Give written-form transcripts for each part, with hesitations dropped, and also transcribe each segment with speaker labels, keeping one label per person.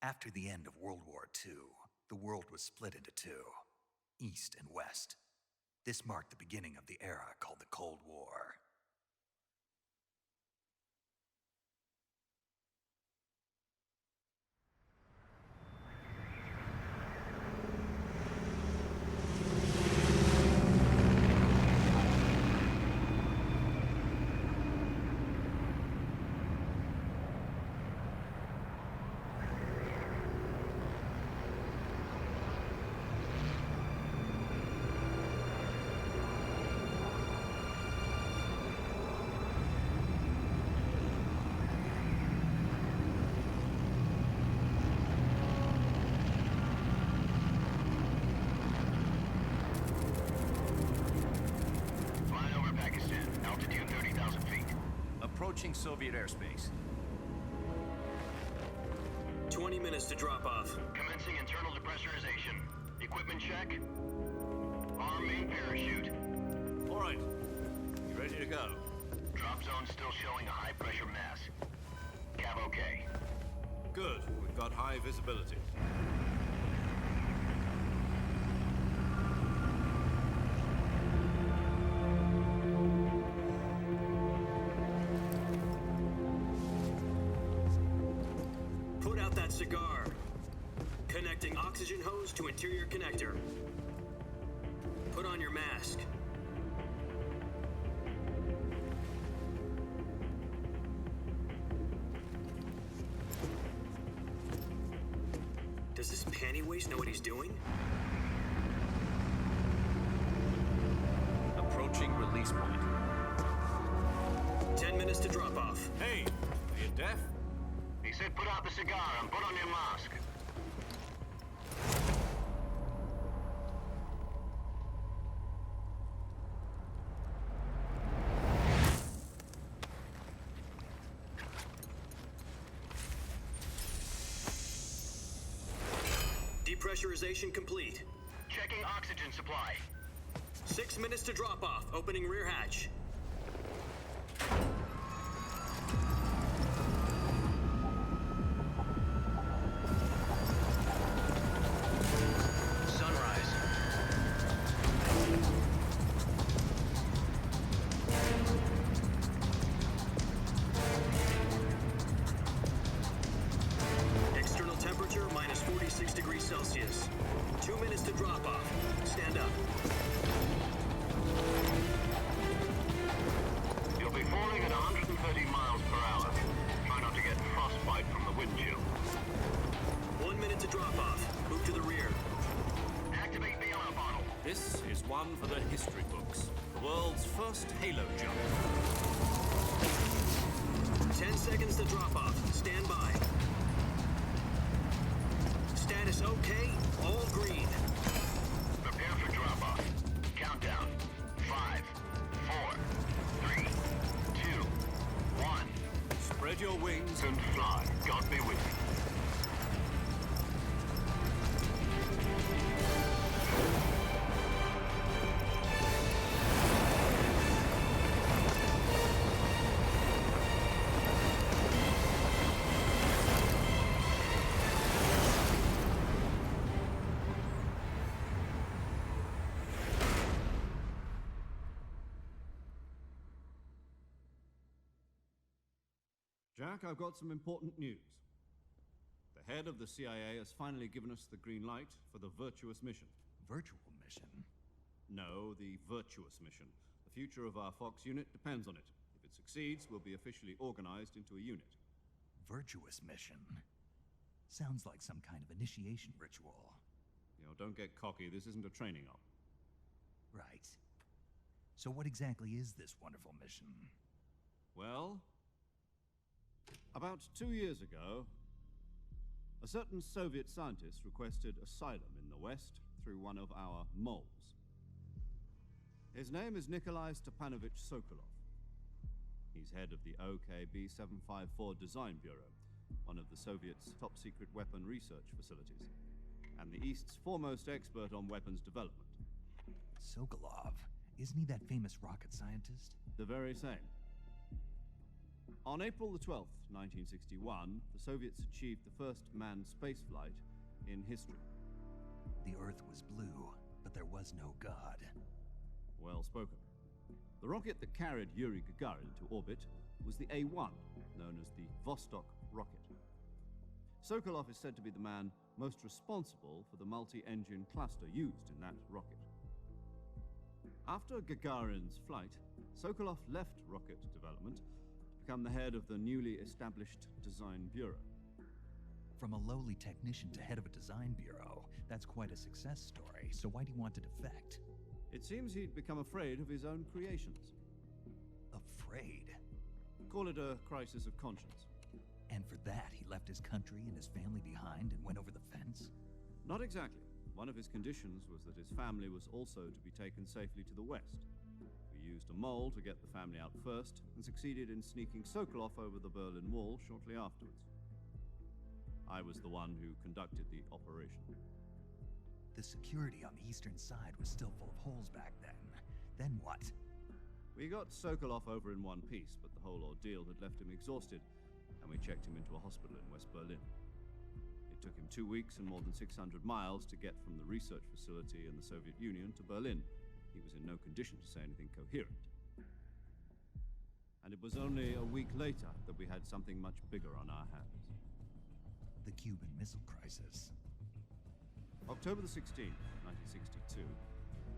Speaker 1: After the end of World War II, the world was split into two, East and West. This marked the beginning of the era called the Cold War.
Speaker 2: Approaching Soviet airspace.
Speaker 3: 20 minutes to drop off.
Speaker 4: Commencing internal depressurization. Equipment check. Arm main parachute.
Speaker 2: All right. You ready to go?
Speaker 4: Drop zone still showing a high pressure mass. Cav okay.
Speaker 2: Good. We've got high visibility.
Speaker 3: Cigar. Connecting oxygen hose to interior connector. Put on your mask. Does this panty waste know what he's doing?
Speaker 2: Approaching release point.
Speaker 3: 10 minutes to drop off.
Speaker 2: Hey, are you deaf?
Speaker 4: He said put out the cigar and put on your mask.
Speaker 3: Depressurization complete.
Speaker 4: Checking oxygen supply.
Speaker 3: 6 minutes to drop off. Opening rear hatch. Celsius. 2 minutes to drop off. Stand up.
Speaker 4: You'll be falling at 130 miles per hour. Try not to get frostbite from the wind chill.
Speaker 3: 1 minute to drop off. Move to the rear.
Speaker 4: Activate bailout bottle.
Speaker 2: This is one for the history books. The world's first halo jump.
Speaker 3: 10 seconds to drop off. Stand by. Status okay, all green.
Speaker 4: Prepare for drop-off. Countdown. 5, 4, 3, 2, 1.
Speaker 2: Spread your wings
Speaker 4: And fly. God be with you.
Speaker 5: Jack, I've got some important news. The head of the CIA has finally given us the green light for the Virtuous mission.
Speaker 1: Virtual mission?
Speaker 5: No, the Virtuous mission. The future of our Fox unit depends on it. If it succeeds, we'll be officially organized into a unit.
Speaker 1: Virtuous mission? Sounds like some kind of initiation ritual.
Speaker 5: You know, don't get cocky. This isn't a training op.
Speaker 1: Right. So what exactly is this wonderful mission?
Speaker 5: Well, about 2 years ago, a certain Soviet scientist requested asylum in the West through one of our moles. His name is Nikolai Stepanovich Sokolov. He's head of the OKB 754 Design Bureau, one of the Soviets' top-secret weapon research facilities, and the East's foremost expert on weapons development.
Speaker 1: Sokolov? Isn't he that famous rocket scientist?
Speaker 5: The very same. On April the 12th, 1961, the Soviets achieved the first manned spaceflight in history.
Speaker 1: The Earth was blue, but there was no God.
Speaker 5: Well spoken. The rocket that carried Yuri Gagarin to orbit was the A-1, known as the Vostok rocket. Sokolov is said to be the man most responsible for the multi-engine cluster used in that rocket. After Gagarin's flight, Sokolov left rocket development to become the head of the newly established Design Bureau.
Speaker 1: From a lowly technician to head of a design bureau, that's quite a success story, so why'd he want to defect?
Speaker 5: It seems he'd become afraid of his own creations.
Speaker 1: Afraid?
Speaker 5: Call it a crisis of conscience.
Speaker 1: And for that, he left his country and his family behind and went over the fence?
Speaker 5: Not exactly. One of his conditions was that his family was also to be taken safely to the west. We used a mole to get the family out first, and succeeded in sneaking Sokolov over the Berlin Wall shortly afterwards. I was the one who conducted the operation.
Speaker 1: The security on the eastern side was still full of holes back then. Then what?
Speaker 5: We got Sokolov over in one piece, but the whole ordeal had left him exhausted, and we checked him into a hospital in West Berlin. It took him 2 weeks and more than 600 miles to get from the research facility in the Soviet Union to Berlin. He was in no condition to say anything coherent. And it was only a week later that we had something much bigger on our hands.
Speaker 1: The Cuban Missile Crisis.
Speaker 5: October the 16th, 1962,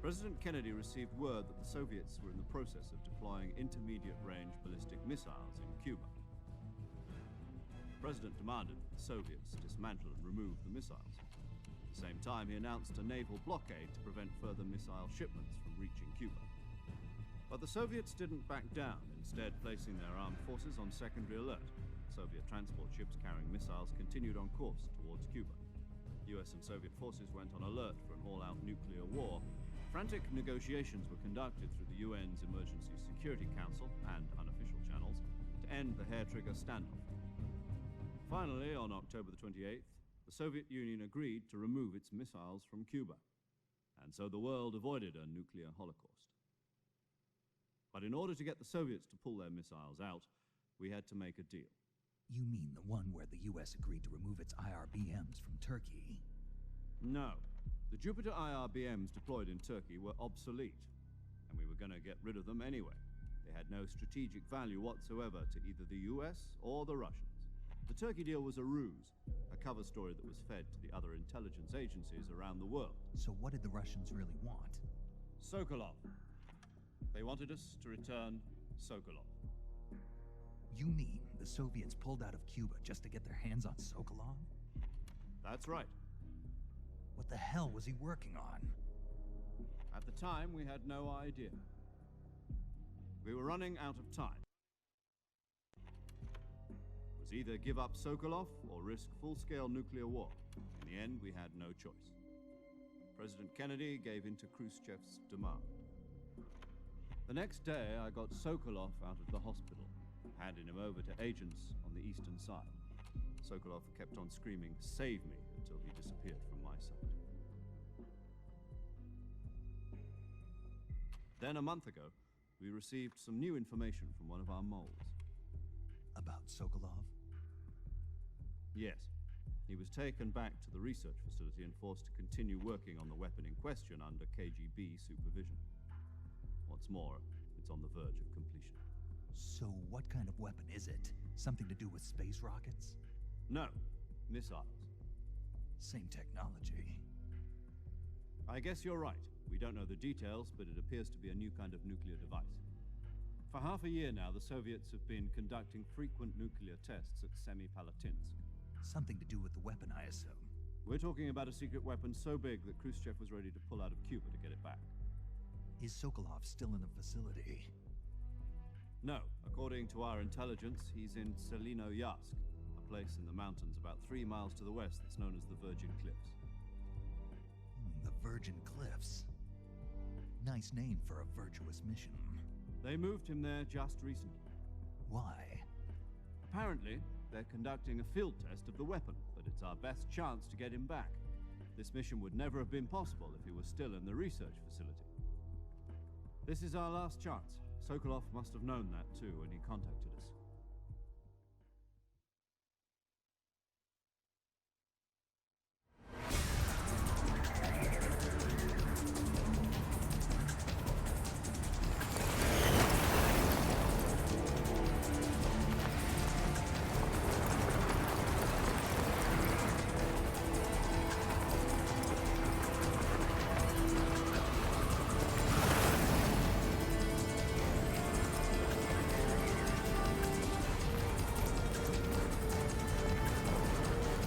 Speaker 5: President Kennedy received word that the Soviets were in the process of deploying intermediate-range ballistic missiles in Cuba. The President demanded that the Soviets dismantle and remove the missiles. At the same time, he announced a naval blockade to prevent further missile shipments from reaching Cuba. But the Soviets didn't back down, instead placing their armed forces on secondary alert. Soviet transport ships carrying missiles continued on course towards Cuba. US and Soviet forces went on alert for an all-out nuclear war. Frantic negotiations were conducted through the UN's Emergency Security Council and unofficial channels to end the hair-trigger standoff. Finally, on October the 28th, the Soviet Union agreed to remove its missiles from Cuba, and so the world avoided a nuclear holocaust. But in order to get the Soviets to pull their missiles out, we had to make a deal.
Speaker 1: You mean the one where the US agreed to remove its IRBMs from Turkey?
Speaker 5: No. The Jupiter IRBMs deployed in Turkey were obsolete, and we were going to get rid of them anyway. They had no strategic value whatsoever to either the US or the Russians. The Turkey deal was a ruse, a cover story that was fed to the other intelligence agencies around the world.
Speaker 1: So what did the Russians really want?
Speaker 5: Sokolov. They wanted us to return Sokolov.
Speaker 1: You mean the Soviets pulled out of Cuba just to get their hands on Sokolov?
Speaker 5: That's right.
Speaker 1: What the hell was he working on?
Speaker 5: At the time, we had no idea. We were running out of time. It was either give up Sokolov or risk full-scale nuclear war. In the end, we had no choice. President Kennedy gave in to Khrushchev's demand. The next day, I got Sokolov out of the hospital, handing him over to agents on the eastern side. Sokolov kept on screaming, "Save me," until he disappeared from my sight. Then a month ago, we received some new information from one of our moles.
Speaker 1: About Sokolov?
Speaker 5: Yes. He was taken back to the research facility and forced to continue working on the weapon in question under KGB supervision. What's more, it's on the verge of completion.
Speaker 1: So what kind of weapon is it? Something to do with space rockets?
Speaker 5: No, missiles.
Speaker 1: Same technology.
Speaker 5: I guess you're right. We don't know the details, but it appears to be a new kind of nuclear device. For half a year now, the Soviets have been conducting frequent nuclear tests at Semipalatinsk.
Speaker 1: Something to do with the weapon, I assume.
Speaker 5: We're talking about a secret weapon so big that Khrushchev was ready to pull out of Cuba to get it back.
Speaker 1: Is Sokolov still in the facility?
Speaker 5: No. According to our intelligence, he's in Selinoyarsk, a place in the mountains about 3 miles to the west that's known as the Virgin Cliffs.
Speaker 1: The Virgin Cliffs. Nice name for a virtuous mission.
Speaker 5: They moved him there just recently.
Speaker 1: Why?
Speaker 5: Apparently, they're conducting a field test of the weapon, but it's our best chance to get him back. This mission would never have been possible if he was still in the research facility. This is our last chance. Sokolov must have known that too when he contacted us.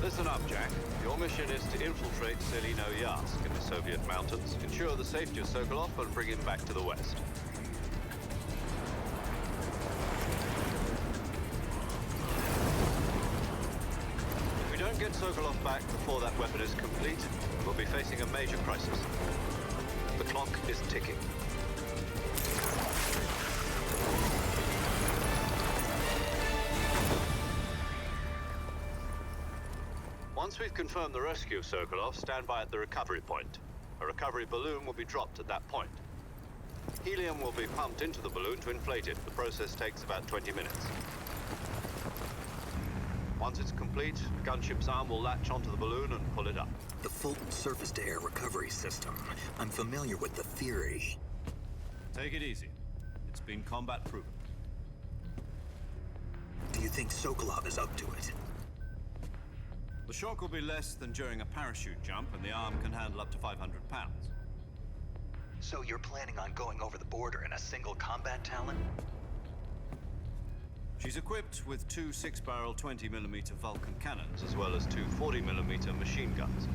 Speaker 4: Listen up, Jack. Your mission is to infiltrate Selino Yask in the Soviet mountains, ensure the safety of Sokolov, and bring him back to the West. If we don't get Sokolov back before that weapon is complete, we'll be facing a major crisis. The clock is ticking. Once we've confirmed the rescue of Sokolov, stand by at the recovery point. A recovery balloon will be dropped at that point. Helium will be pumped into the balloon to inflate it. The process takes about 20 minutes. Once it's complete, the gunship's arm will latch onto the balloon and pull it up.
Speaker 3: The Fulton surface-to-air recovery system. I'm familiar with the theory.
Speaker 5: Take it easy. It's been combat proven.
Speaker 3: Do you think Sokolov is up to it?
Speaker 5: The shock will be less than during a parachute jump, and the arm can handle up to 500 pounds.
Speaker 1: So you're planning on going over the border in a single combat Talon?
Speaker 5: She's equipped with two 6-barrel 20mm Vulcan cannons, as well as two 40mm machine guns.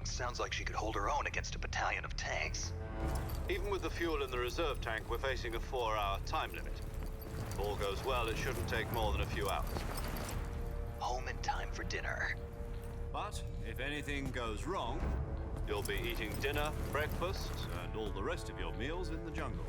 Speaker 1: Sounds like she could hold her own against a battalion of tanks.
Speaker 4: Even with the fuel in the reserve tank, we're facing a 4-hour time limit. If all goes well, it shouldn't take more than a few hours.
Speaker 1: Home in time for dinner.
Speaker 5: But if anything goes wrong, you'll be eating dinner, breakfast, and all the rest of your meals in the jungle.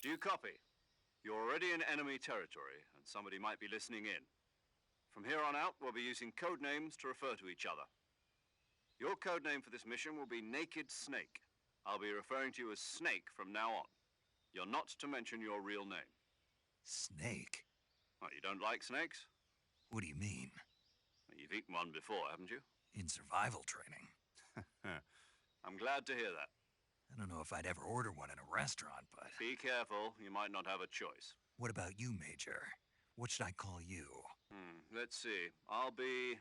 Speaker 5: Do you copy? You're already in enemy territory, and somebody might be listening in. From here on out, we'll be using code names to refer to each other. Your code name for this mission will be Naked Snake. I'll be referring to you as Snake from now on. You're not to mention your real name.
Speaker 1: Snake?
Speaker 5: Oh, you don't like snakes?
Speaker 1: What do you mean?
Speaker 5: You've eaten one before, haven't you?
Speaker 1: In survival training?
Speaker 5: I'm glad to hear that.
Speaker 1: I don't know if I'd ever order one in a restaurant, but...
Speaker 5: Be careful, you might not have a choice.
Speaker 1: What about you, Major? What should I call you?
Speaker 5: Let's see. I'll be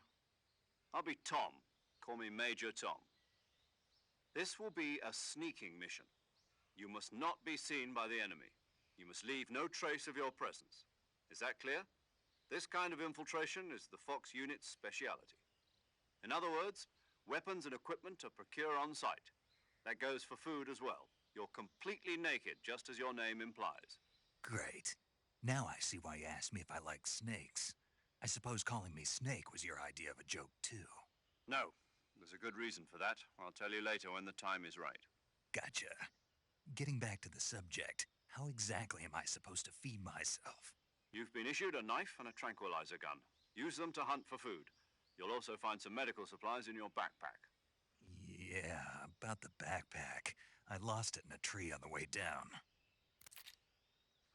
Speaker 5: Tom. Call me Major Tom. This will be a sneaking mission. You must not be seen by the enemy. You must leave no trace of your presence. Is that clear? This kind of infiltration is the Fox unit's speciality. In other words, weapons and equipment are procured on site. That goes for food as well. You're completely naked, just as your name implies.
Speaker 1: Great. Now I see why you asked me if I like snakes. I suppose calling me Snake was your idea of a joke, too.
Speaker 5: No. There's a good reason for that. I'll tell you later when the time is right.
Speaker 1: Gotcha. Getting back to the subject, how exactly am I supposed to feed myself?
Speaker 5: You've been issued a knife and a tranquilizer gun. Use them to hunt for food. You'll also find some medical supplies in your backpack.
Speaker 1: Yeah, about the backpack. I lost it in a tree on the way down.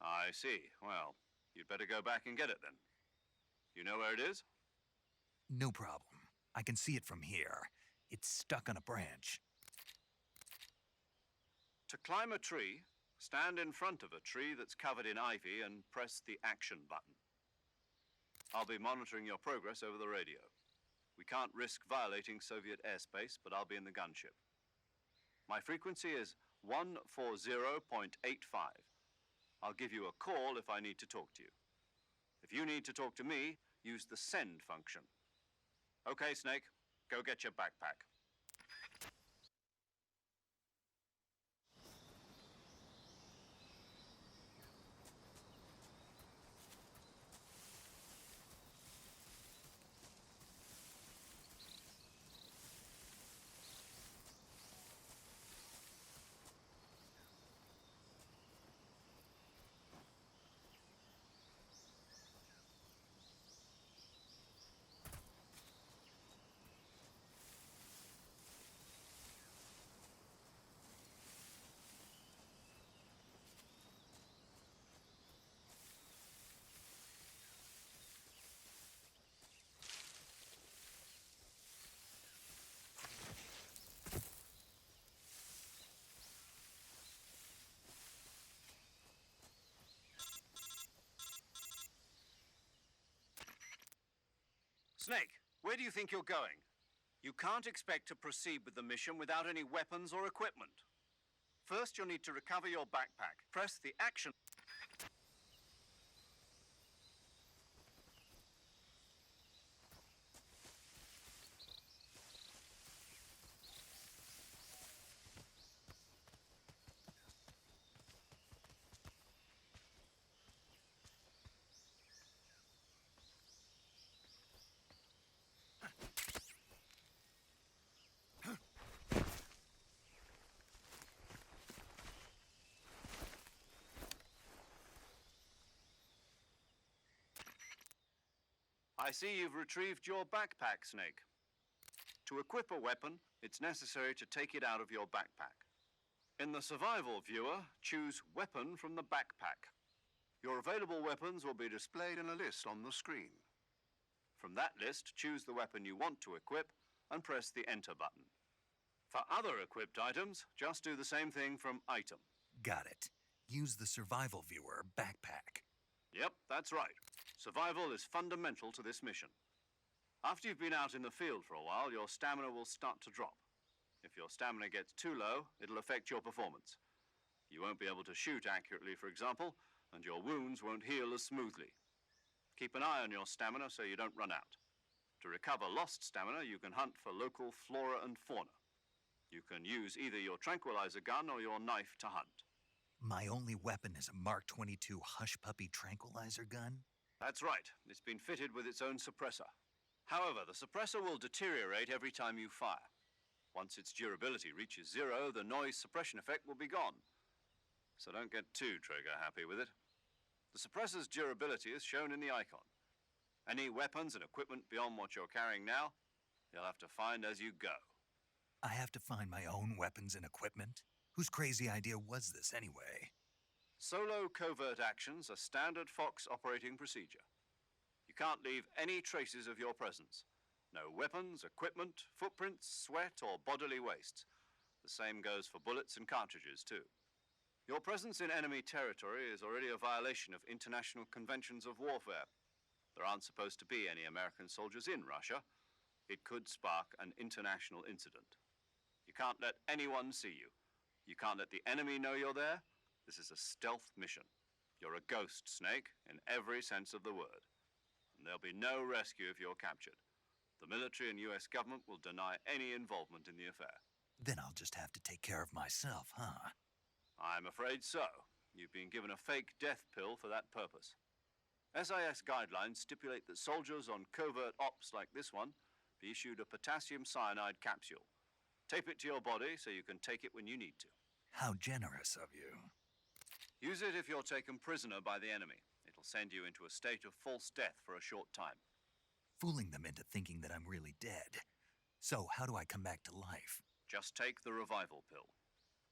Speaker 5: I see. Well, you'd better go back and get it then. You know where it is?
Speaker 1: No problem. I can see it from here. It's stuck on a branch.
Speaker 5: To climb a tree, stand in front of a tree that's covered in ivy and press the action button. I'll be monitoring your progress over the radio. We can't risk violating Soviet airspace, but I'll be in the gunship. My frequency is 140.85. I'll give you a call if I need to talk to you. If you need to talk to me, use the send function. Okay, Snake, go get your backpack. Snake, where do you think you're going? You can't expect to proceed with the mission without any weapons or equipment. First, you'll need to recover your backpack. Press the action. I see you've retrieved your backpack, Snake. To equip a weapon, it's necessary to take it out of your backpack. In the survival viewer, choose Weapon from the backpack. Your available weapons will be displayed in a list on the screen. From that list, choose the weapon you want to equip and press the Enter button. For other equipped items, just do the same thing from Item.
Speaker 1: Got it. Use the survival viewer backpack.
Speaker 5: Yep, that's right. Survival is fundamental to this mission. After you've been out in the field for a while, your stamina will start to drop. If your stamina gets too low, it'll affect your performance. You won't be able to shoot accurately, for example, and your wounds won't heal as smoothly. Keep an eye on your stamina so you don't run out. To recover lost stamina, you can hunt for local flora and fauna. You can use either your tranquilizer gun or your knife to hunt.
Speaker 1: My only weapon is a Mark 22 Hush Puppy tranquilizer gun?
Speaker 5: That's right. It's been fitted with its own suppressor. However, the suppressor will deteriorate every time you fire. Once its durability reaches zero, the noise suppression effect will be gone. So don't get too trigger-happy with it. The suppressor's durability is shown in the icon. Any weapons and equipment beyond what you're carrying now, you'll have to find as you go.
Speaker 1: I have to find my own weapons and equipment? Whose crazy idea was this anyway?
Speaker 5: Solo covert actions are standard Fox operating procedure. You can't leave any traces of your presence. No weapons, equipment, footprints, sweat, or bodily wastes. The same goes for bullets and cartridges, too. Your presence in enemy territory is already a violation of international conventions of warfare. There aren't supposed to be any American soldiers in Russia. It could spark an international incident. You can't let anyone see you. You can't let the enemy know you're there. This is a stealth mission. You're a ghost, Snake, in every sense of the word. And there'll be no rescue if you're captured. The military and US government will deny any involvement in the affair.
Speaker 1: Then I'll just have to take care of myself, huh?
Speaker 5: I'm afraid so. You've been given a fake death pill for that purpose. SIS guidelines stipulate that soldiers on covert ops like this one be issued a potassium cyanide capsule. Tape it to your body so you can take it when you need to.
Speaker 1: How generous of you.
Speaker 5: Use it if you're taken prisoner by the enemy. It'll send you into a state of false death for a short time.
Speaker 1: Fooling them into thinking that I'm really dead. So how do I come back to life?
Speaker 5: Just take the revival pill.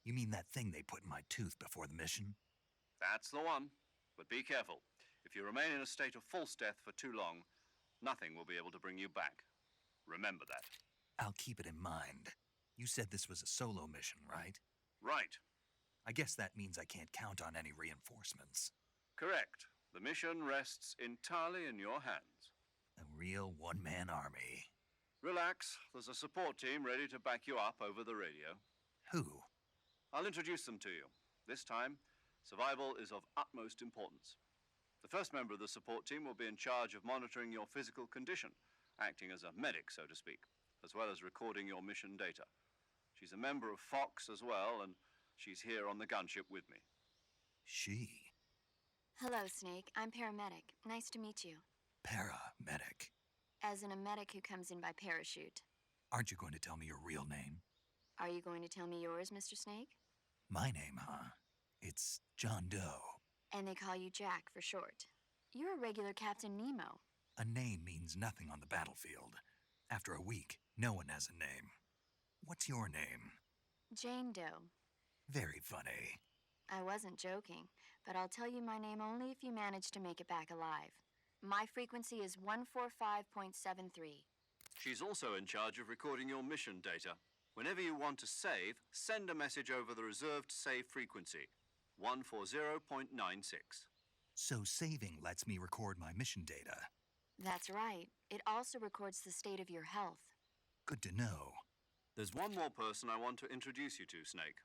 Speaker 1: You mean that thing they put in my tooth before the mission?
Speaker 5: That's the one. But be careful. If you remain in a state of false death for too long, nothing will be able to bring you back. Remember that.
Speaker 1: I'll keep it in mind. You said this was a solo mission, right?
Speaker 5: Right.
Speaker 1: I guess that means I can't count on any reinforcements.
Speaker 5: Correct. The mission rests entirely in your hands.
Speaker 1: A real one-man army.
Speaker 5: Relax, there's a support team ready to back you up over the radio.
Speaker 1: Who?
Speaker 5: I'll introduce them to you. This time, survival is of utmost importance. The first member of the support team will be in charge of monitoring your physical condition, acting as a medic, so to speak, as well as recording your mission data. She's a member of Fox as well, and she's here on the gunship with me.
Speaker 1: She?
Speaker 6: Hello, Snake. I'm paramedic. Nice to meet you.
Speaker 1: Paramedic.
Speaker 6: As in a medic who comes in by parachute.
Speaker 1: Aren't you going to tell me your real name?
Speaker 6: Are you going to tell me yours, Mr. Snake?
Speaker 1: My name, huh? It's John Doe.
Speaker 6: And they call you Jack for short. You're a regular Captain Nemo.
Speaker 1: A name means nothing on the battlefield. After a week, no one has a name. What's your name?
Speaker 6: Jane Doe.
Speaker 1: Very funny.
Speaker 6: I wasn't joking, but I'll tell you my name only if you manage to make it back alive. My frequency is 145.73.
Speaker 5: She's also in charge of recording your mission data. Whenever you want to save, send a message over the reserved save frequency, 140.96.
Speaker 1: So saving lets me record my mission data.
Speaker 6: That's right. It also records the state of your health.
Speaker 1: Good to know.
Speaker 5: There's one more person I want to introduce you to, Snake.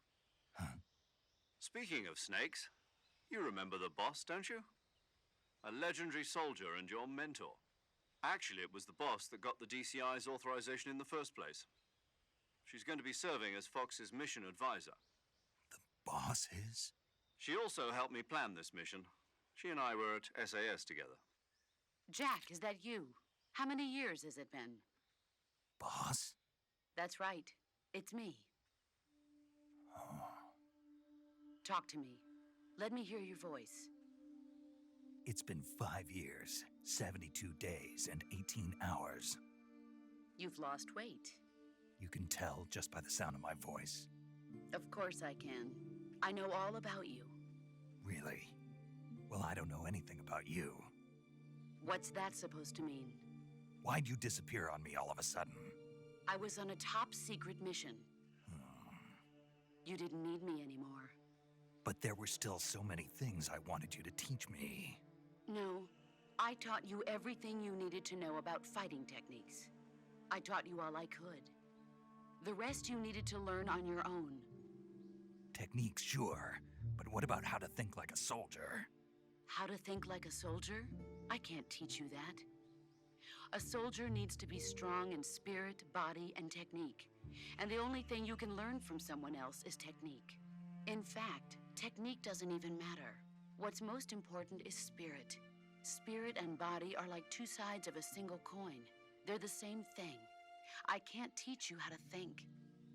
Speaker 1: Huh?
Speaker 5: Speaking of snakes, you remember the boss, don't you? A legendary soldier and your mentor. Actually, it was the boss that got the DCI's authorization in the first place. She's going to be serving as Fox's mission advisor.
Speaker 1: The boss is?
Speaker 5: She also helped me plan this mission. She and I were at SAS together.
Speaker 7: Jack, is that you? How many years has it been?
Speaker 1: Boss?
Speaker 7: That's right. It's me.
Speaker 1: Oh.
Speaker 7: Talk to me. Let me hear your voice.
Speaker 1: It's been 5 years, 72 days, and 18 hours.
Speaker 7: You've lost weight.
Speaker 1: You can tell just by the sound of my voice.
Speaker 7: Of course I can. I know all about you.
Speaker 1: Really? Well, I don't know anything about you.
Speaker 7: What's that supposed to mean?
Speaker 1: Why'd you disappear on me all of a sudden?
Speaker 7: I was on a top secret mission. You didn't need me anymore.
Speaker 1: But there were still so many things I wanted you to teach me.
Speaker 7: No, I taught you everything you needed to know about fighting techniques. I taught you all I could. The rest you needed to learn on your own.
Speaker 1: Techniques, sure. But what about how to think like a soldier?
Speaker 7: How to think like a soldier? I can't teach you that. A soldier needs to be strong in spirit, body, and technique. And the only thing you can learn from someone else is technique. In fact, technique doesn't even matter. What's most important is spirit. Spirit and body are like two sides of a single coin. They're the same thing. I can't teach you how to think.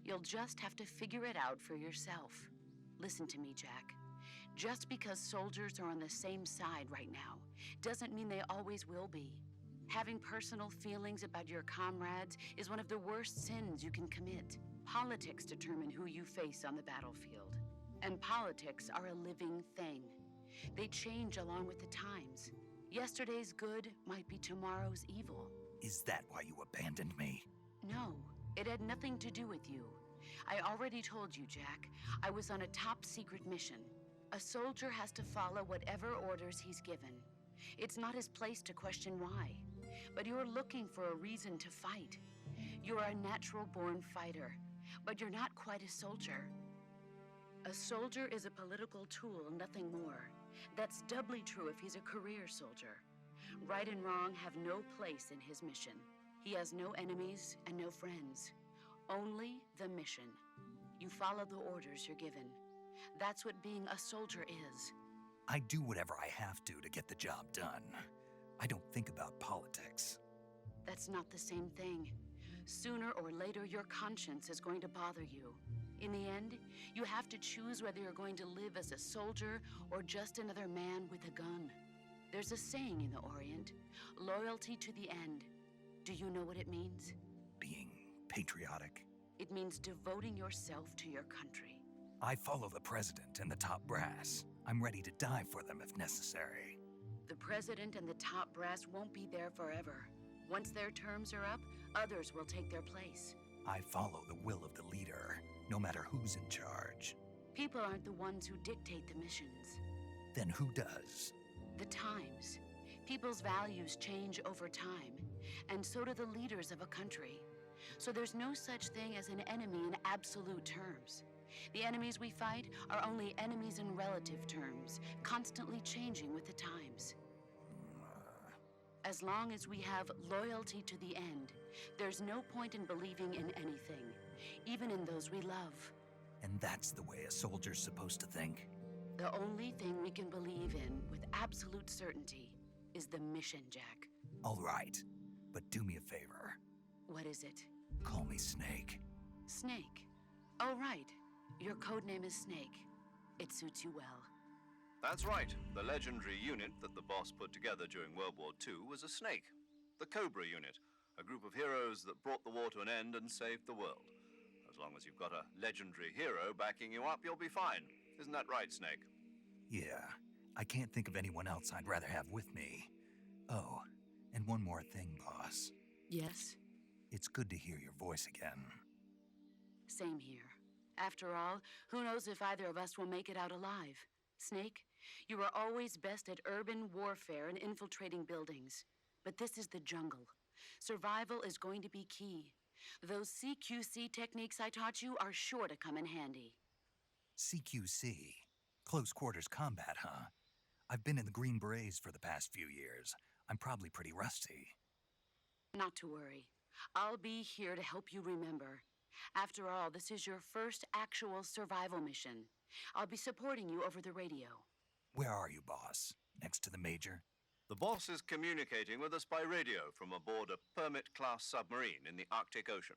Speaker 7: You'll just have to figure it out for yourself. Listen to me, Jack. Just because soldiers are on the same side right now doesn't mean they always will be. Having personal feelings about your comrades is one of the worst sins you can commit. Politics determine who you face on the battlefield. And politics are a living thing. They change along with the times. Yesterday's good might be tomorrow's evil.
Speaker 1: Is that why you abandoned me?
Speaker 7: No, it had nothing to do with you. I already told you, Jack. I was on a top secret mission. A soldier has to follow whatever orders he's given. It's not his place to question why. But you're looking for a reason to fight. You're a natural-born fighter, but you're not quite a soldier. A soldier is a political tool, nothing more. That's doubly true if he's a career soldier. Right and wrong have no place in his mission. He has no enemies and no friends. Only the mission. You follow the orders you're given. That's what being a soldier is.
Speaker 1: I do whatever I have to get the job done. I don't think about politics.
Speaker 7: That's not the same thing. Sooner or later, your conscience is going to bother you. In the end, you have to choose whether you're going to live as a soldier or just another man with a gun. There's a saying in the Orient, loyalty to the end. Do you know what it means?
Speaker 1: Being patriotic.
Speaker 7: It means devoting yourself to your country.
Speaker 1: I follow the president and the top brass. I'm ready to die for them if necessary.
Speaker 7: The president and the top brass won't be there forever. Once their terms are up, others will take their place.
Speaker 1: I follow the will of the leader, no matter who's in charge.
Speaker 7: People aren't the ones who dictate the missions.
Speaker 1: Then who does?
Speaker 7: The times. People's values change over time, and so do the leaders of a country. So there's no such thing as an enemy in absolute terms. The enemies we fight are only enemies in relative terms, constantly changing with the times. As long as we have loyalty to the end, there's no point in believing in anything, even in those we love.
Speaker 1: And that's the way a soldier's supposed to think?
Speaker 7: The only thing we can believe in with absolute certainty is the mission, Jack.
Speaker 1: All right, but do me a favor.
Speaker 7: What is it?
Speaker 1: Call me Snake.
Speaker 7: Snake. Oh, right. Your code name is Snake. It suits you well.
Speaker 4: That's right. The legendary unit that the boss put together during World War II was a snake. The Cobra unit, a group of heroes that brought the war to an end and saved the world. As long as you've got a legendary hero backing you up, you'll be fine. Isn't that right, Snake?
Speaker 1: Yeah, I can't think of anyone else I'd rather have with me. Oh, and one more thing, boss.
Speaker 7: Yes?
Speaker 1: It's good to hear your voice again.
Speaker 7: Same here. After all, who knows if either of us will make it out alive? Snake, you are always best at urban warfare and infiltrating buildings. But this is the jungle. Survival is going to be key. Those CQC techniques I taught you are sure to come in handy.
Speaker 1: CQC? Close quarters combat, huh? I've been in the Green Berets for the past few years. I'm probably pretty rusty.
Speaker 7: Not to worry. I'll be here to help you remember. After all, this is your first actual survival mission. I'll be supporting you over the radio.
Speaker 1: Where are you, boss? Next to the Major?
Speaker 4: The boss is communicating with us by radio from aboard a Permit-class submarine in the Arctic Ocean.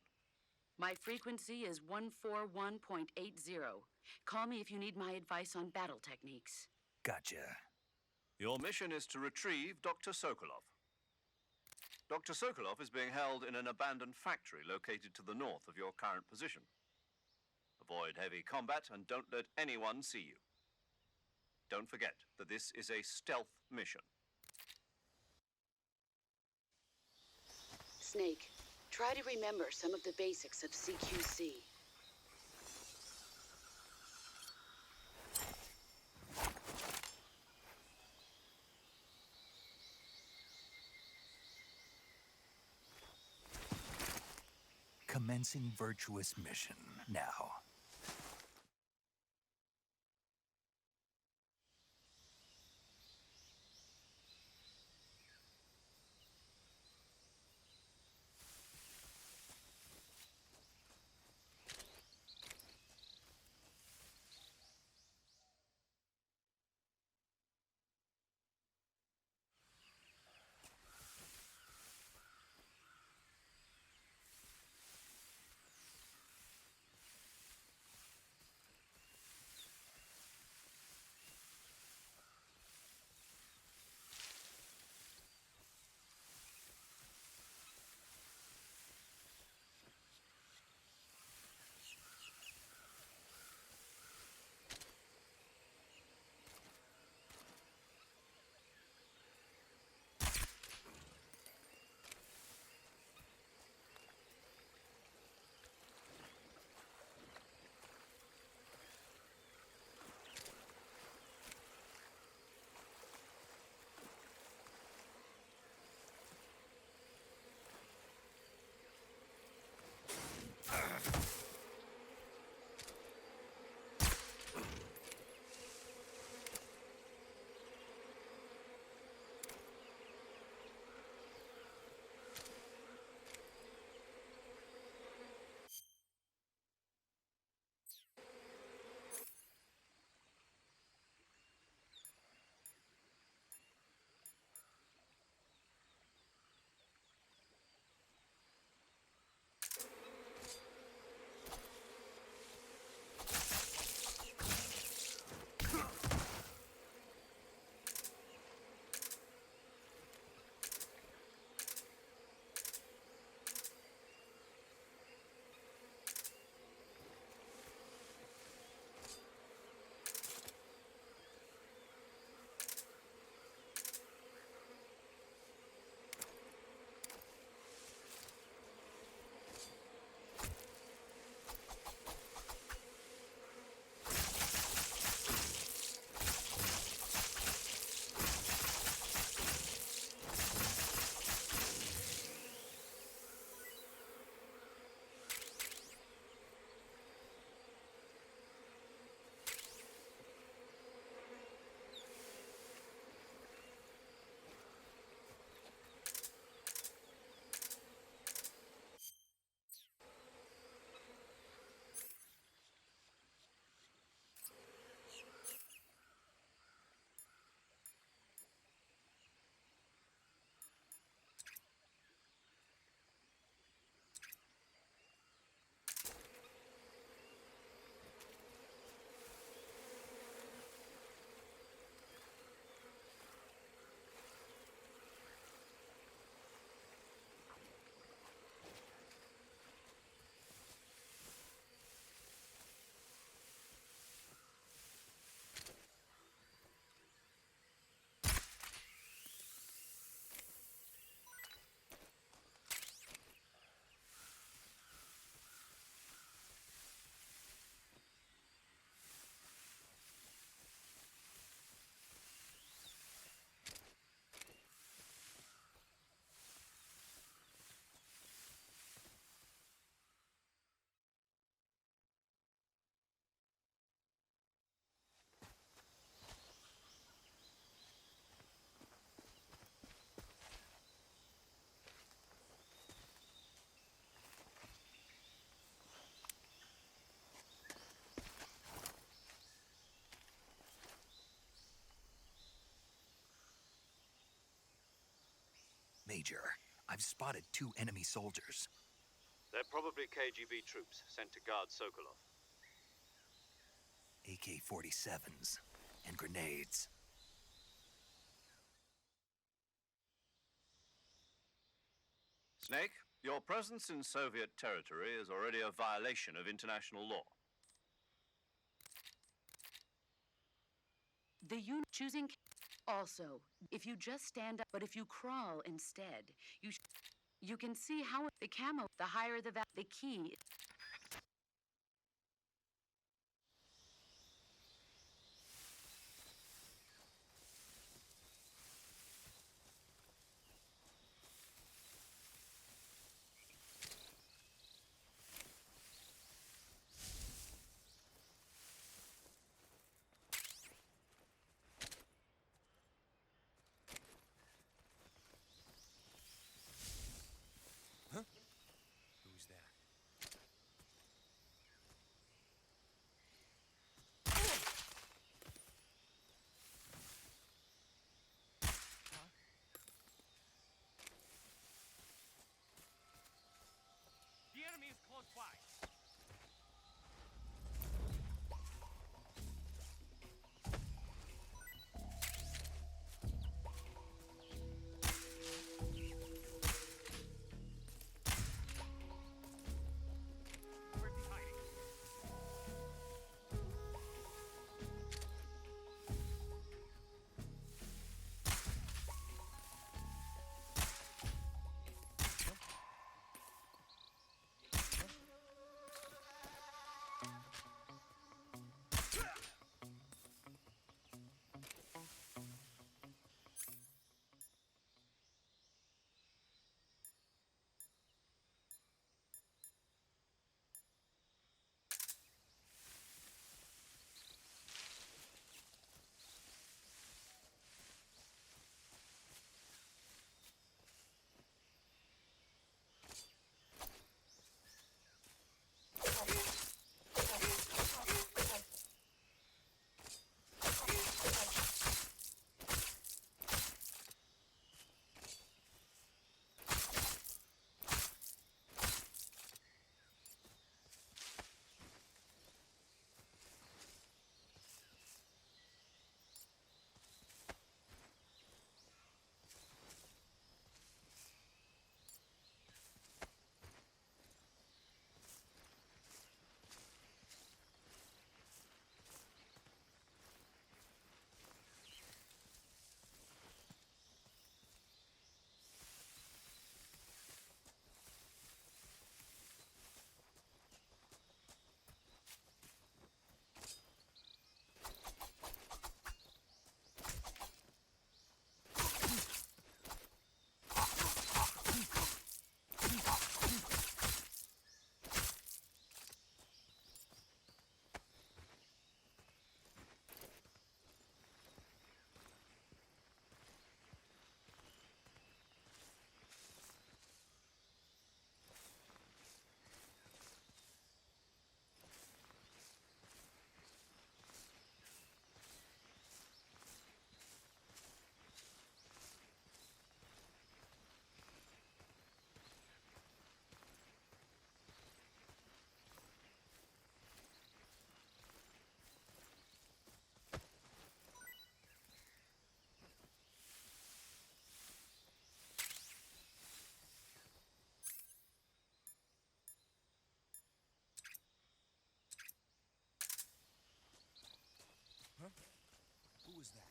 Speaker 7: My frequency is 141.80. Call me if you need my advice on battle techniques.
Speaker 1: Gotcha.
Speaker 4: Your mission is to retrieve Dr. Sokolov. Dr. Sokolov is being held in an abandoned factory located to the north of your current position. Avoid heavy combat and don't let anyone see you. Don't forget that this is a stealth mission.
Speaker 7: Snake, try to remember some of the basics of CQC.
Speaker 1: Commencing virtuous mission now. Major, I've spotted 2 enemy soldiers.
Speaker 4: They're probably KGB troops sent to guard Sokolov.
Speaker 1: AK-47s and grenades.
Speaker 4: Snake, your presence in Soviet territory is already a violation of international law.
Speaker 7: The choosing. Also, if you just stand up, but if you crawl instead, you can see how the camo, the higher the key.
Speaker 3: Who's that?
Speaker 2: The enemy is close by. Where's he hiding?
Speaker 3: Who was that?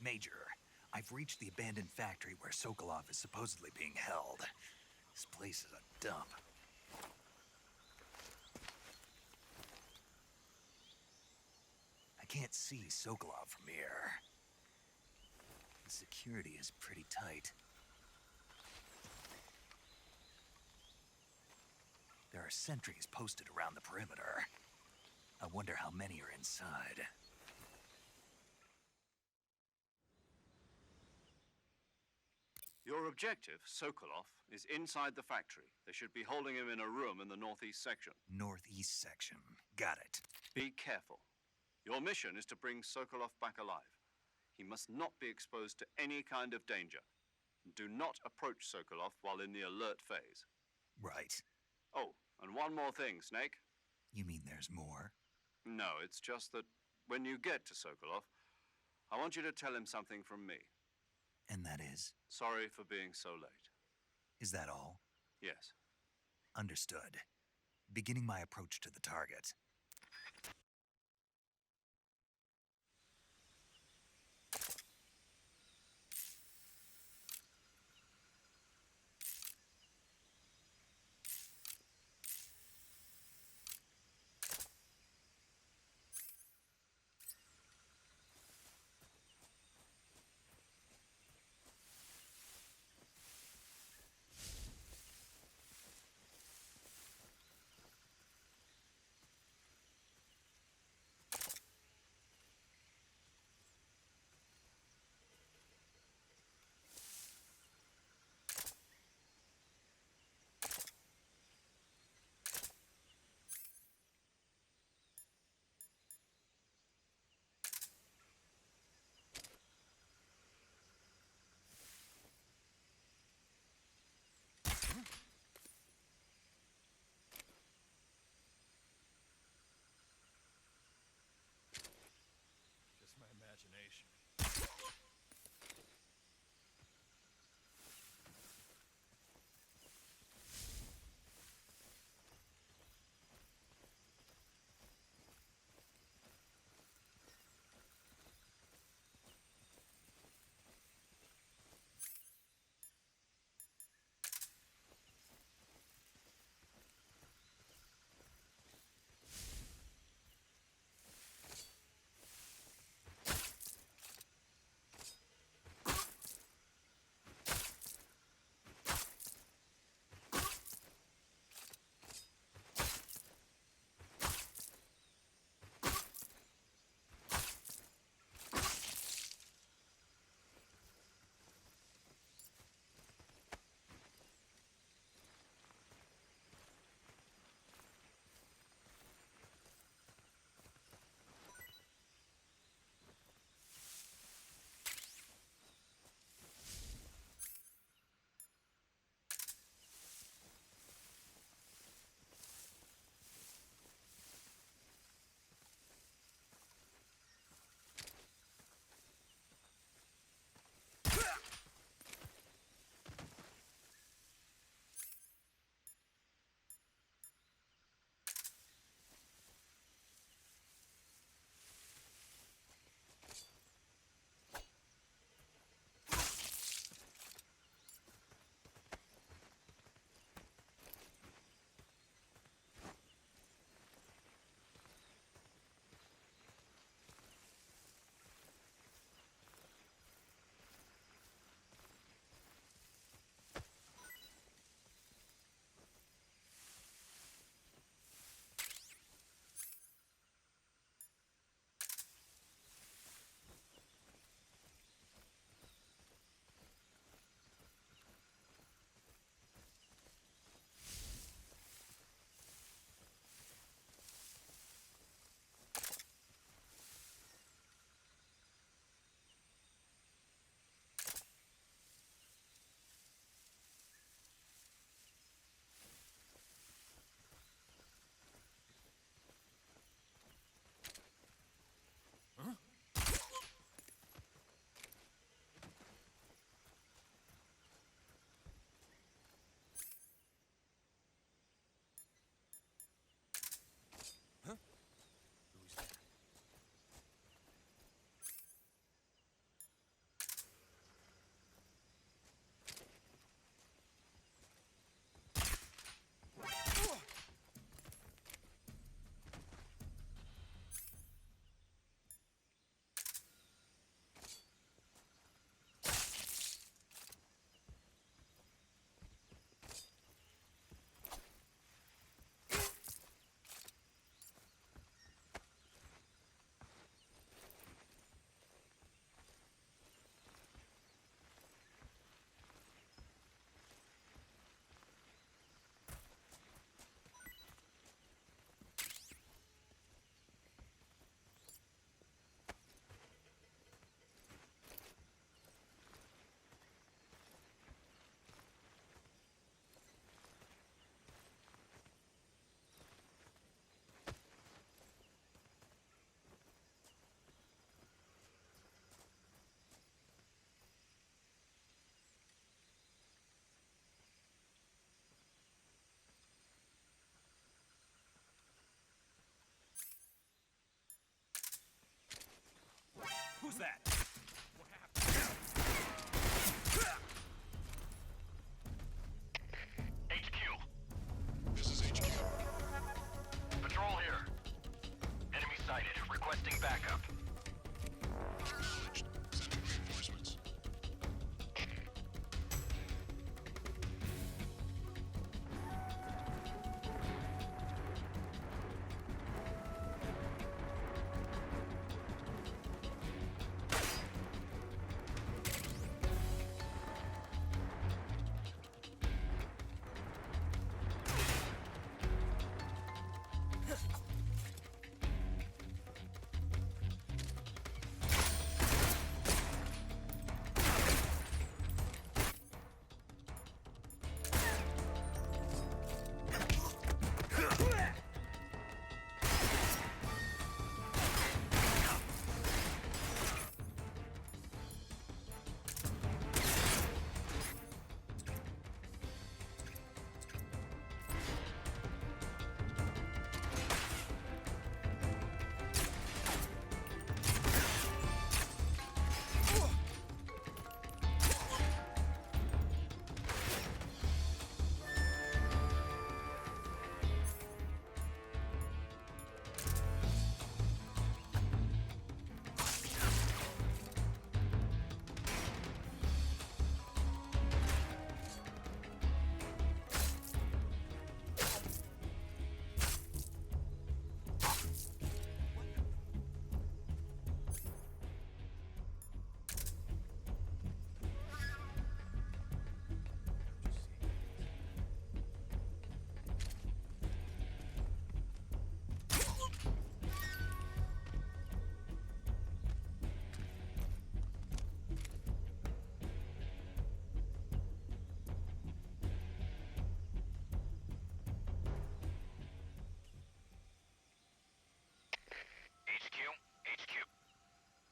Speaker 1: Major, I've reached the abandoned factory where Sokolov is supposedly being held. This place is a dump. I can't see Sokolov from here. The security is pretty tight. There are sentries posted around the perimeter. I wonder how many are inside.
Speaker 5: Your objective, Sokolov, is inside the factory. They should be holding him in a room in the northeast section.
Speaker 1: Northeast section. Got it.
Speaker 5: Be careful. Your mission is to bring Sokolov back alive. He must not be exposed to any kind of danger. Do not approach Sokolov while in the alert phase.
Speaker 1: Right.
Speaker 5: Oh, and one more thing, Snake.
Speaker 1: You mean there's more?
Speaker 5: No, it's just that when you get to Sokolov, I want you to tell him something from me.
Speaker 1: And that is?
Speaker 5: Sorry for being so late.
Speaker 1: Is that all?
Speaker 5: Yes.
Speaker 1: Understood. Beginning my approach to the target.
Speaker 2: was that? What happened?
Speaker 8: HQ. This is HQ. Patrol here. Enemy sighted. Requesting backup. Acknowledged. Sending reinforcements.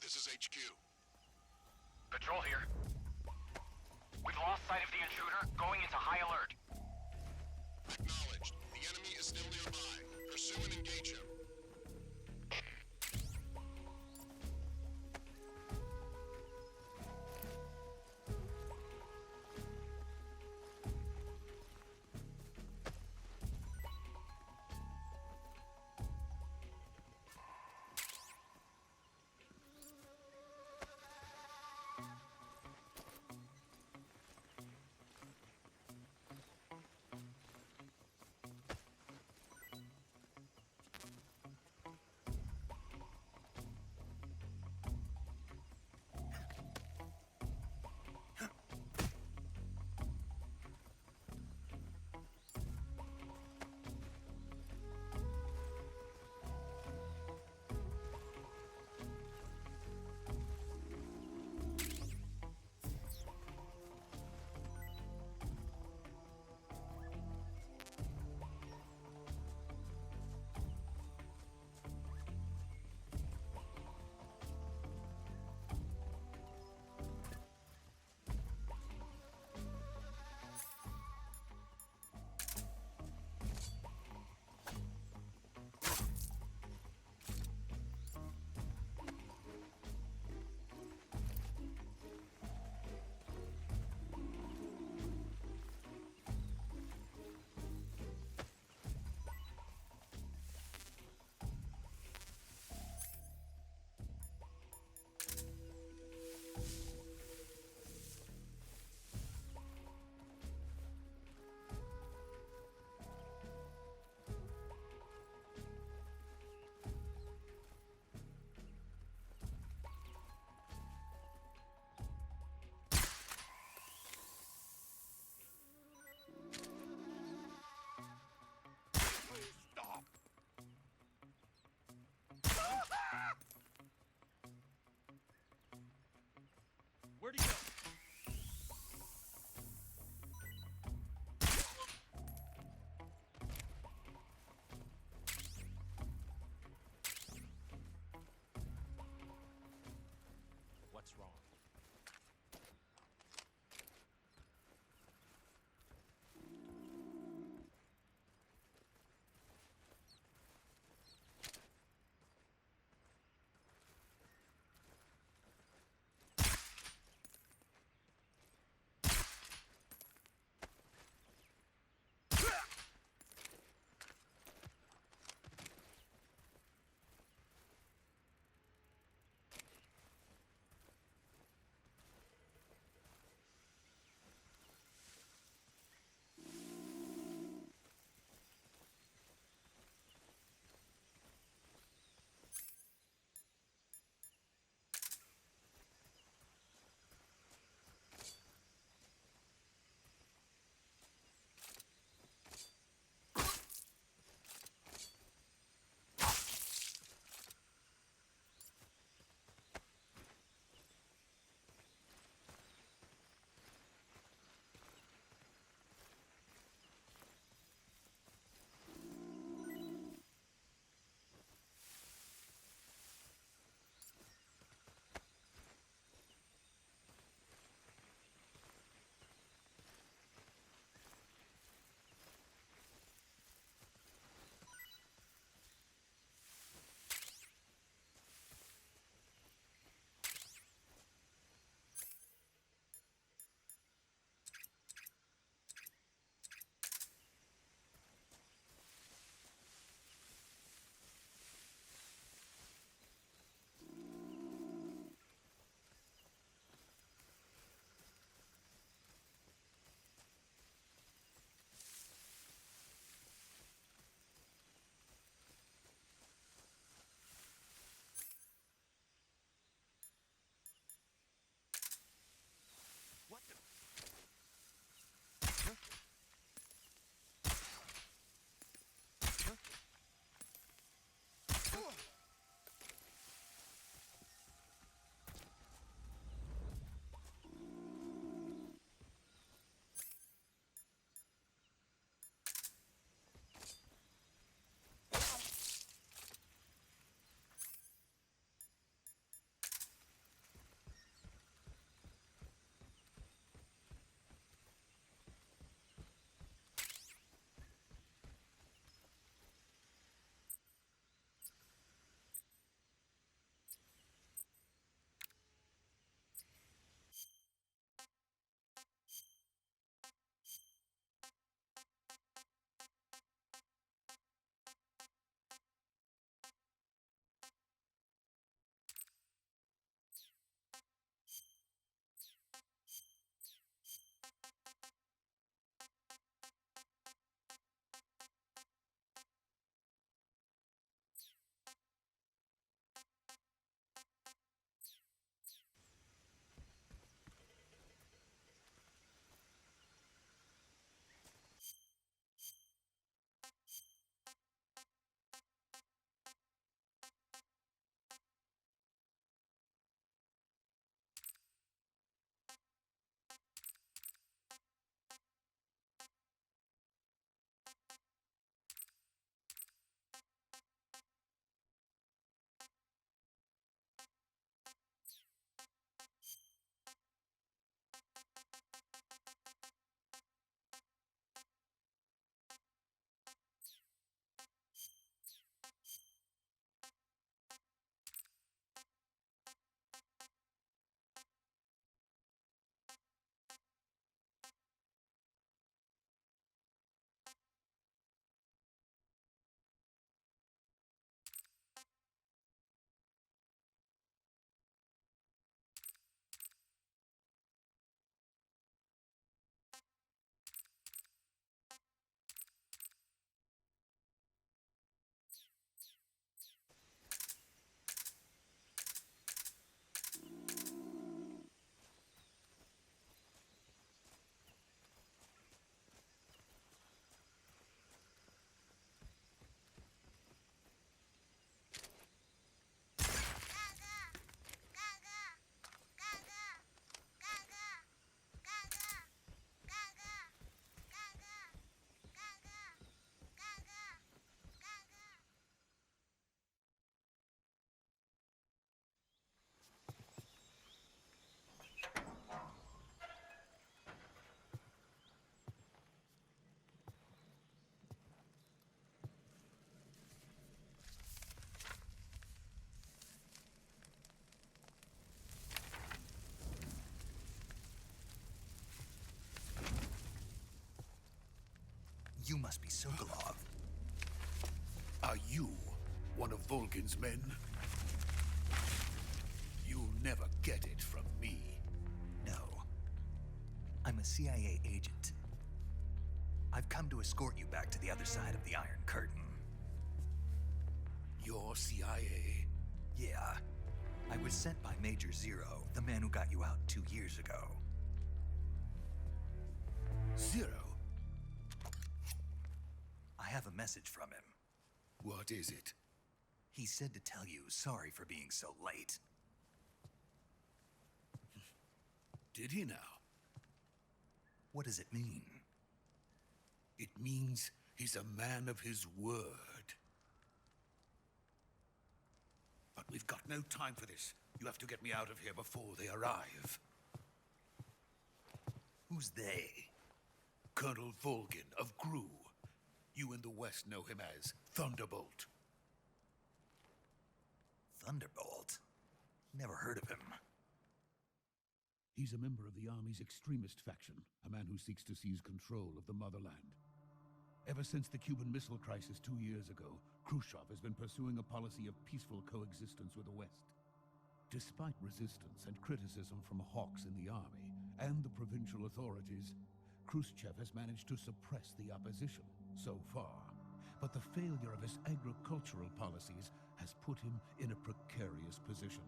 Speaker 8: This is HQ. Patrol here. We've lost sight of the intruder, going into high alert. Acknowledged. The enemy is still nearby. Pursue and engage him.
Speaker 1: You must be Sokolov.
Speaker 9: Are you one of Volgin's men? You'll never get it from me.
Speaker 1: No. I'm a CIA agent. I've come to escort you back to the other side of the Iron Curtain.
Speaker 9: You're CIA?
Speaker 1: Yeah. I was sent by Major Zero, the man who got you out 2 years ago.
Speaker 9: Zero?
Speaker 1: I have a message from him.
Speaker 9: What is it?
Speaker 1: He said to tell you sorry for being so late.
Speaker 9: Did he now?
Speaker 1: What does it mean?
Speaker 9: It means he's a man of his word. But we've got no time for this. You have to get me out of here before they arrive.
Speaker 1: Who's they?
Speaker 9: Colonel Volgin of GRU. You in the West know him as Thunderbolt.
Speaker 1: Thunderbolt? Never heard of him.
Speaker 9: He's a member of the Army's extremist faction, a man who seeks to seize control of the motherland. Ever since the Cuban Missile Crisis 2 years ago, Khrushchev has been pursuing a policy of peaceful coexistence with the West. Despite resistance and criticism from hawks in the army and the provincial authorities, Khrushchev has managed to suppress the opposition so far. But the failure of his agricultural policies has put him in a precarious position.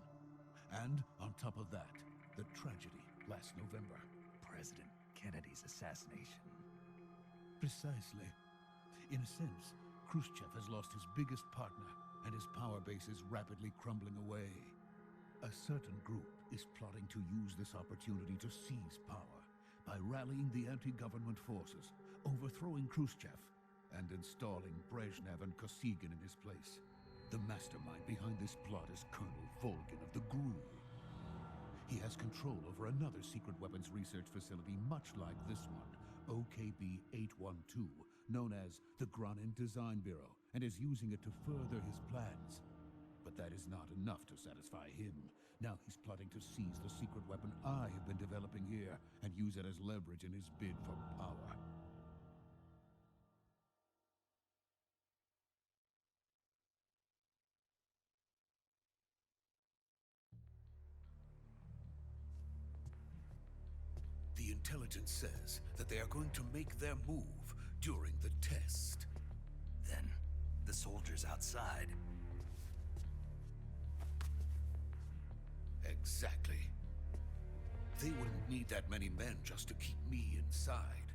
Speaker 9: And on top of that, the tragedy last November.
Speaker 1: President Kennedy's assassination.
Speaker 9: Precisely. In a sense, Khrushchev has lost his biggest partner, and his power base is rapidly crumbling away. A certain group is plotting to use this opportunity to seize power by rallying the anti-government forces, overthrowing Khrushchev, and installing Brezhnev and Kosygin in his place. The mastermind behind this plot is Colonel Volgin of the GRU. He has control over another secret weapons research facility much like this one, OKB-812, known as the Granin Design Bureau, and is using it to further his plans. But that is not enough to satisfy him. Now he's plotting to seize the secret weapon I have been developing here and use it as leverage in his bid for power. The intelligence says that they are going to make their move during the test.
Speaker 1: Then, the soldiers outside.
Speaker 9: Exactly. They wouldn't need that many men just to keep me inside.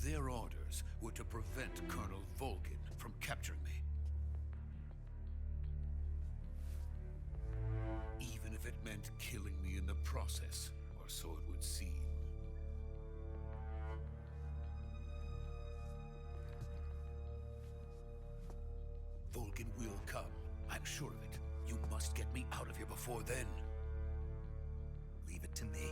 Speaker 9: Their orders were to prevent Colonel Volgin from capturing me. Even if it meant killing me in the process, or so it would seem. Volgin will come. I'm sure of it. You must get me out of here before then.
Speaker 1: Leave it to me.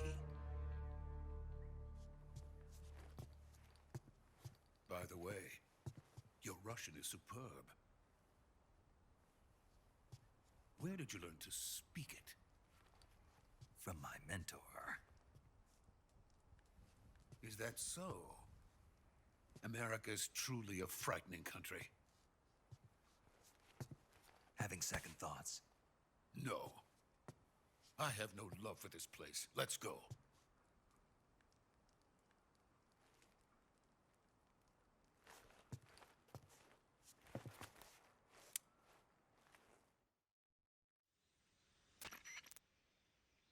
Speaker 9: By the way, your Russian is superb. Where did you learn to speak it?
Speaker 1: From my mentor.
Speaker 9: Is that so? America's truly a frightening country.
Speaker 1: Having second thoughts.
Speaker 9: No. I have no love for this place. Let's go.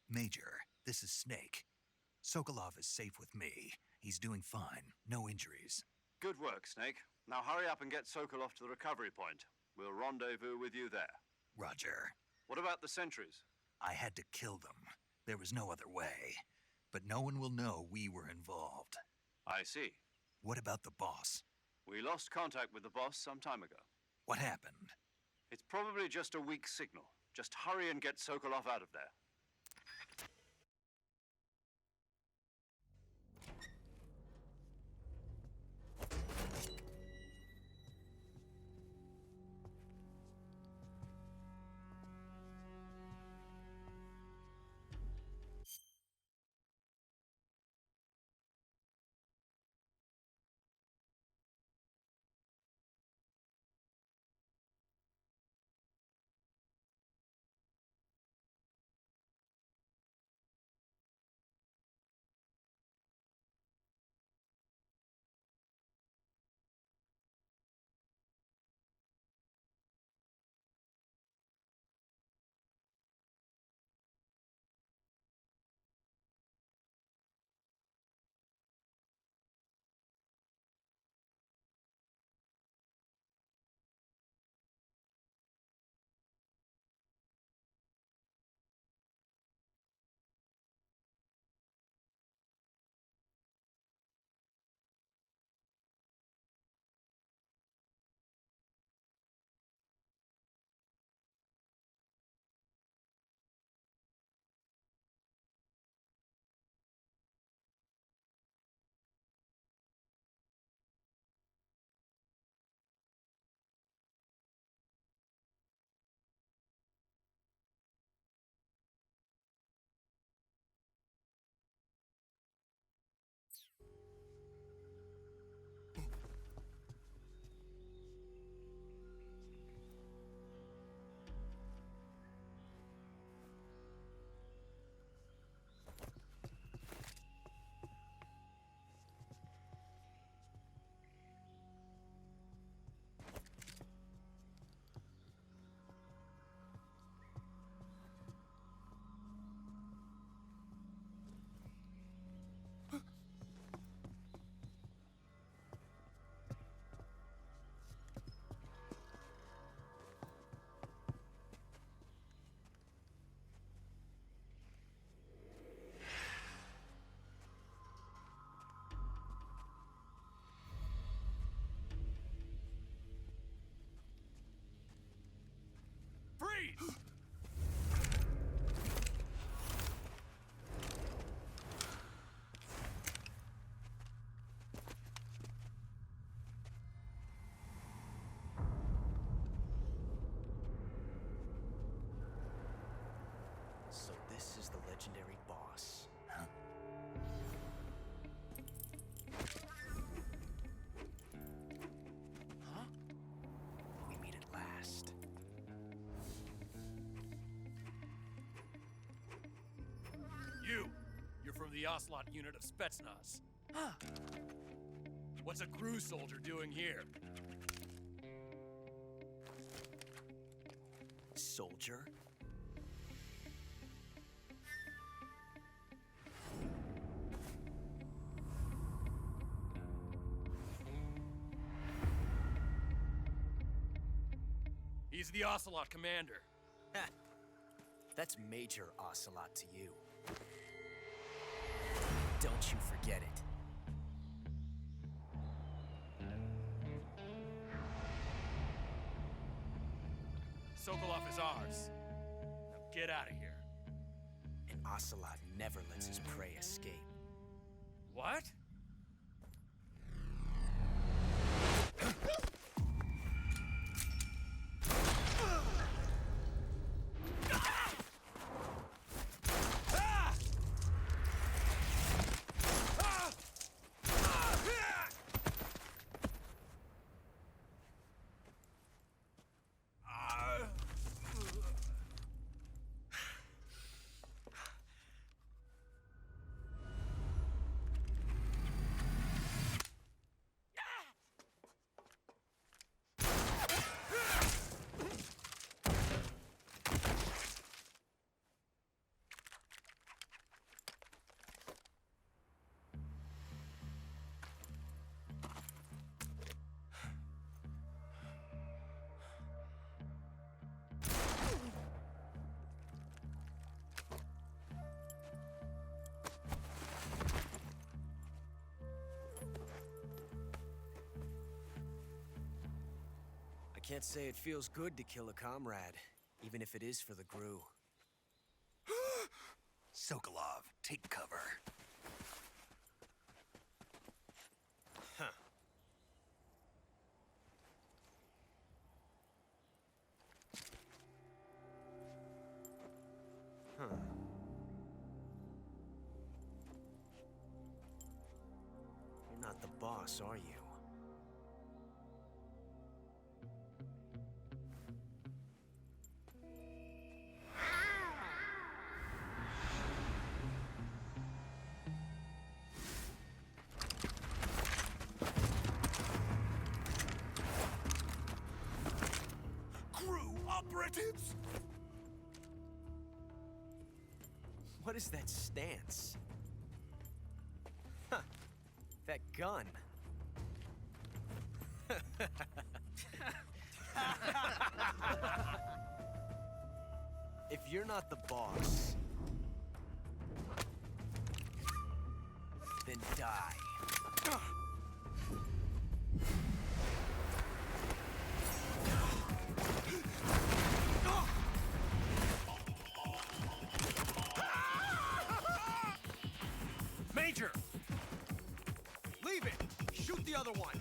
Speaker 1: Major, this is Snake. Sokolov is safe with me. He's doing fine. No injuries.
Speaker 4: Good work, Snake. Now hurry up and get Sokolov to the recovery point. We'll rendezvous with you there.
Speaker 1: Roger.
Speaker 4: What about the sentries?
Speaker 1: I had to kill them. There was no other way. But no one will know we were involved.
Speaker 4: I see.
Speaker 1: What about the boss?
Speaker 4: We lost contact with the boss some time ago.
Speaker 1: What happened?
Speaker 4: It's probably just a weak signal. Just hurry and get Sokolov out of there.
Speaker 10: of the Ocelot unit of Spetsnaz. Huh. What's a crew soldier doing here?
Speaker 11: Soldier?
Speaker 10: He's the Ocelot commander.
Speaker 11: Ha! That's Major Ocelot to you. Don't you forget it.
Speaker 10: Sokolov is ours. Now get out of here.
Speaker 11: And Ocelot never lets his prey escape.
Speaker 10: What?
Speaker 11: I can't say it feels good to kill a comrade, even if it is for the Gru.
Speaker 1: Sokolov, take cover.
Speaker 11: Huh. Huh. You're not the boss, are you?
Speaker 1: Operatives?
Speaker 11: What is that stance? Huh. That gun. If you're not the boss, then die.
Speaker 10: Major!
Speaker 11: Leave it! Shoot the other one!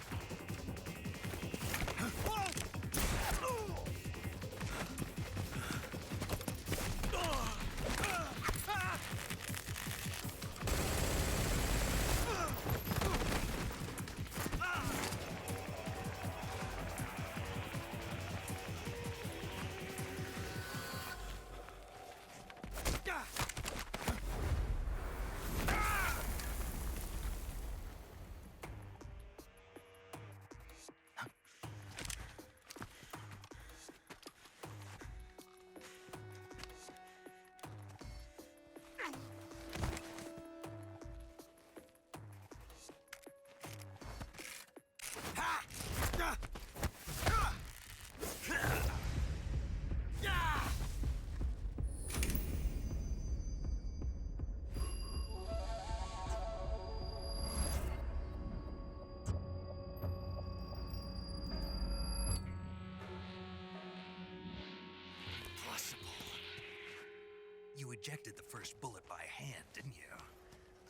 Speaker 1: You ejected the first bullet by hand, didn't you?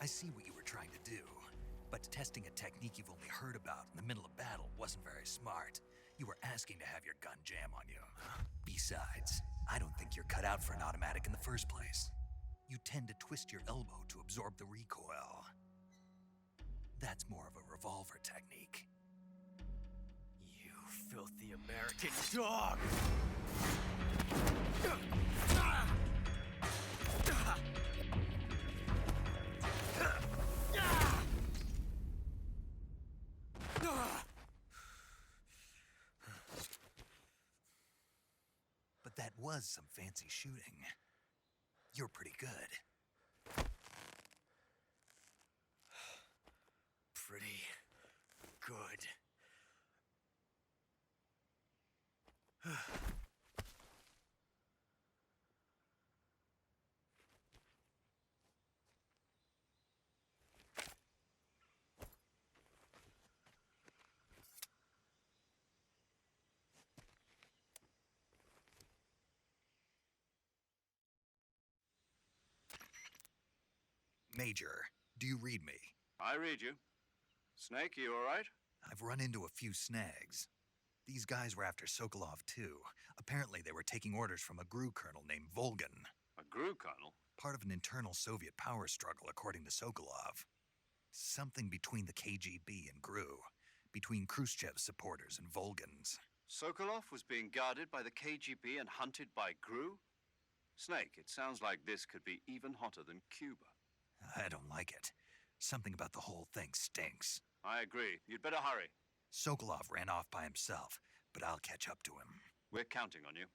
Speaker 1: I see what you were trying to do. But testing a technique you've only heard about in the middle of battle wasn't very smart. You were asking to have your gun jam on you. Besides, I don't think you're cut out for an automatic in the first place. You tend to twist your elbow to absorb the recoil. That's more of a revolver technique.
Speaker 11: You filthy American dog!
Speaker 1: was some fancy shooting. You're pretty good.
Speaker 11: Pretty good.
Speaker 1: Major, do you read me?
Speaker 5: I read you. Snake, you all right?
Speaker 1: I've run into a few snags. These guys were after Sokolov too. Apparently they were taking orders from a GRU colonel named Volgan.
Speaker 5: A GRU colonel?
Speaker 1: Part of an internal Soviet power struggle, according to Sokolov. Something between the KGB and GRU. Between Khrushchev's supporters and Volgan's.
Speaker 5: Sokolov was being guarded by the KGB and hunted by GRU? Snake, it sounds like this could be even hotter than Cuba.
Speaker 1: I don't like it. Something about the whole thing stinks.
Speaker 5: I agree. You'd better hurry.
Speaker 1: Sokolov ran off by himself, but I'll catch up to him.
Speaker 5: We're counting on you.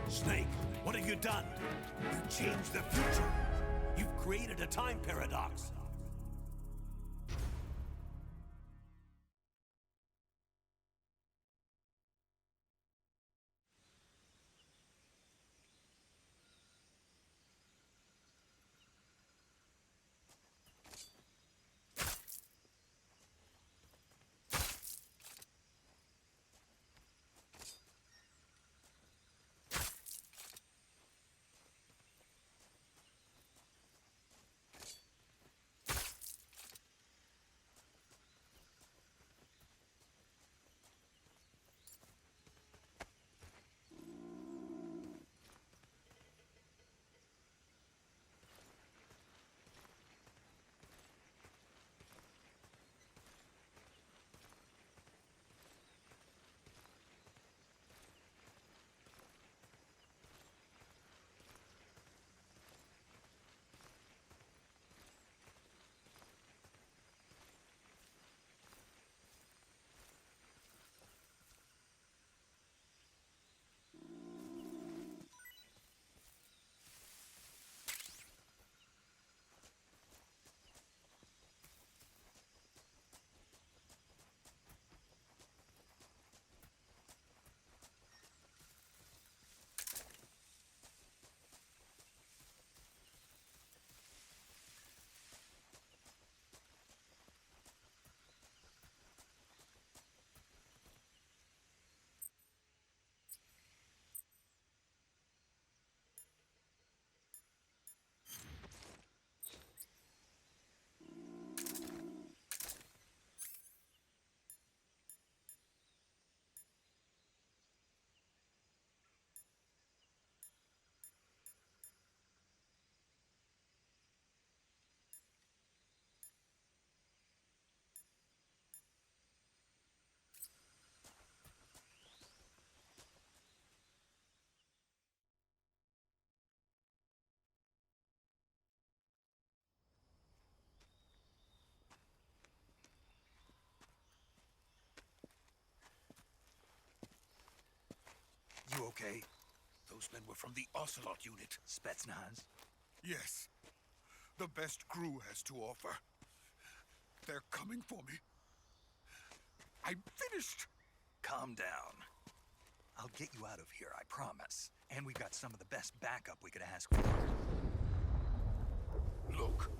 Speaker 12: Snake, what have you done? You've changed the future. You've created a time paradox.
Speaker 1: You okay?
Speaker 9: Those men were from the Ocelot unit.
Speaker 1: Spetsnaz?
Speaker 9: Yes. The best GRU has to offer. They're coming for me. I'm finished.
Speaker 1: Calm down. I'll get you out of here, I promise. And we've got some of the best backup we could ask for.
Speaker 9: Look.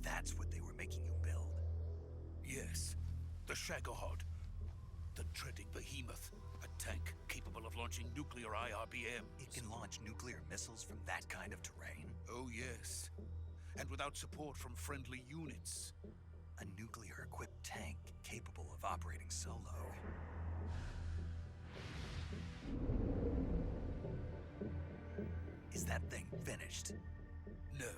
Speaker 1: That's what they were making you build?
Speaker 9: Yes. The Shagohod. The dreaded behemoth. A tank capable of launching nuclear IRBM.
Speaker 1: It can launch nuclear missiles from that kind of terrain?
Speaker 9: Oh, yes. And without support from friendly units.
Speaker 1: A nuclear-equipped tank capable of operating solo. finished.
Speaker 9: No,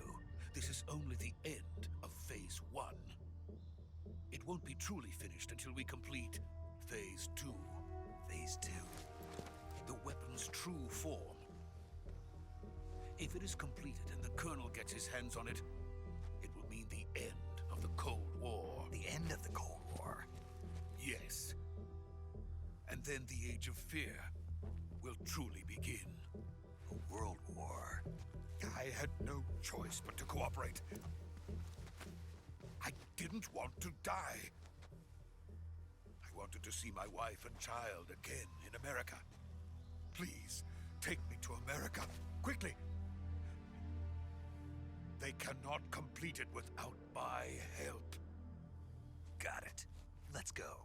Speaker 9: this is only the end of Phase 1. It won't be truly finished until we complete Phase 2.
Speaker 1: Phase 2?
Speaker 9: The weapon's true form. If it is completed and the Colonel gets his hands on it, it will mean the end of the Cold War.
Speaker 1: The end of the Cold War?
Speaker 9: Yes. And then the Age of Fear will truly begin.
Speaker 1: A world war?
Speaker 9: I had no choice but to cooperate. I didn't want to die. I wanted to see my wife and child again in America. Please, take me to America, quickly. They cannot complete it without my help.
Speaker 1: Got it. Let's go.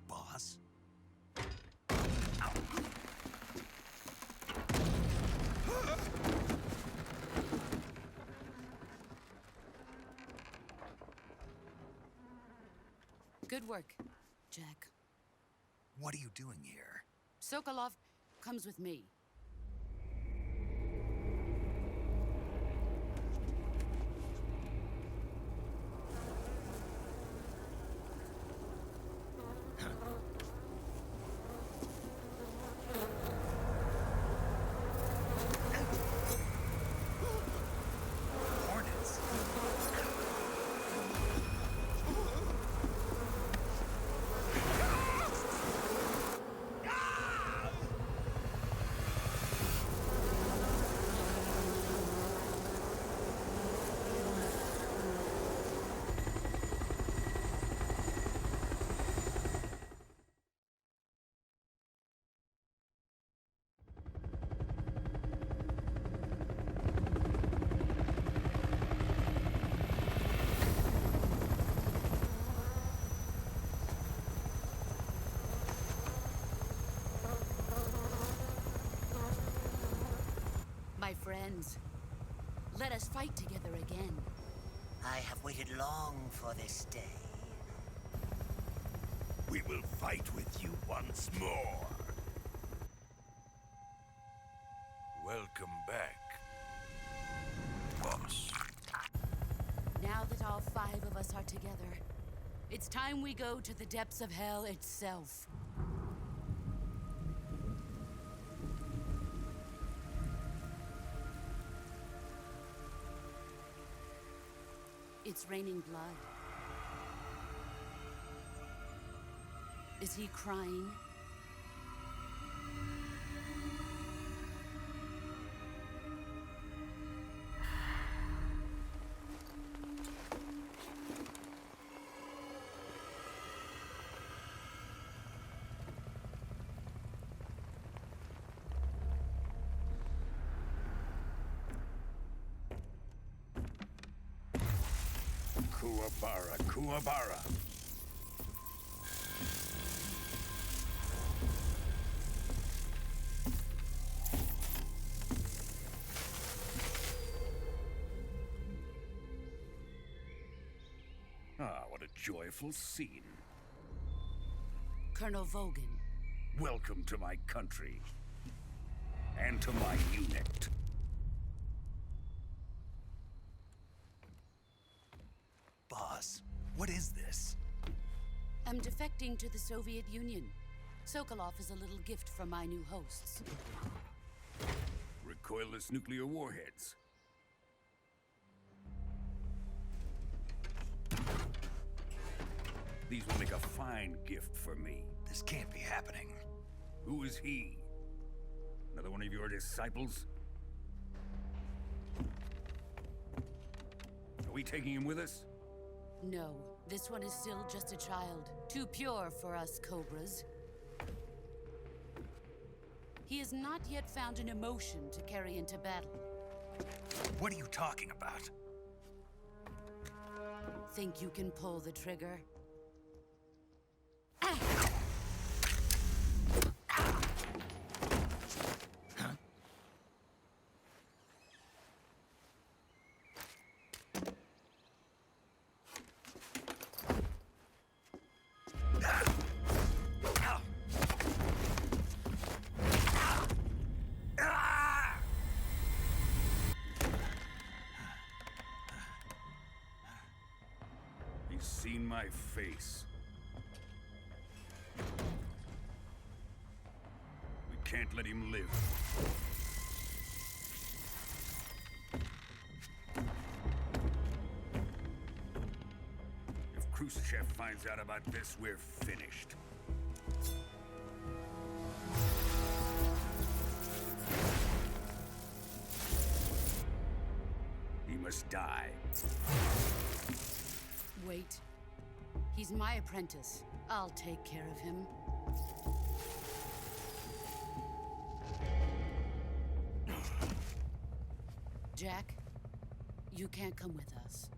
Speaker 1: Boss?
Speaker 7: Good work, Jack.
Speaker 1: What are you doing here?
Speaker 7: Sokolov comes with me.
Speaker 1: Hornets?
Speaker 7: My friends, let us fight together again.
Speaker 13: I have waited long for this day.
Speaker 12: We will fight with you once more. Welcome back, boss.
Speaker 7: Now that all 5 of us are together, it's time we go to the depths of hell itself. It's raining blood. Is he crying?
Speaker 12: Kuwabara, Kuwabara. Ah, what a joyful scene.
Speaker 7: Colonel Vogan.
Speaker 12: Welcome to my country. And to my unit.
Speaker 1: Boss, what is this?
Speaker 7: am defecting to the Soviet Union. Sokolov is a little gift from my new hosts.
Speaker 14: Recoilless nuclear warheads. These will make a fine gift for me.
Speaker 1: This can't be happening.
Speaker 14: Who is he? Another one of your disciples? Are we taking him with us?
Speaker 7: No, this one is still just a child. Too pure for us Cobras. He has not yet found an emotion to carry into battle.
Speaker 1: What are you talking about?
Speaker 7: Think you can pull the trigger?
Speaker 14: He's seen my face. We can't let him live. If Khrushchev finds out about this, we're finished. He must die.
Speaker 7: Wait. He's my apprentice. I'll take care of him. Jack, you can't come with us.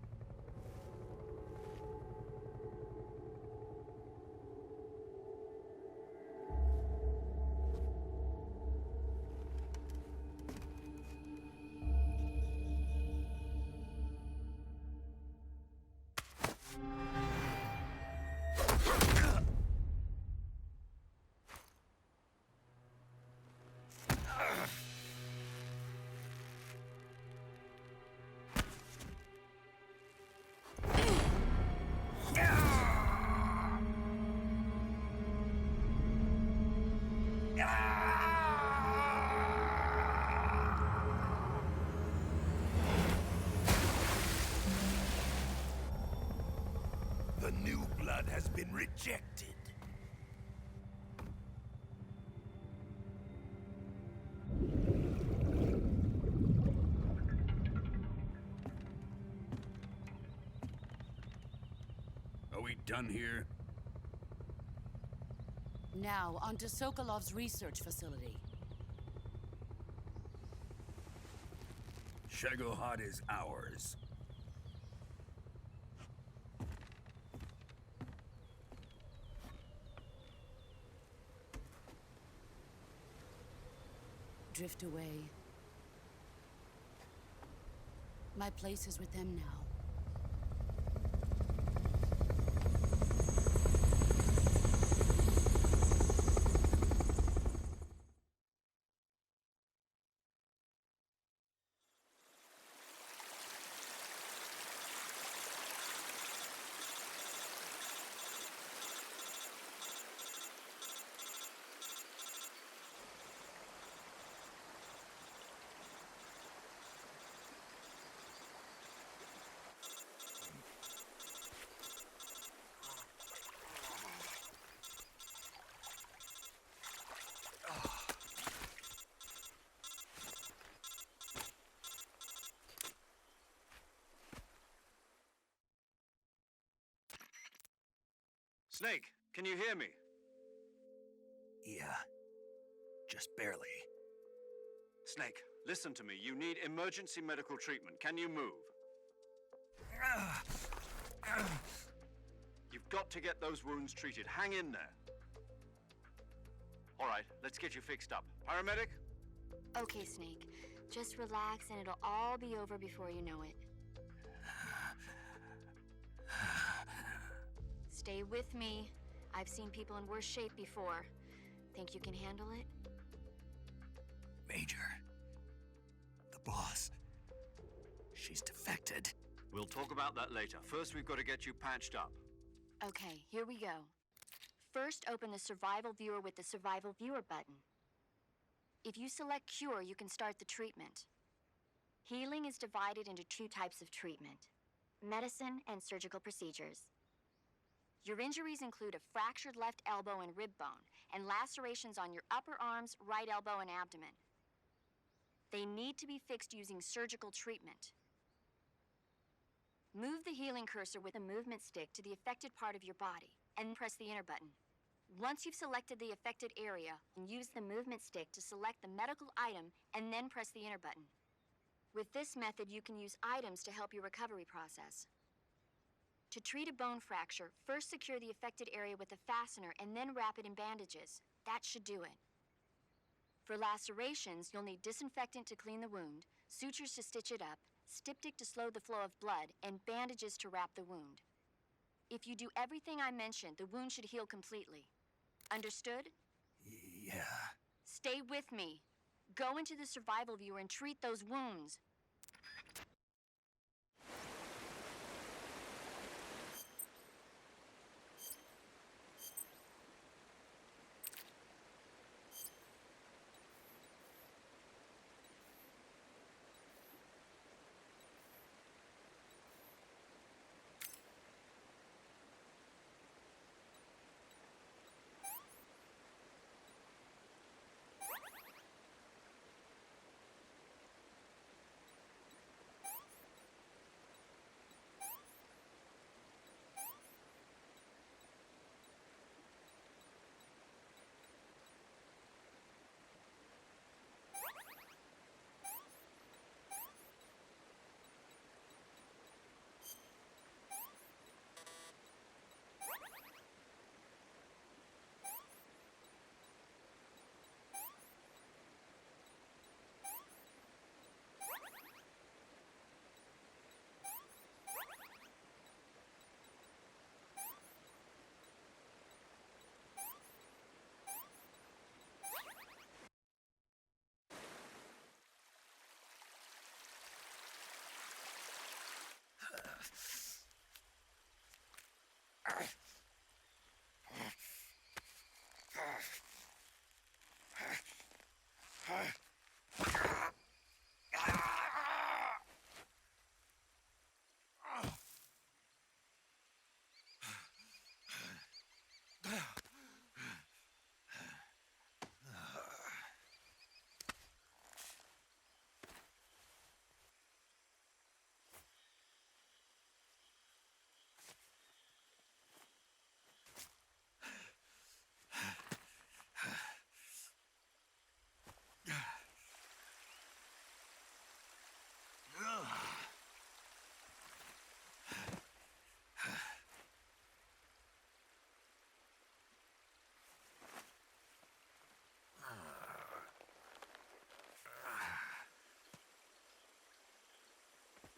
Speaker 12: The new blood has been rejected.
Speaker 14: Are we done here?
Speaker 7: Now, onto Sokolov's research facility.
Speaker 14: Shagohod is ours.
Speaker 7: Drift away. My place is with them now.
Speaker 5: Snake, can you hear me?
Speaker 1: Yeah. Just barely.
Speaker 5: Snake, listen to me. You need emergency medical treatment. Can you move? You've got to get those wounds treated. Hang in there. All right, let's get you fixed up. Paramedic?
Speaker 6: Okay, Snake. Just relax and it'll all be over before you know it. Stay with me. I've seen people in worse shape before. Think you can handle it?
Speaker 1: Major. The boss. She's defected.
Speaker 5: We'll talk about that later. First, we've got to get you patched up.
Speaker 6: Okay, here we go. First, open the Survival Viewer with the Survival Viewer button. If you select Cure, you can start the treatment. Healing is divided into two types of treatment: medicine and surgical procedures. Your injuries include a fractured left elbow and rib bone, and lacerations on your upper arms, right elbow, and abdomen. They need to be fixed using surgical treatment. Move the healing cursor with a movement stick to the affected part of your body, and press the enter button. Once you've selected the affected area, use the movement stick to select the medical item, and then press the enter button. With this method, you can use items to help your recovery process. To treat a bone fracture, first secure the affected area with a fastener and then wrap it in bandages. That should do it. For lacerations, you'll need disinfectant to clean the wound, sutures to stitch it up, styptic to slow the flow of blood, and bandages to wrap the wound. If you do everything I mentioned, the wound should heal completely. Understood?
Speaker 1: Yeah.
Speaker 6: Stay with me. Go into the Survival Viewer and treat those wounds.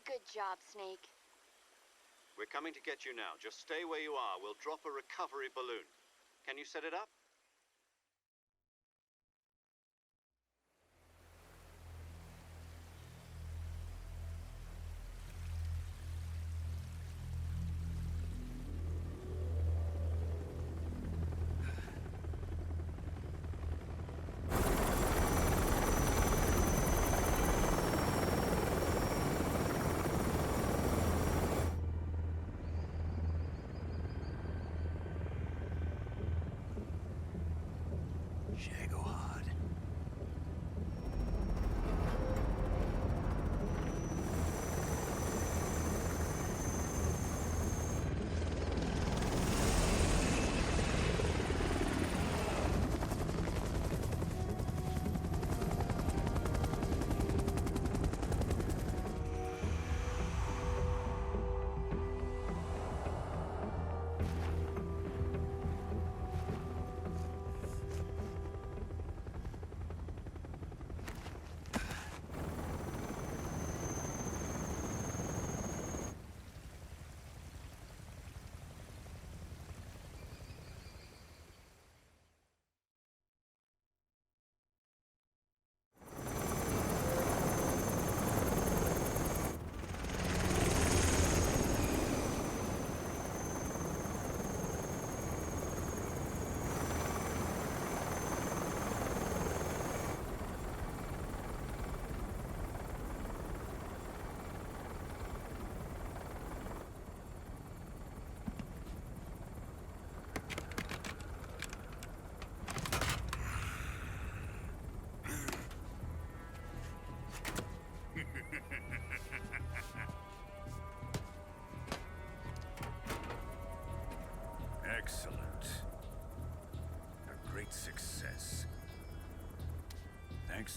Speaker 6: Good job, Snake.
Speaker 4: We're coming to get you now. Just stay where you are. We'll drop a recovery balloon. Can you set it up?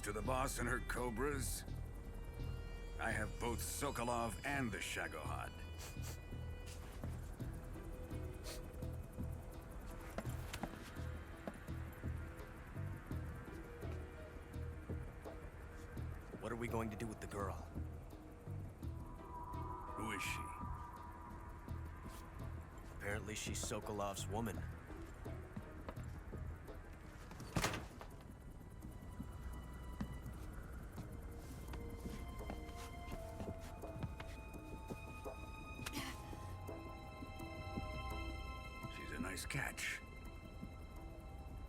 Speaker 14: to the boss and her cobras? I have both Sokolov and the Shagohod.
Speaker 11: What are we going to do with the girl?
Speaker 14: Who is she?
Speaker 11: Apparently she's Sokolov's woman.
Speaker 14: She's a nice catch.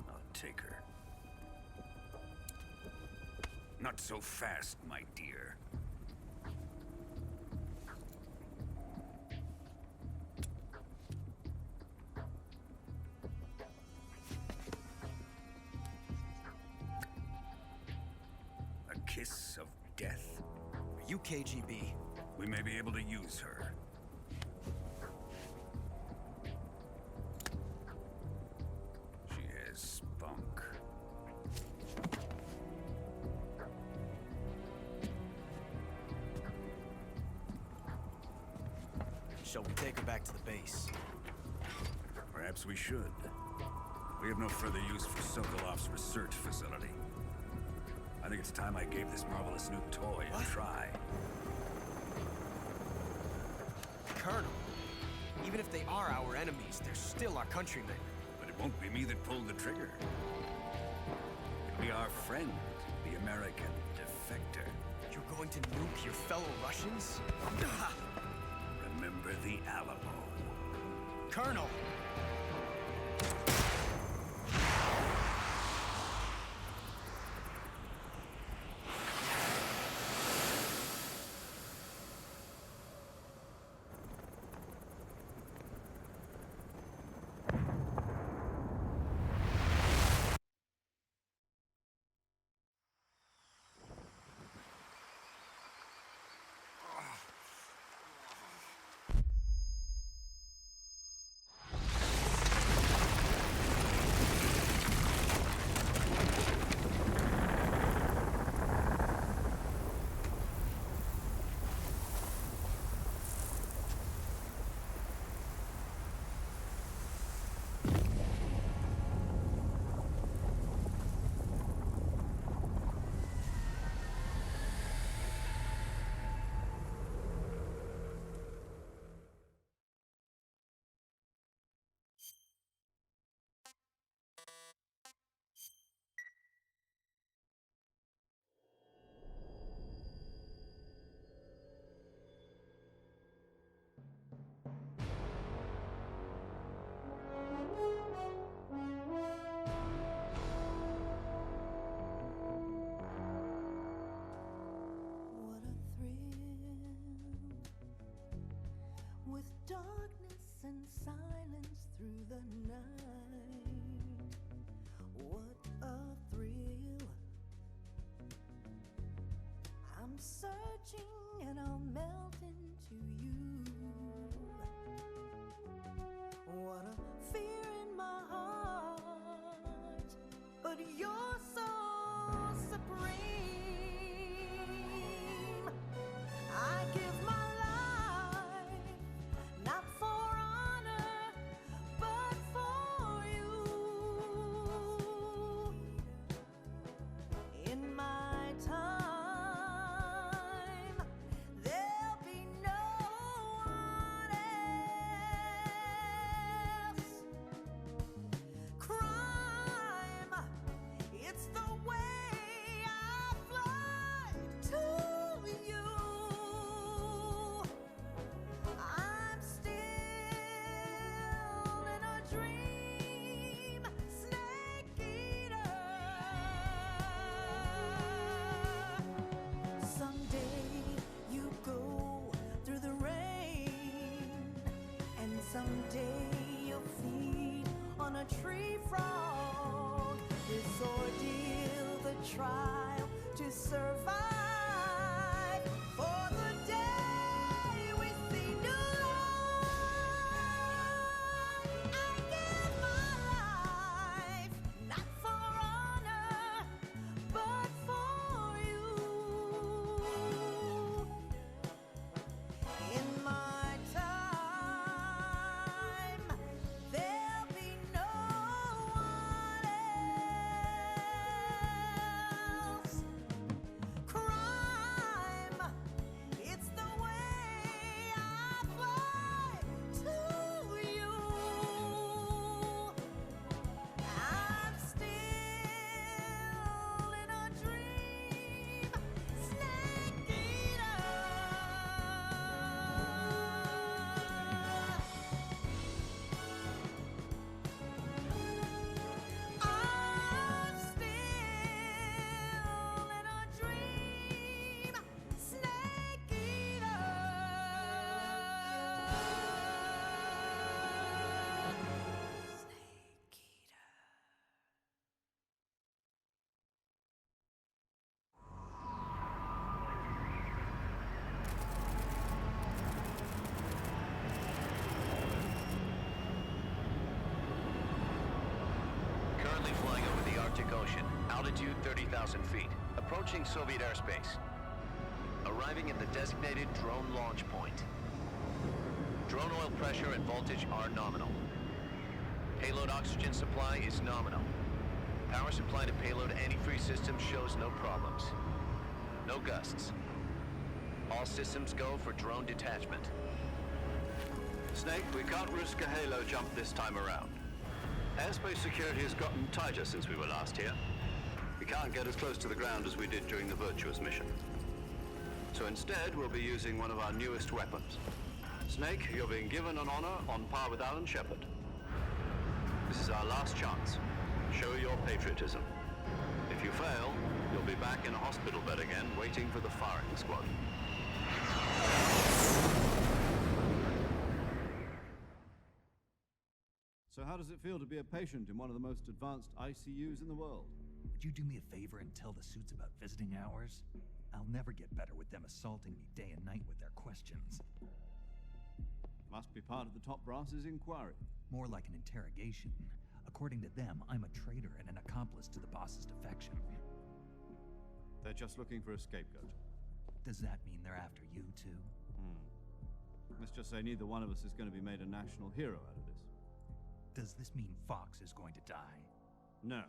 Speaker 14: I'll take her. Not so fast, my dear. A kiss of death?
Speaker 11: Are you KGB?
Speaker 14: We may be able to use her. She has spunk.
Speaker 11: Shall we take her back to the base?
Speaker 14: Perhaps we should. We have no further use for Sokolov's research facility. I think it's time I gave this marvelous new toy a try.
Speaker 11: Colonel, even if they are our enemies, they're still our countrymen.
Speaker 14: But it won't be me that pulled the trigger. It'll be our friend, the American defector.
Speaker 11: You're going to nuke your fellow Russians?
Speaker 14: Remember the Alamo.
Speaker 11: Colonel!
Speaker 15: With darkness and silence through the night, what a thrill. I'm searching and I'll melt into you. What a fear in my heart, but you're so supreme. I give my not for honor, but for you. In my time, there'll be no one else. Crime, it's the way I fly to you. I'm still in a dream, snake eater. Someday you go through the rain, and someday you'll feed on a tree frog. This ordeal, the trial to survive. For the day we see new light, I give my life, not for honor, but for
Speaker 16: Arctic Ocean, altitude 30,000 feet, approaching Soviet airspace. Arriving at the designated drone launch point. Drone oil pressure and voltage are nominal. Payload oxygen supply is nominal. Power supply to payload antifreeze system shows no problems. No gusts. All systems go for drone detachment.
Speaker 4: Snake, we can't risk a halo jump this time around. Airspace security has gotten tighter since we were last here. We can't get as close to the ground as we did during the Virtuous mission. So instead, we'll be using one of our newest weapons. Snake, you're being given an honor on par with Alan Shepard. This is our last chance. Show your patriotism. If you fail, you'll be back in a hospital bed again, waiting for the firing squad.
Speaker 5: So how does it feel to be a patient in one of the most advanced ICUs in the world?
Speaker 1: Would you do me a favor and tell the suits about visiting hours? I'll never get better with them assaulting me day and night with their questions.
Speaker 5: Must be part of the top brass's inquiry.
Speaker 1: More like an interrogation. According to them, I'm a traitor and an accomplice to the boss's defection.
Speaker 5: They're just looking for a scapegoat.
Speaker 1: Does that mean they're after you, too?
Speaker 5: Let's just say neither one of us is going to be made a national hero out of this.
Speaker 1: Does this mean Fox is going to die?
Speaker 5: No.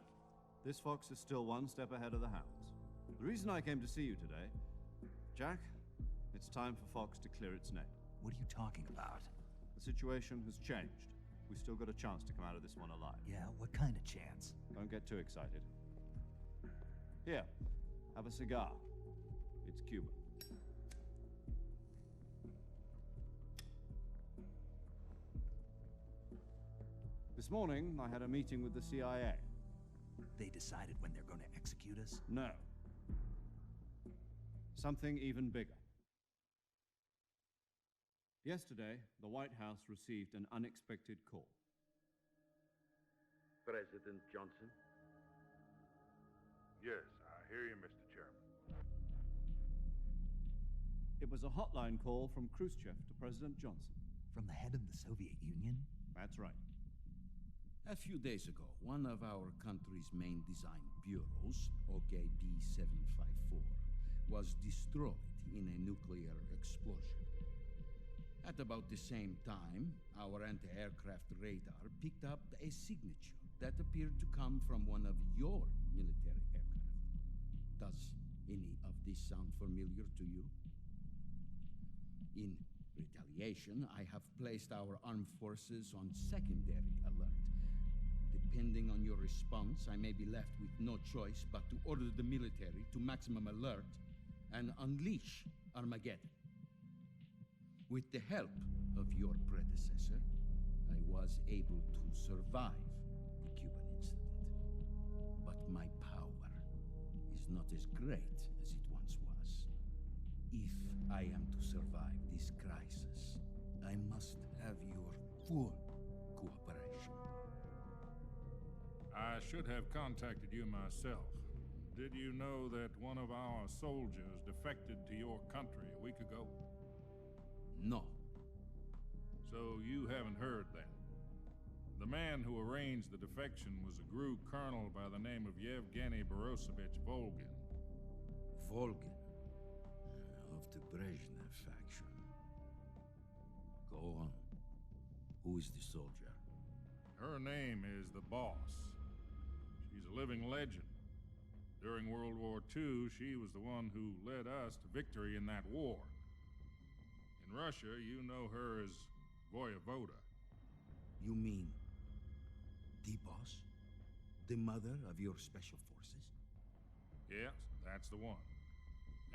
Speaker 5: This fox is still one step ahead of the hounds. The reason I came to see you today, Jack, it's time for Fox to clear its name.
Speaker 1: What are you talking about?
Speaker 5: The situation has changed. We still got a chance to come out of this one alive.
Speaker 1: Yeah, what kind of chance?
Speaker 5: Don't get too excited. Here, have a cigar. It's Cuban. This morning, I had a meeting with the CIA.
Speaker 1: They decided when they're going to execute us?
Speaker 5: No. Something even bigger. Yesterday, the White House received an unexpected call.
Speaker 17: President Johnson? Yes, I hear you, Mr. Chairman.
Speaker 5: It was a hotline call from Khrushchev to President Johnson.
Speaker 1: From the head of the Soviet Union?
Speaker 5: That's right.
Speaker 9: A few days ago, one of our country's main design bureaus, OKB 754, was destroyed in a nuclear explosion. At about the same time, our anti-aircraft radar picked up a signature that appeared to come from one of your military aircraft. Does any of this sound familiar to you? In retaliation, I have placed our armed forces on secondary alert. Depending on your response, I may be left with no choice but to order the military to maximum alert and unleash Armageddon. With the help of your predecessor, I was able to survive the Cuban incident. But my power is not as great as it once was. If I am to survive this crisis, I must have your full cooperation.
Speaker 18: I should have contacted you myself. Did you know that one of our soldiers defected to your country a week ago?
Speaker 9: No.
Speaker 18: So you haven't heard then. The man who arranged the defection was a GRU colonel by the name of Yevgeny Borosovich Volgin.
Speaker 9: Volgin? Of the Brezhnev faction. Go on. Who is the soldier?
Speaker 18: Her name is the Boss. She's a living legend. During World War II, she was the one who led us to victory in that war. In Russia, you know her as Voyevoda.
Speaker 9: You mean the Boss? The mother of your special forces?
Speaker 18: Yes, that's the one.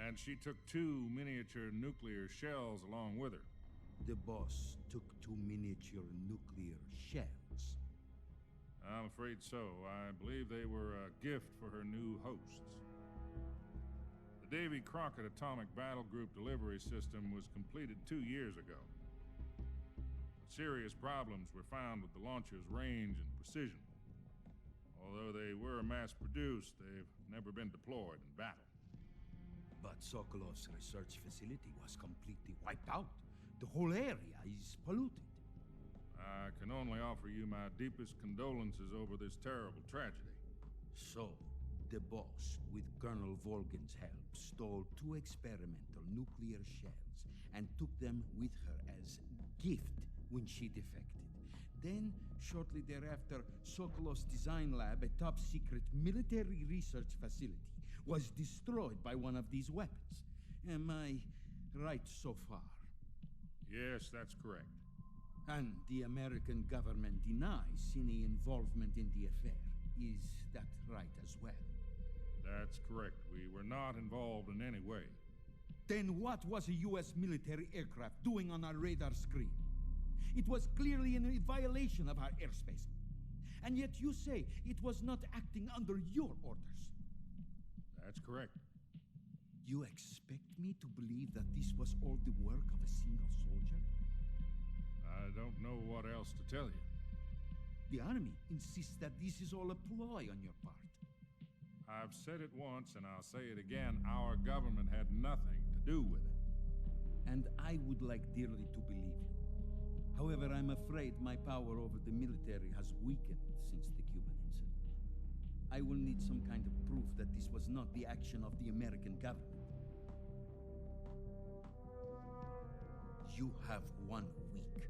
Speaker 18: And she took 2 miniature nuclear shells along with her.
Speaker 9: The Boss took 2 miniature nuclear shells?
Speaker 18: I'm afraid so. I believe they were a gift for her new hosts. The Davy Crockett Atomic Battle Group delivery system was completed 2 years ago. Serious problems were found with the launcher's range and precision. Although they were mass-produced, they've never been deployed in battle.
Speaker 9: But Sokolov's research facility was completely wiped out. The whole area is polluted.
Speaker 18: I can only offer you my deepest condolences over this terrible tragedy.
Speaker 9: So, the boss, with Colonel Volgin's help, stole 2 experimental nuclear shells and took them with her as gift when she defected. Then, shortly thereafter, Sokolov's design lab, a top-secret military research facility, was destroyed by one of these weapons. Am I right so far?
Speaker 18: Yes, that's correct.
Speaker 9: And the American government denies any involvement in the affair. Is that right as well?
Speaker 18: That's correct. We were not involved in any way.
Speaker 9: Then what was a U.S. military aircraft doing on our radar screen? It was clearly in a violation of our airspace. And yet you say it was not acting under your orders.
Speaker 18: That's correct.
Speaker 9: You expect me to believe that this was all the work of a single soldier?
Speaker 18: I don't know what else to tell you.
Speaker 9: The Army insists that this is all a ploy on your part.
Speaker 18: I've said it once, and I'll say it again. Our government had nothing to do with it.
Speaker 9: And I would like dearly to believe you. However, I'm afraid my power over the military has weakened since the Cuban incident. I will need some kind of proof that this was not the action of the American government. You have 1 week.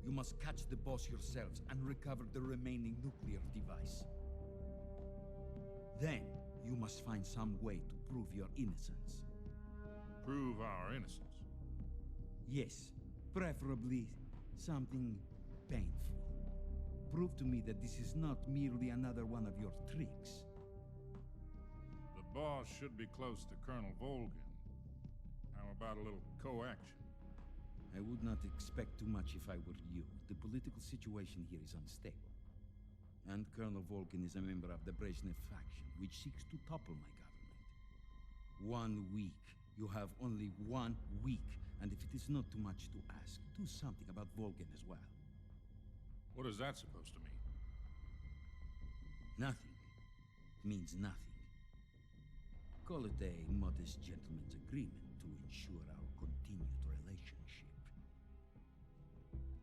Speaker 9: You must catch the boss yourselves and recover the remaining nuclear device. Then, you must find some way to prove your innocence.
Speaker 18: Prove our innocence?
Speaker 9: Yes, preferably something painful. Prove to me that this is not merely another one of your tricks.
Speaker 18: The boss should be close to Colonel Volgin. How about a little coaction?
Speaker 9: I would not expect too much if I were you. The political situation here is unstable. And Colonel Volgin is a member of the Brezhnev faction, which seeks to topple my government. 1 week. You have only 1 week. And if it is not too much to ask, do something about Volgin as well.
Speaker 18: What is that supposed to mean?
Speaker 9: Nothing. It means nothing. Call it a modest gentleman's agreement to ensure our continued relationship.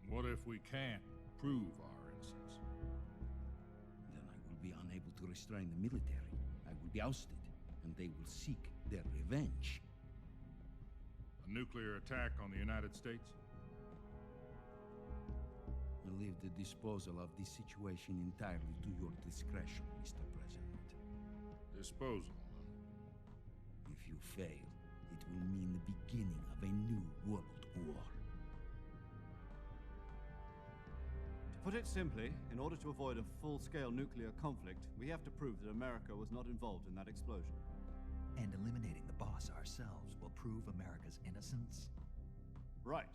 Speaker 18: What if we can't prove our innocence?
Speaker 9: Then I will be unable to restrain the military. I will be ousted, and they will seek their revenge.
Speaker 18: A nuclear attack on the United States?
Speaker 9: I leave the disposal of this situation entirely to your discretion, Mr. President.
Speaker 18: Disposal?
Speaker 9: If you fail, it will mean the beginning of a new world war.
Speaker 5: To put it simply, in order to avoid a full-scale nuclear conflict, we have to prove that America was not involved in that explosion.
Speaker 1: And eliminating the boss ourselves will prove America's innocence?
Speaker 5: Right.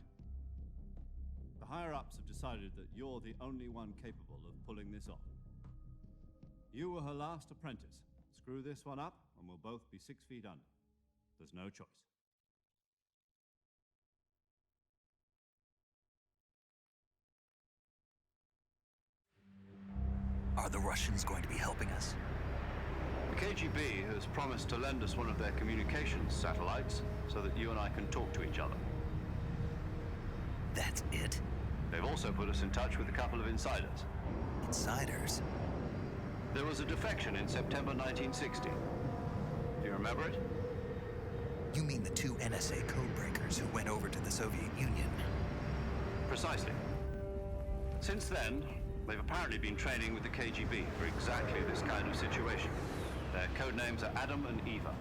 Speaker 5: The higher-ups have decided that you're the only one capable of pulling this off. You were her last apprentice. Screw this one up, and we'll both be 6 feet under. There's no choice.
Speaker 1: Are the Russians going to be helping us?
Speaker 4: The KGB has promised to lend us one of their communications satellites so that you and I can talk to each other.
Speaker 1: That's it?
Speaker 4: They've also put us in touch with a couple of insiders.
Speaker 1: Insiders?
Speaker 4: There was a defection in September 1960. Do you remember it?
Speaker 1: You mean the 2 NSA codebreakers who went over to the Soviet Union?
Speaker 4: Precisely. Since then, they've apparently been training with the KGB for exactly this kind of situation. Their codenames are Adam and Eva.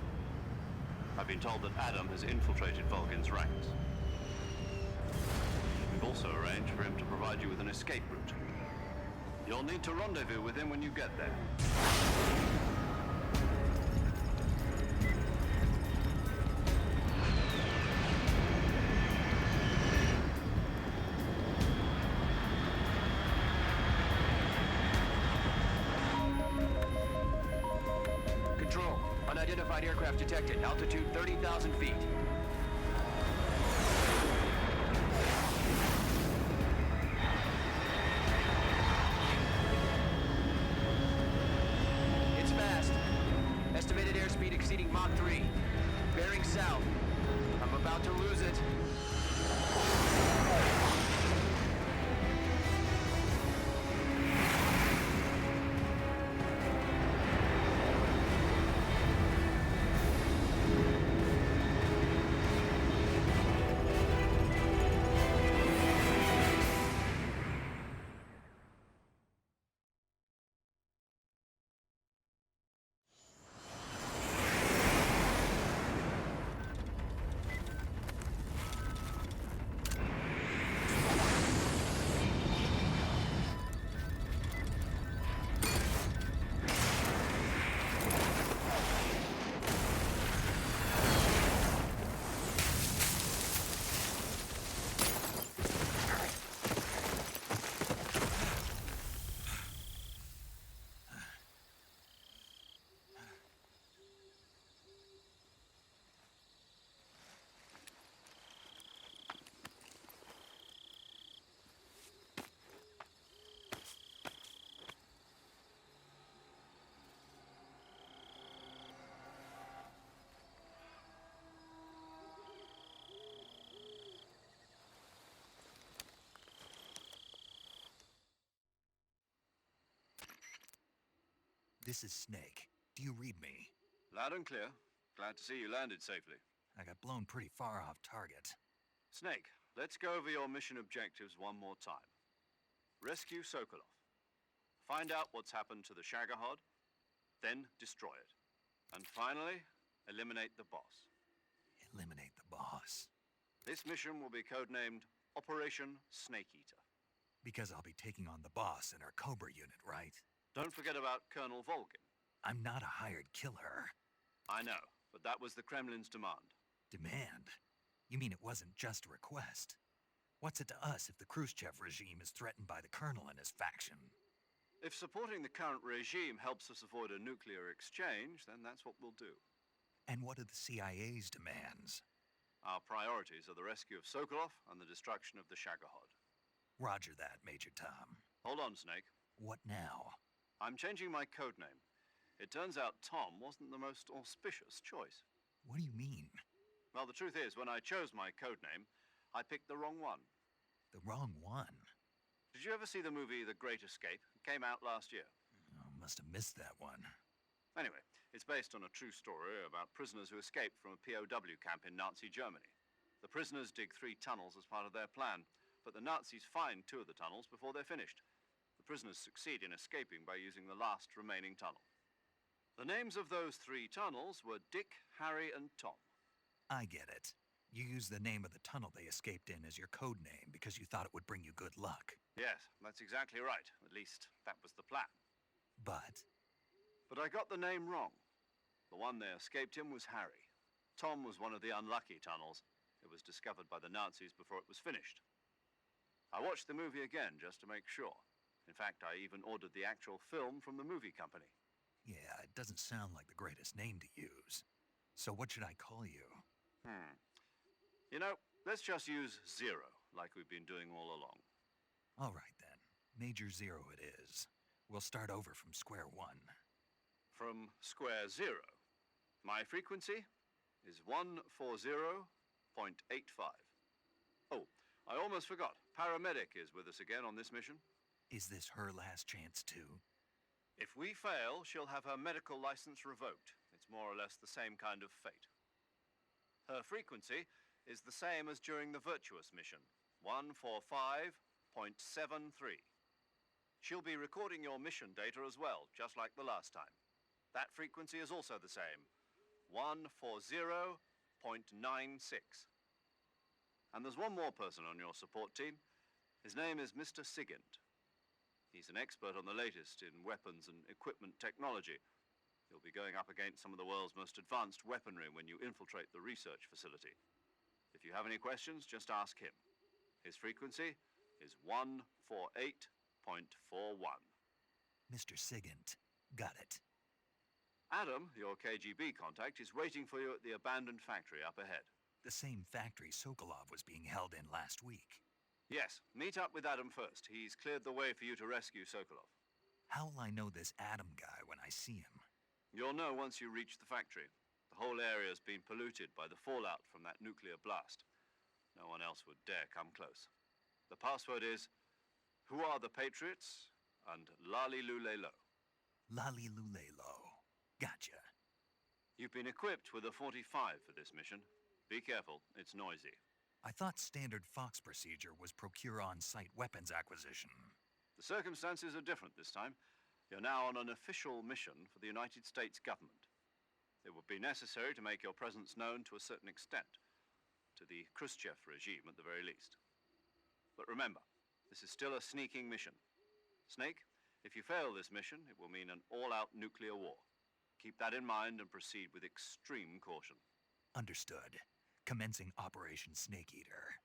Speaker 4: I've been told that Adam has infiltrated Volgin's ranks. We've also arranged for him to provide you with an escape route. You'll need to rendezvous with him when you get there.
Speaker 16: Control. Unidentified aircraft detected. Altitude 30,000 feet. It's fast. Estimated airspeed exceeding Mach 3. Bearing south. I'm about to lose it.
Speaker 1: This is Snake. Do you read me?
Speaker 5: Loud and clear. Glad to see you landed safely.
Speaker 1: I got blown pretty far off target.
Speaker 5: Snake, let's go over your mission objectives one more time. Rescue Sokolov. Find out what's happened to the Shagohod, then destroy it. And finally, eliminate the boss.
Speaker 1: Eliminate the boss.
Speaker 5: This mission will be codenamed Operation Snake Eater.
Speaker 1: Because I'll be taking on the boss in our Cobra unit, right?
Speaker 5: Don't forget about Colonel Volgin.
Speaker 1: I'm not a hired killer.
Speaker 5: I know, but that was the Kremlin's demand.
Speaker 1: Demand? You mean it wasn't just a request? What's it to us if the Khrushchev regime is threatened by the Colonel and his faction?
Speaker 5: If supporting the current regime helps us avoid a nuclear exchange, then that's what we'll do.
Speaker 1: And what are the CIA's demands?
Speaker 5: Our priorities are the rescue of Sokolov and the destruction of the Shagohod.
Speaker 1: Roger that, Major Tom.
Speaker 5: Hold on, Snake.
Speaker 1: What now?
Speaker 5: I'm changing my codename. It turns out Tom wasn't the most auspicious choice.
Speaker 1: What do you mean?
Speaker 5: Well, the truth is, when I chose my codename, I picked the wrong one.
Speaker 1: The wrong one?
Speaker 5: Did you ever see the movie The Great Escape? It came out last year.
Speaker 1: Oh, must have missed that one.
Speaker 5: Anyway, it's based on a true story about prisoners who escaped from a POW camp in Nazi Germany. The prisoners dig 3 tunnels as part of their plan, but the Nazis find 2 of the tunnels before they're finished. The prisoners succeed in escaping by using the last remaining tunnel. The names of those 3 tunnels were Dick, Harry, and Tom.
Speaker 1: I get it. You used the name of the tunnel they escaped in as your code name because you thought it would bring you good luck.
Speaker 5: Yes, that's exactly right. At least, that was the plan.
Speaker 1: But
Speaker 5: I got the name wrong. The one they escaped in was Harry. Tom was one of the unlucky tunnels. It was discovered by the Nazis before it was finished. I watched the movie again just to make sure. In fact, I even ordered the actual film from the movie company.
Speaker 1: yeah, it doesn't sound like the greatest name to use. So what should I call you?
Speaker 5: You know, let's just use Zero, like we've been doing all along.
Speaker 1: All right then. Major Zero it is. We'll start over from square one.
Speaker 5: From square zero. My frequency is 140.85. Oh, I almost forgot. Paramedic is with us again on this mission.
Speaker 1: Is this her last chance too?
Speaker 5: If we fail, she'll have her medical license revoked. It's more or less the same kind of fate. Her frequency is the same as during the Virtuous mission, 145.73. She'll be recording your mission data as well, just like the last time. That frequency is also the same, 140.96. And there's one more person on your support team. His name is Mr. Sigint. He's an expert on the latest in weapons and equipment technology. You'll be going up against some of the world's most advanced weaponry when you infiltrate the research facility. If you have any questions, just ask him. His frequency is 148.41.
Speaker 1: Mr. Sigint. Got it.
Speaker 5: Adam, your KGB contact, is waiting for you at the abandoned factory up ahead.
Speaker 1: The same factory Sokolov was being held in last week.
Speaker 5: Yes, meet up with Adam first. He's cleared the way for you to rescue Sokolov.
Speaker 1: How will I know this Adam guy when I see him?
Speaker 5: You'll know once you reach the factory. The whole area's been polluted by the fallout from that nuclear blast. No one else would dare come close. The password is, "Who are the Patriots?" and Lali Lule Lo.
Speaker 1: Lali Lule Lo. Gotcha.
Speaker 5: You've been equipped with a 45 for this mission. Be careful, it's noisy.
Speaker 1: I thought standard Fox procedure was procure on-site weapons acquisition.
Speaker 5: The circumstances are different this time. You're now on an official mission for the United States government. It would be necessary to make your presence known to a certain extent, to the Khrushchev regime at the very least. But remember, this is still a sneaking mission. Snake, if you fail this mission, it will mean an all-out nuclear war. Keep that in mind and proceed with extreme caution.
Speaker 1: Understood. Commencing Operation Snake Eater.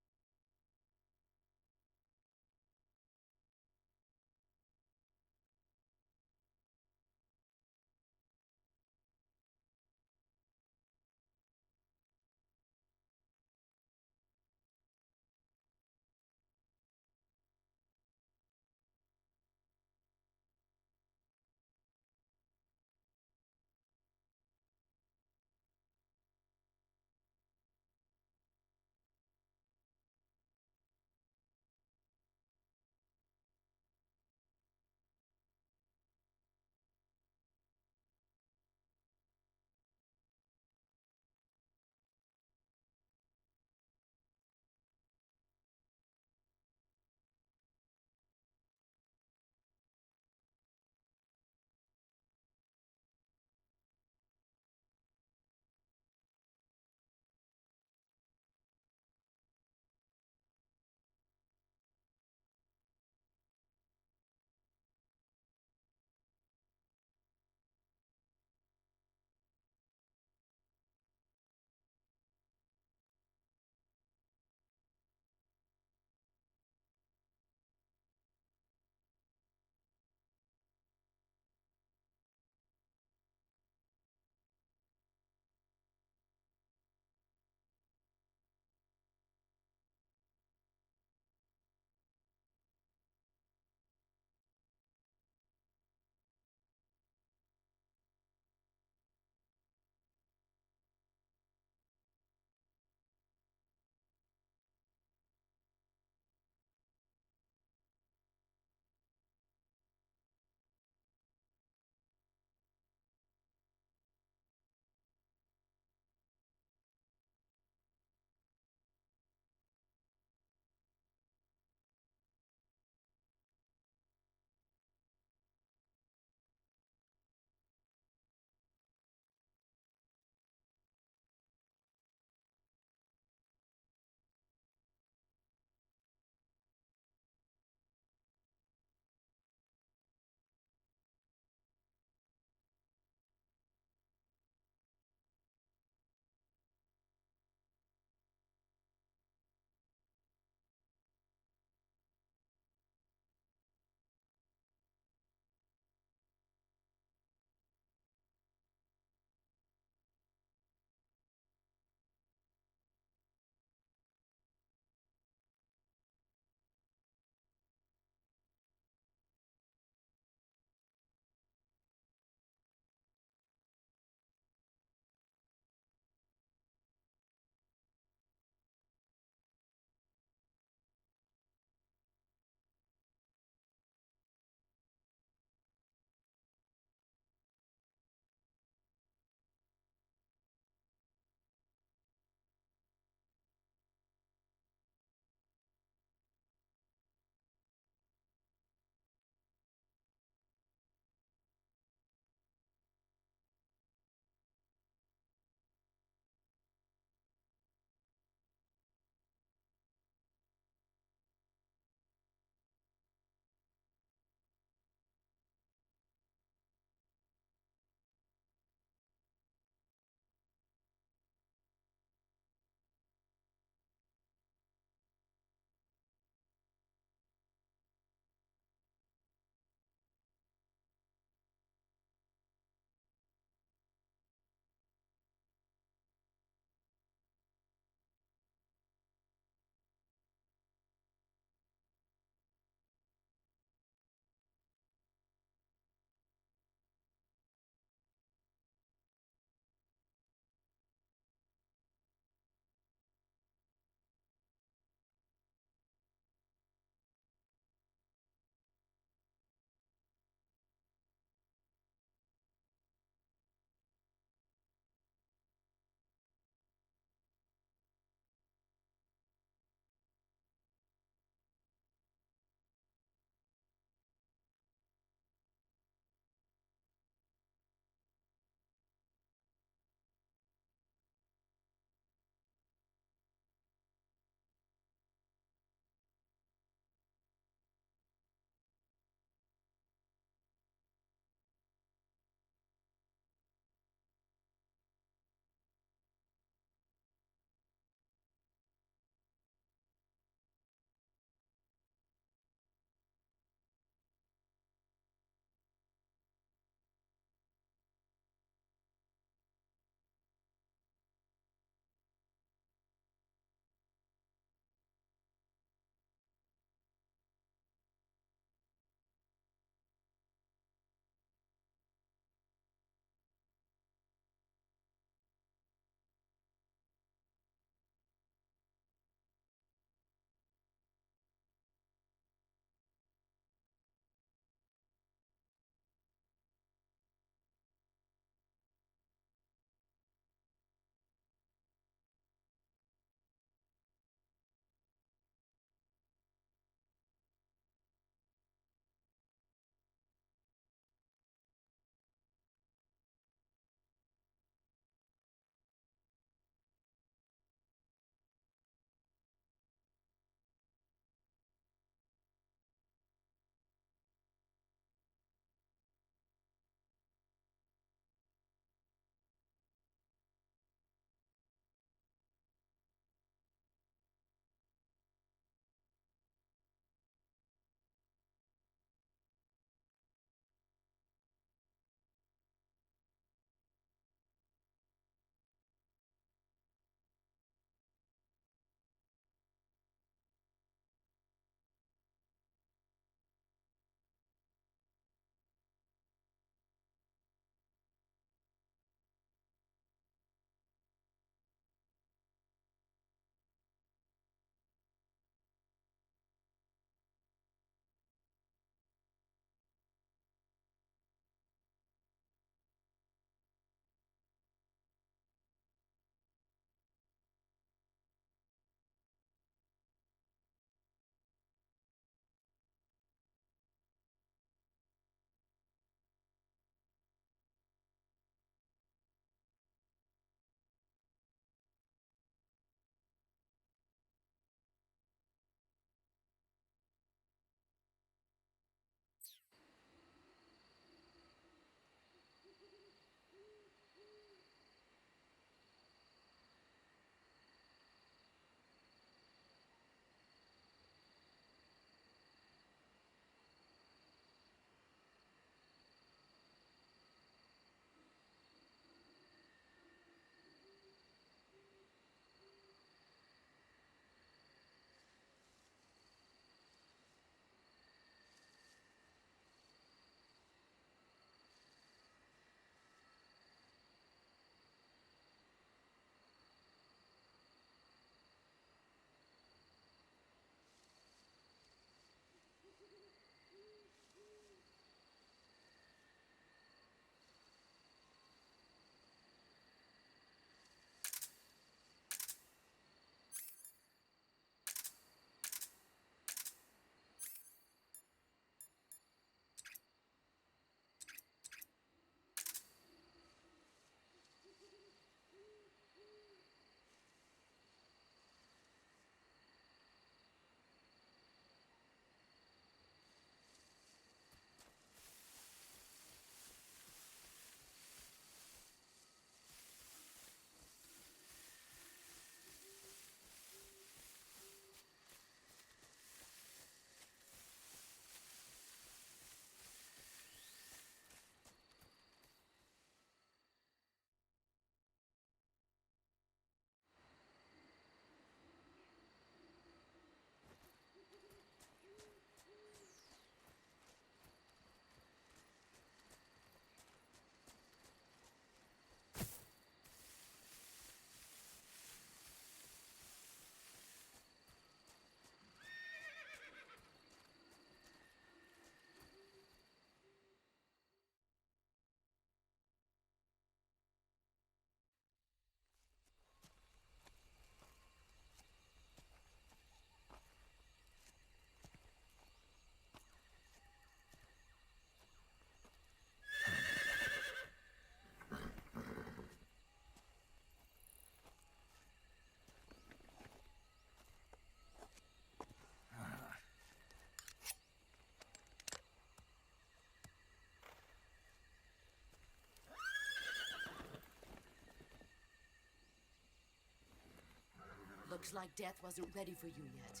Speaker 7: Looks like death wasn't ready for you yet.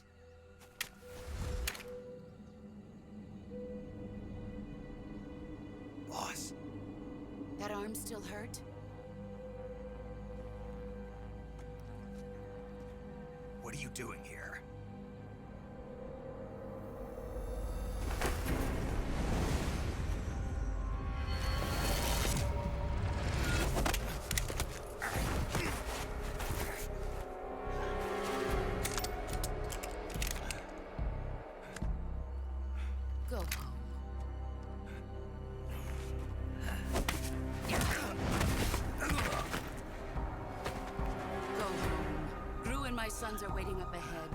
Speaker 1: Boss.
Speaker 7: That arm still hurt?
Speaker 1: What are you doing here?
Speaker 7: Go home. Go home. Gru and my sons are waiting up ahead.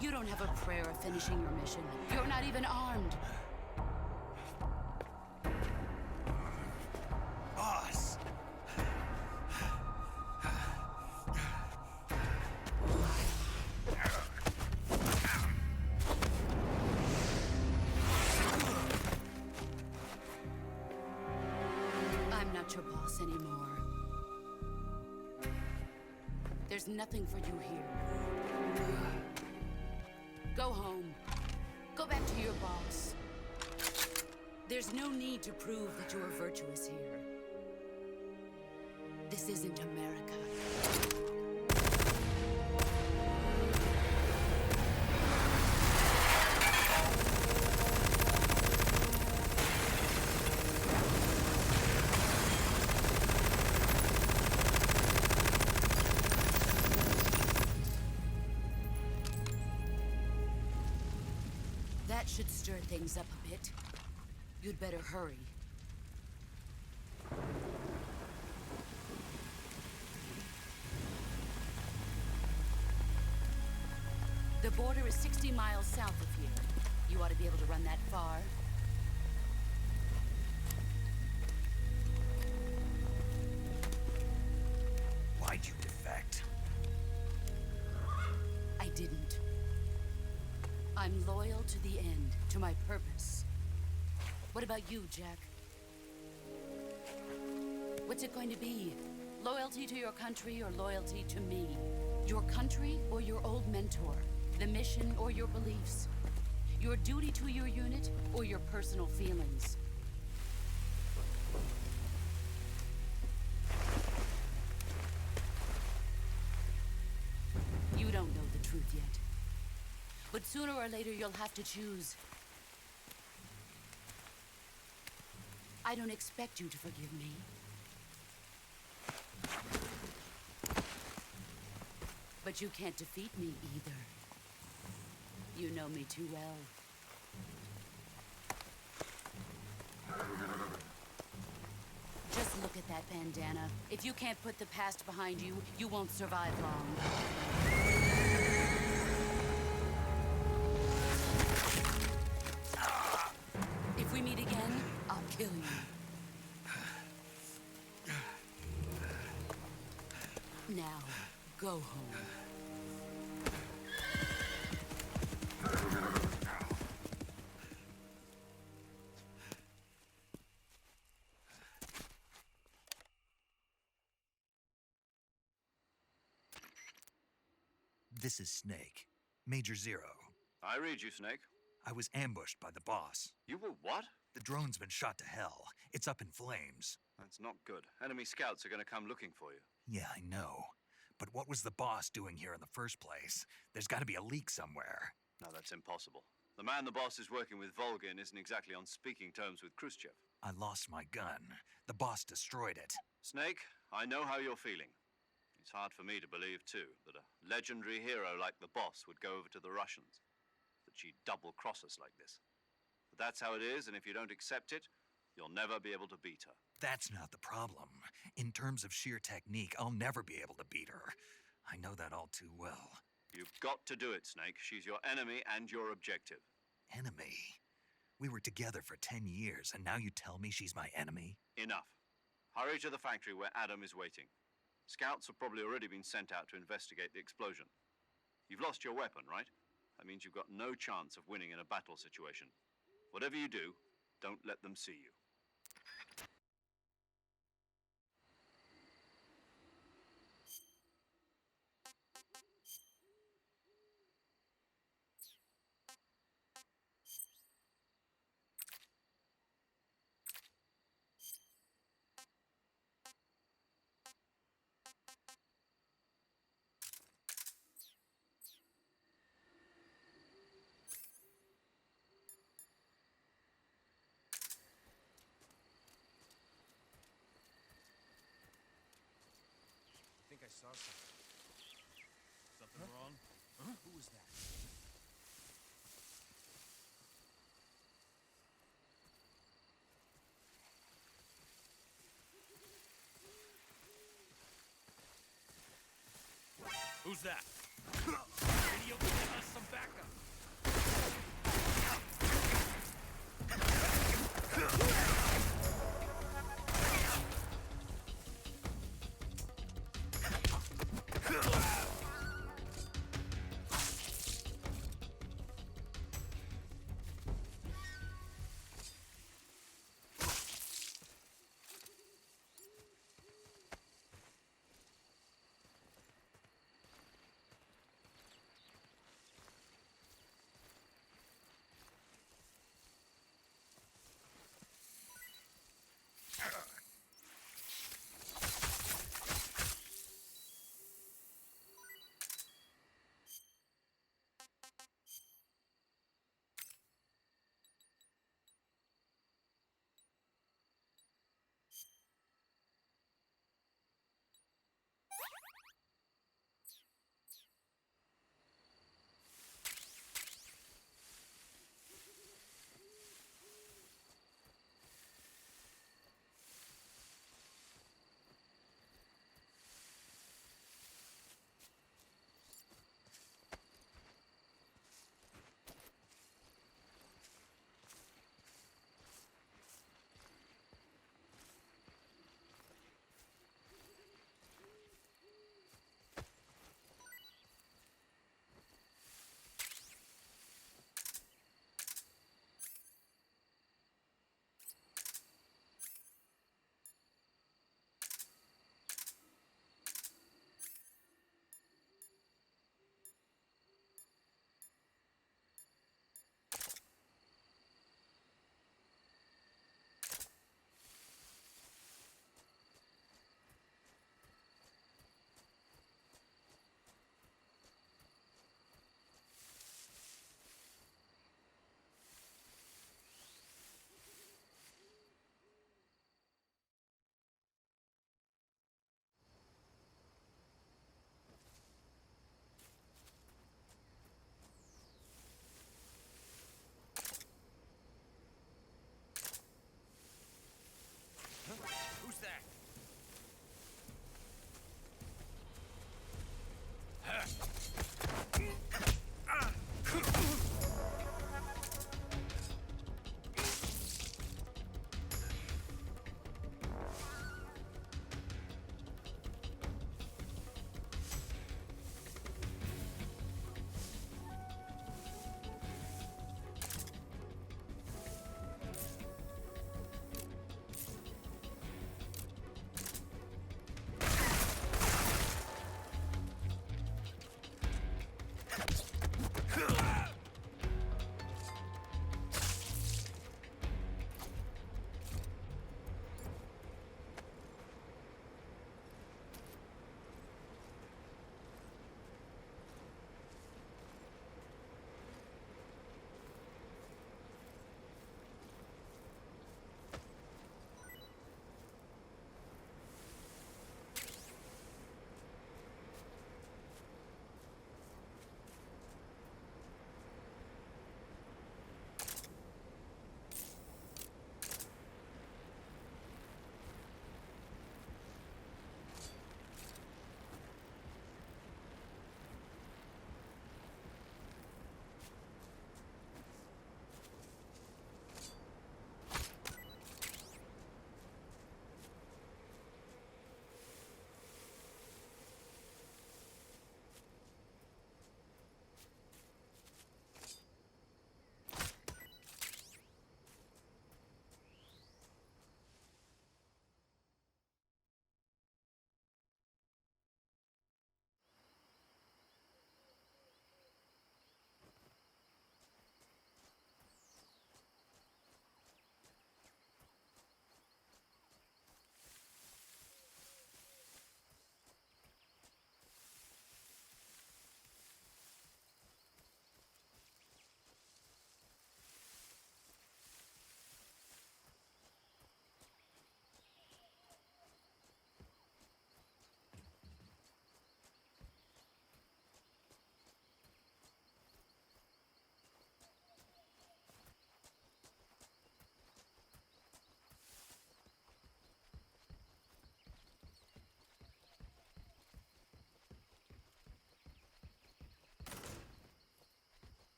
Speaker 7: You don't have a prayer of finishing your mission. You're not even armed.
Speaker 1: Boss!
Speaker 7: I'm not your boss anymore. There's nothing for you here. Go home. Go back to your boss. There's no need to prove that you are virtuous here. This isn't America. That should stir things up a bit. You'd better hurry. The border is 60 miles south of here. You ought to be able to run that far.
Speaker 1: Why'd you defect?
Speaker 7: I didn't. I'm loyal to the end, to my purpose. What about you, Jack? What's it going to be? Loyalty to your country or loyalty to me? Your country or your old mentor? The mission or your beliefs? Your duty to your unit or your personal feelings? You don't know the truth yet. But sooner or later, you'll have to choose. I don't expect you to forgive me. But you can't defeat me either. You know me too well. Just look at that bandana. If you can't put the past behind you, you won't survive long. If we meet again, I'll kill you. Now, go home.
Speaker 1: This is Snake. Major Zero.
Speaker 4: I read you, Snake.
Speaker 1: I was ambushed by the boss.
Speaker 4: You were what?
Speaker 1: The drone's been shot to hell. It's up in flames.
Speaker 4: That's not good. Enemy scouts are going to come looking for you.
Speaker 1: Yeah, I know. But what was the boss doing here in the first place? There's got to be a leak somewhere.
Speaker 4: No, that's impossible. The man the boss is working with, Volgin, isn't exactly on speaking terms with Khrushchev.
Speaker 1: I lost my gun. The boss destroyed it.
Speaker 4: Snake, I know how you're feeling. It's hard for me to believe, too, that a legendary hero like the boss would go over to the Russians. That she'd double-cross us like this. But that's how it is, and if you don't accept it, you'll never be able to beat her.
Speaker 1: That's not the problem. In terms of sheer technique, I'll never be able to beat her. I know that all too well.
Speaker 4: You've got to do it, Snake. She's your enemy and your objective.
Speaker 1: Enemy? We were together for 10 years, and now you tell me she's my enemy?
Speaker 4: Enough. Hurry to the factory where Adam is waiting. Scouts have probably already been sent out to investigate the explosion. You've lost your weapon, right? That means you've got no chance of winning in a battle situation. Whatever you do, don't let them see you.
Speaker 11: I saw something.
Speaker 10: Something wrong?
Speaker 11: Huh? Who was that?
Speaker 10: Who's that? Radio, give us some backup.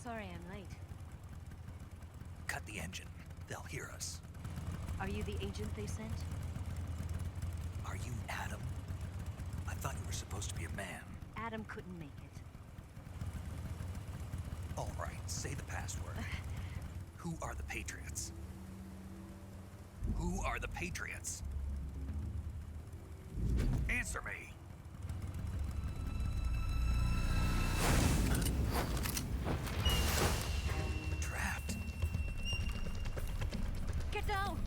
Speaker 19: Sorry I'm late.
Speaker 1: Cut the engine. They'll hear us.
Speaker 19: Are you the agent they sent?
Speaker 1: Are you Adam? I thought you were supposed to be a man.
Speaker 19: Adam couldn't make it.
Speaker 1: All right, say the password. Who are the Patriots? Who are the Patriots? Answer me! Trapped.
Speaker 19: Get down!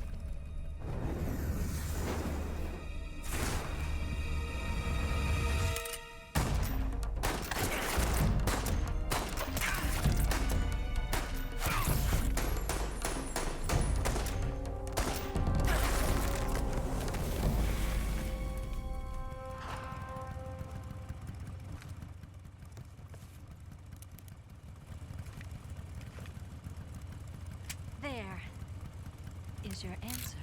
Speaker 19: There is your answer.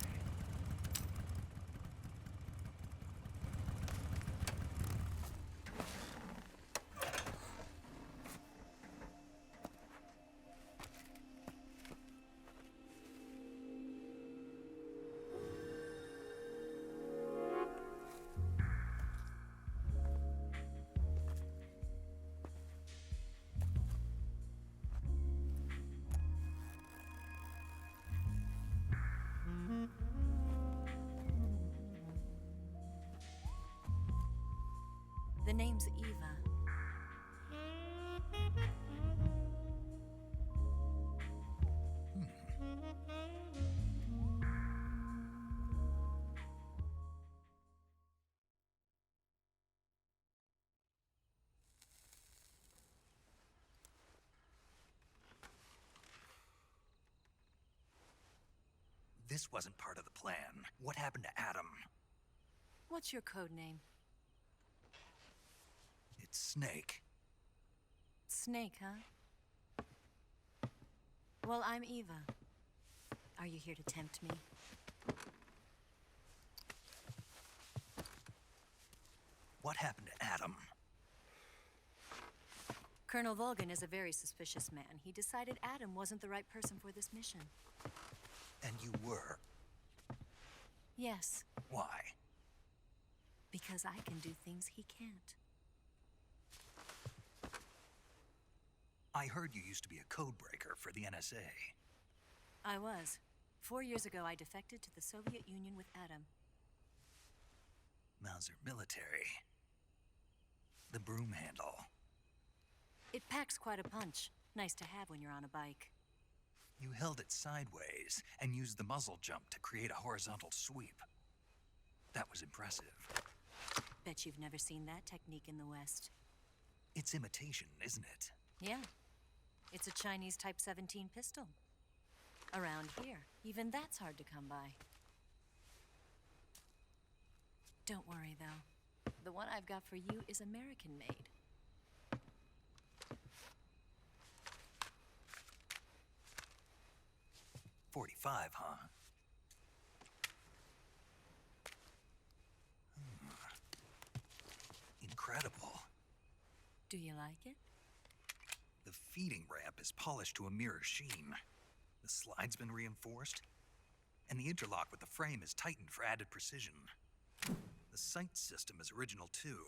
Speaker 19: The name's Eva.
Speaker 1: This wasn't part of the plan. What happened to Adam?
Speaker 19: What's your code name?
Speaker 1: It's Snake.
Speaker 19: Snake, huh? Well, I'm Eva. Are you here to tempt me?
Speaker 1: What happened to Adam?
Speaker 19: Colonel Volgin is a very suspicious man. He decided Adam wasn't the right person for this mission.
Speaker 1: And you were.
Speaker 19: Yes,
Speaker 1: Why?
Speaker 19: because I can do things he can't.
Speaker 1: I heard you used to be a code breaker for the NSA.
Speaker 19: I was. 4 years ago, I defected to the Soviet Union with Adam.
Speaker 1: Mauser military. The broom handle.
Speaker 19: It packs quite a punch. Nice to have when you're on a bike.
Speaker 1: You held it sideways and used the muzzle jump to create a horizontal sweep. That was impressive.
Speaker 19: Bet you've never seen that technique in the West.
Speaker 1: It's imitation, isn't it?
Speaker 19: Yeah. It's a Chinese Type 17 pistol. Around here, even that's hard to come by. Don't worry, though. The one I've got for you is American-made.
Speaker 1: .45, huh? Incredible.
Speaker 19: Do you like it?
Speaker 1: The feeding ramp is polished to a mirror sheen. The slide's been reinforced, and the interlock with the frame is tightened for added precision. The sight system is original too.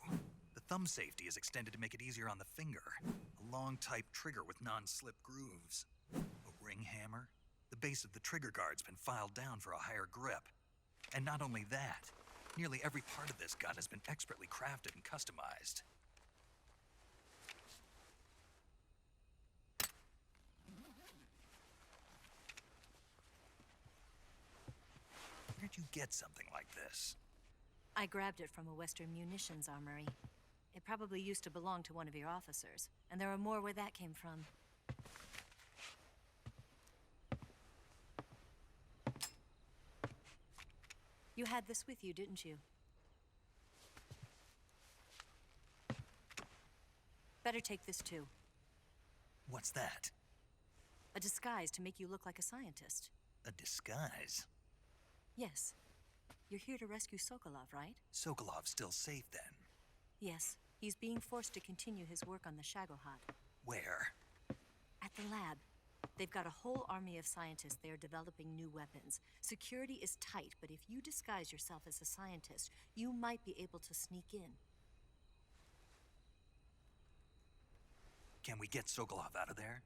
Speaker 1: The thumb safety is extended to make it easier on the finger. A long type trigger with non-slip grooves. A ring hammer. The base of the trigger guard's been filed down for a higher grip. And not only that, nearly every part of this gun has been expertly crafted and customized. Where'd you get something like this?
Speaker 19: I grabbed it from a Western munitions armory. It probably used to belong to one of your officers, and there are more where that came from. You had this with you, didn't you? Better take this too.
Speaker 1: What's that?
Speaker 19: A disguise to make you look like a scientist.
Speaker 1: A disguise?
Speaker 19: Yes. You're here to rescue Sokolov, right?
Speaker 1: Sokolov's still safe then?
Speaker 19: Yes. He's being forced to continue his work on the Shagohod.
Speaker 1: Where?
Speaker 19: At The lab. They've got a whole army of scientists there developing new weapons. Security is tight, but if you disguise yourself as a scientist, you might be able to sneak in.
Speaker 1: Can we get Sokolov out of there?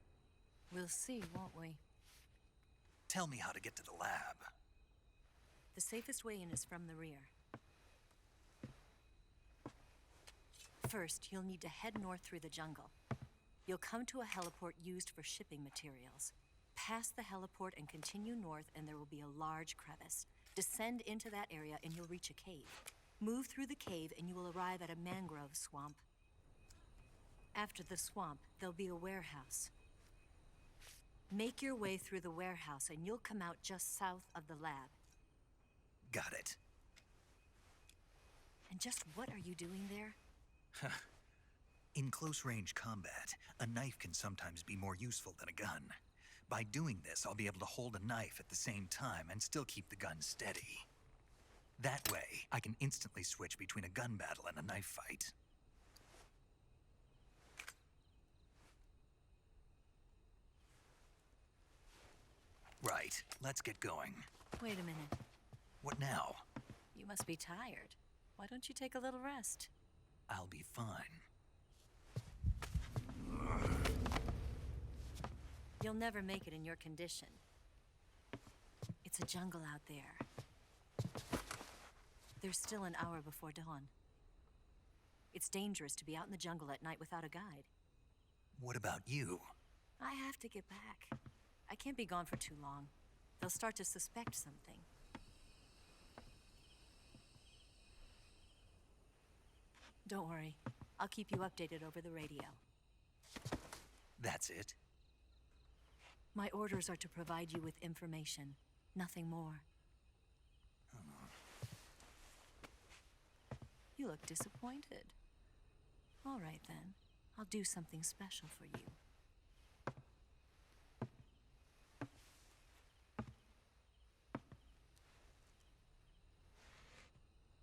Speaker 19: We'll see, won't we?
Speaker 1: Tell me how to get to the lab.
Speaker 19: The safest way in is from the rear. First, you'll need to head north through the jungle. You'll come to a heliport used for shipping materials. Pass the heliport and continue north, and there will be a large crevice. Descend into that area, and you'll reach a cave. Move through the cave, and you will arrive at a mangrove swamp. After the swamp, there'll be a warehouse. Make your way through the warehouse, and you'll come out just south of the lab.
Speaker 1: Got it.
Speaker 19: And just what are you doing there?
Speaker 1: In close-range combat, a knife can sometimes be more useful than a gun. By doing this, I'll be able to hold a knife at the same time and still keep the gun steady. That way, I can instantly switch between a gun battle and a knife fight. Right, let's get going.
Speaker 19: Wait a minute.
Speaker 1: What now?
Speaker 19: You must be tired. Why don't you take a little rest?
Speaker 1: I'll be fine.
Speaker 19: You'll never make it in your condition. It's a jungle out there. There's still an hour before dawn. It's dangerous to be out in the jungle at night without a guide.
Speaker 1: What about you?
Speaker 19: I have to get back. I can't be gone for too long. They'll start to suspect something. Don't worry. I'll keep you updated over the radio.
Speaker 1: That's it?
Speaker 19: My orders are to provide you with information, nothing more. You look disappointed. All right, then. I'll do something special for you.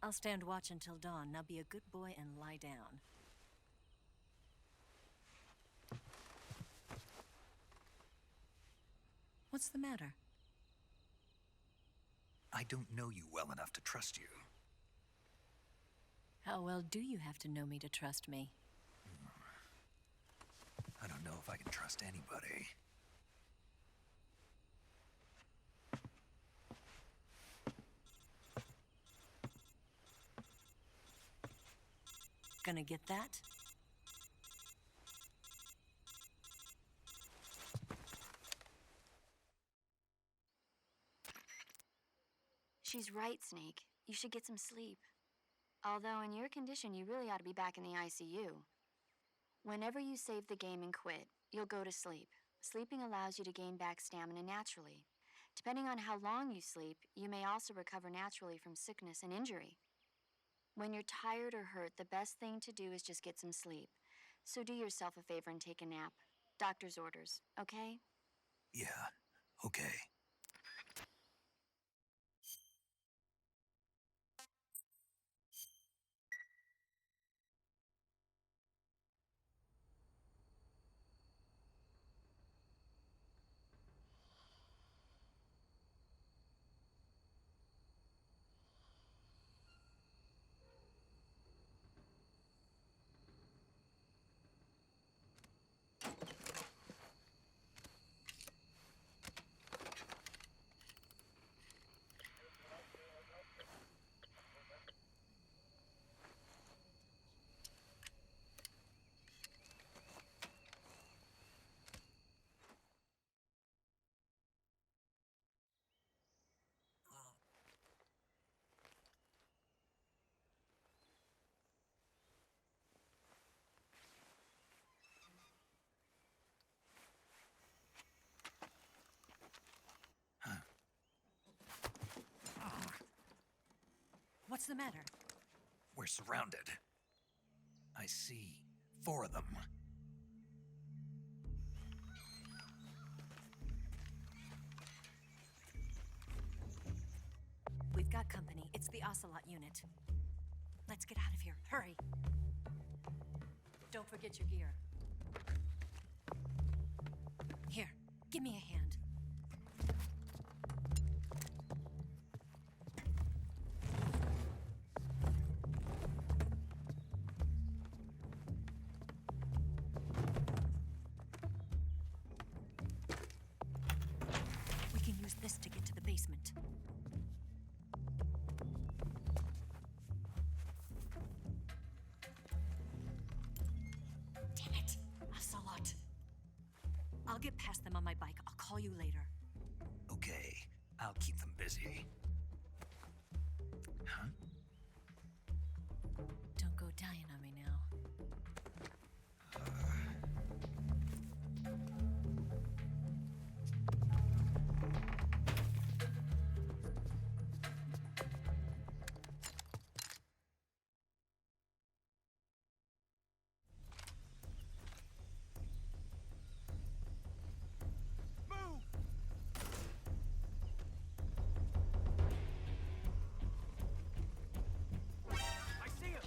Speaker 19: I'll stand watch until dawn. Now be a good boy and lie down. What's the matter?
Speaker 1: I don't know you well enough to trust you.
Speaker 19: How well do you have to know me to trust me?
Speaker 1: I don't know if I can trust anybody.
Speaker 19: Gonna get that?
Speaker 6: She's right, Snake. You should get some sleep. Although in your condition, you really ought to be back in the ICU. Whenever you save the game and quit, you'll go to sleep. Sleeping allows you to gain back stamina naturally. Depending on how long you sleep, you may also recover naturally from sickness and injury. When you're tired or hurt, the best thing to do is just get some sleep. So do yourself a favor and take a nap. Doctor's orders, okay?
Speaker 1: Yeah, okay.
Speaker 19: What's the matter?
Speaker 1: We're surrounded. I see 4 of them.
Speaker 19: We've got company. It's the Ocelot unit. Let's get out of here. Hurry. Don't forget your gear. Give me a hand. We can use this to get to the basement. Damn it! Ocelot. I'll get past them on my bike. I'll call you later.
Speaker 1: Okay, I'll keep them busy. Huh?
Speaker 19: Don't go dying on me now.
Speaker 12: I see him!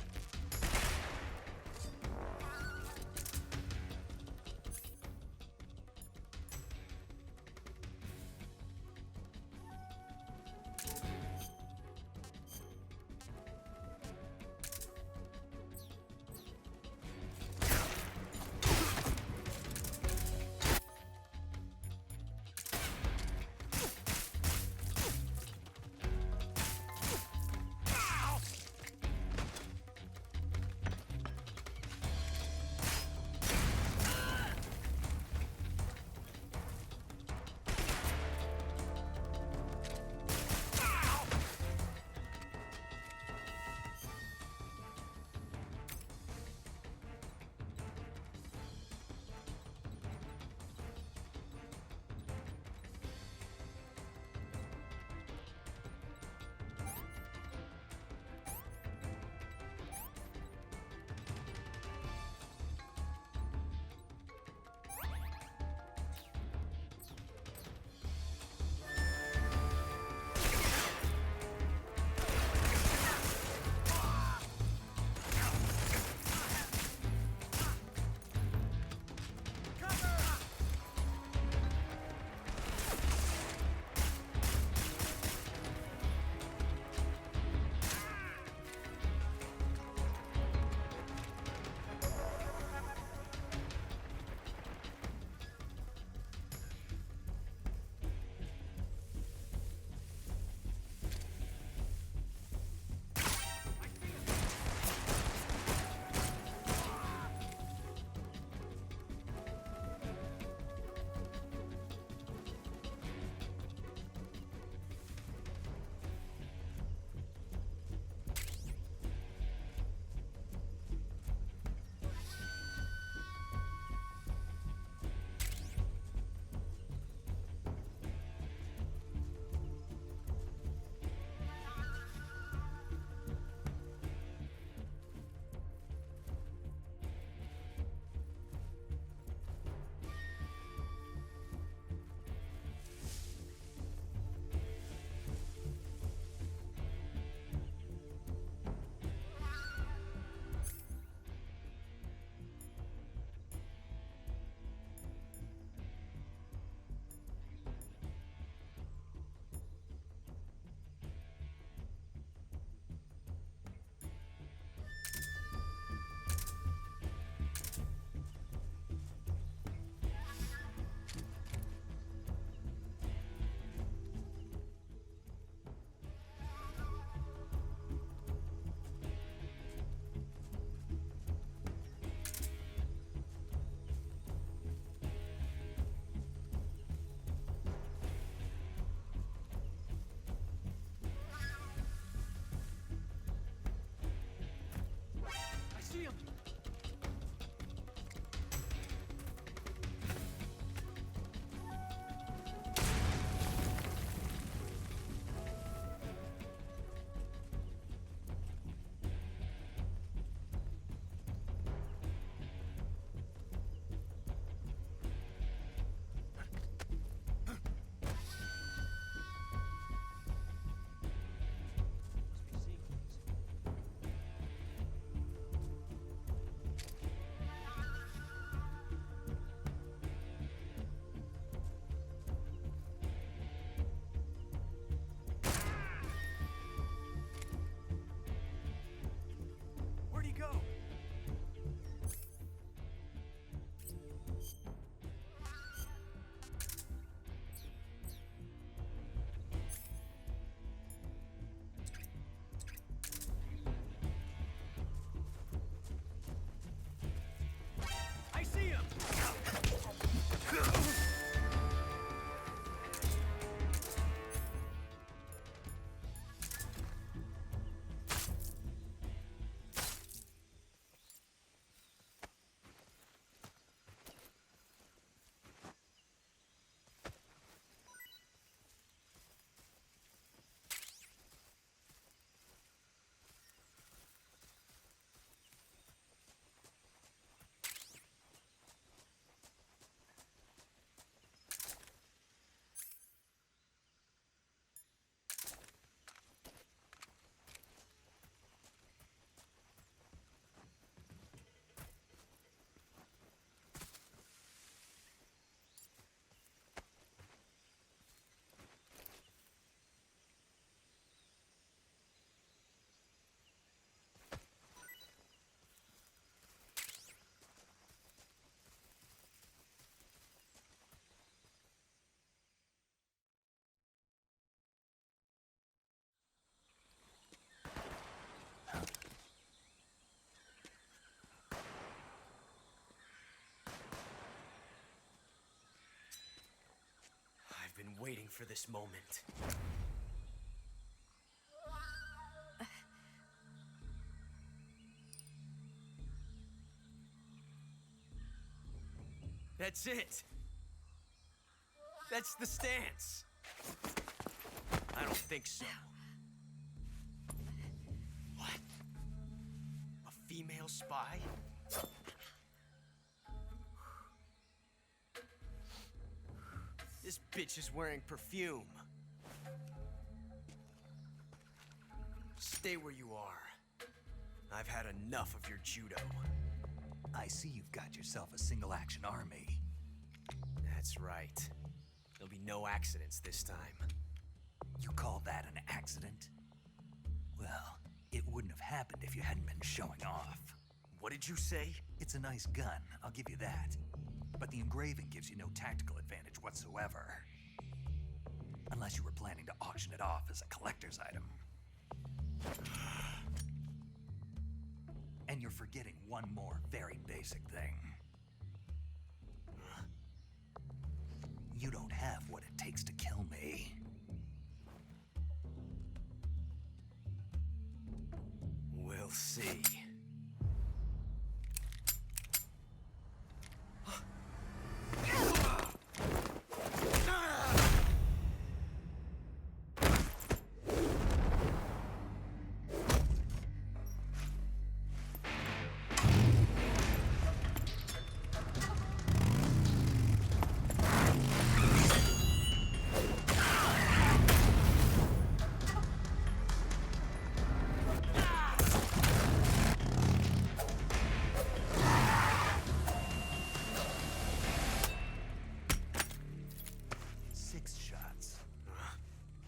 Speaker 11: waiting for this moment. That's it. That's the stance. I don't think so. What? A female spy? This bitch is wearing perfume. Stay where you are. I've had enough of your judo.
Speaker 1: I see you've got yourself a single-action army.
Speaker 11: That's right. There'll be no accidents this time.
Speaker 1: You call that an accident? Well, it wouldn't have happened if you hadn't been showing off.
Speaker 11: What did you say?
Speaker 1: It's a nice gun, I'll give you that. But the engraving gives you no tactical advantage whatsoever. Unless you were planning to auction it off as a collector's item. And you're forgetting one more very basic thing. You don't have what it takes to kill me.
Speaker 11: We'll see.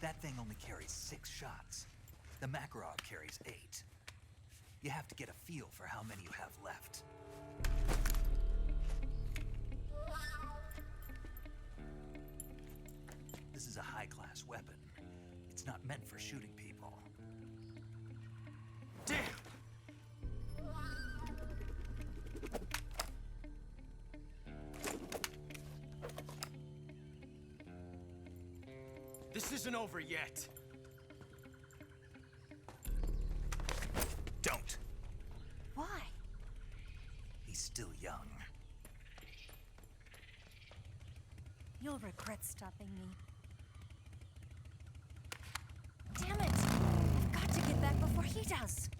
Speaker 1: That thing only carries 6 shots. The Makarov carries 8. You have to get a feel for how many you have left. This is a high-class weapon. It's not meant for shooting people.
Speaker 11: Damn! This isn't over yet.
Speaker 1: Don't.
Speaker 19: Why?
Speaker 1: He's still young.
Speaker 19: You'll regret stopping me. Damn it! I've got to get back before he does.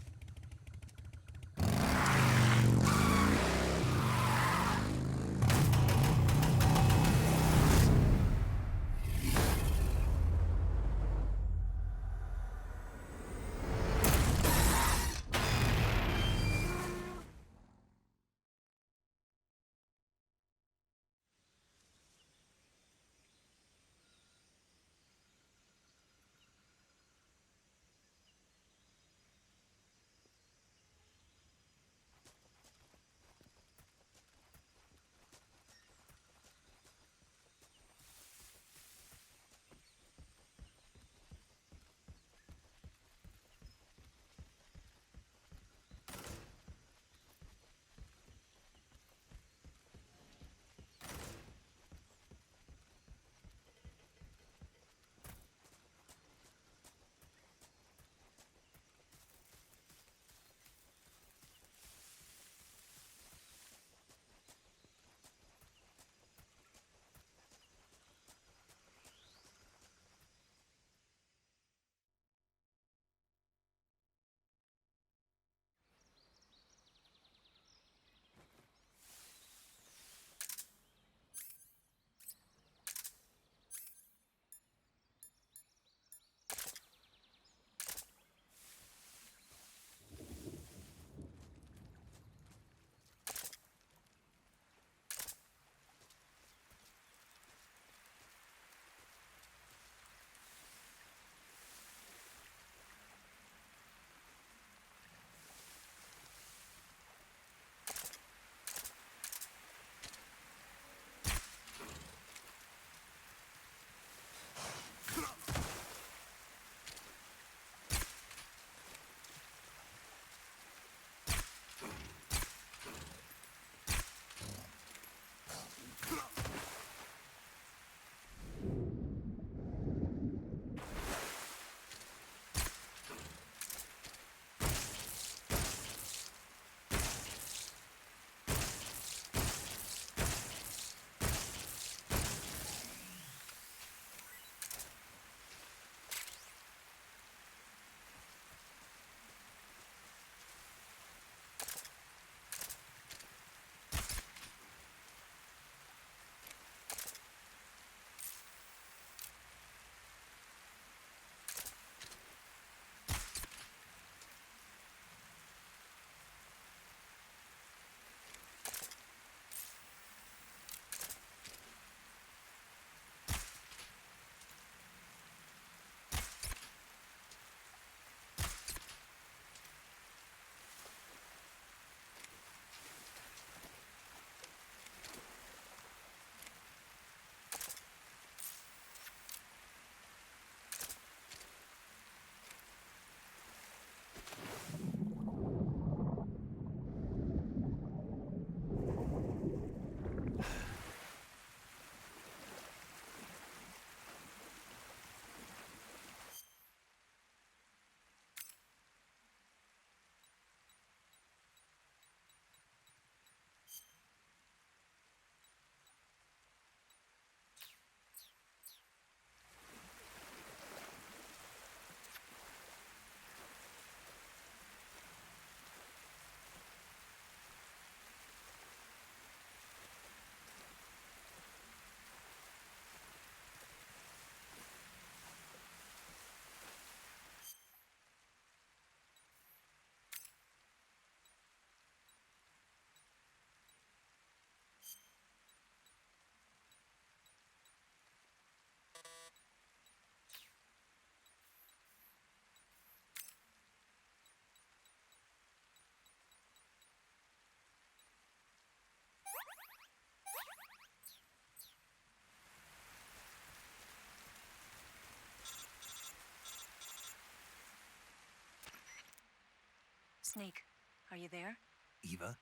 Speaker 19: Snake, are you there?
Speaker 1: Eva,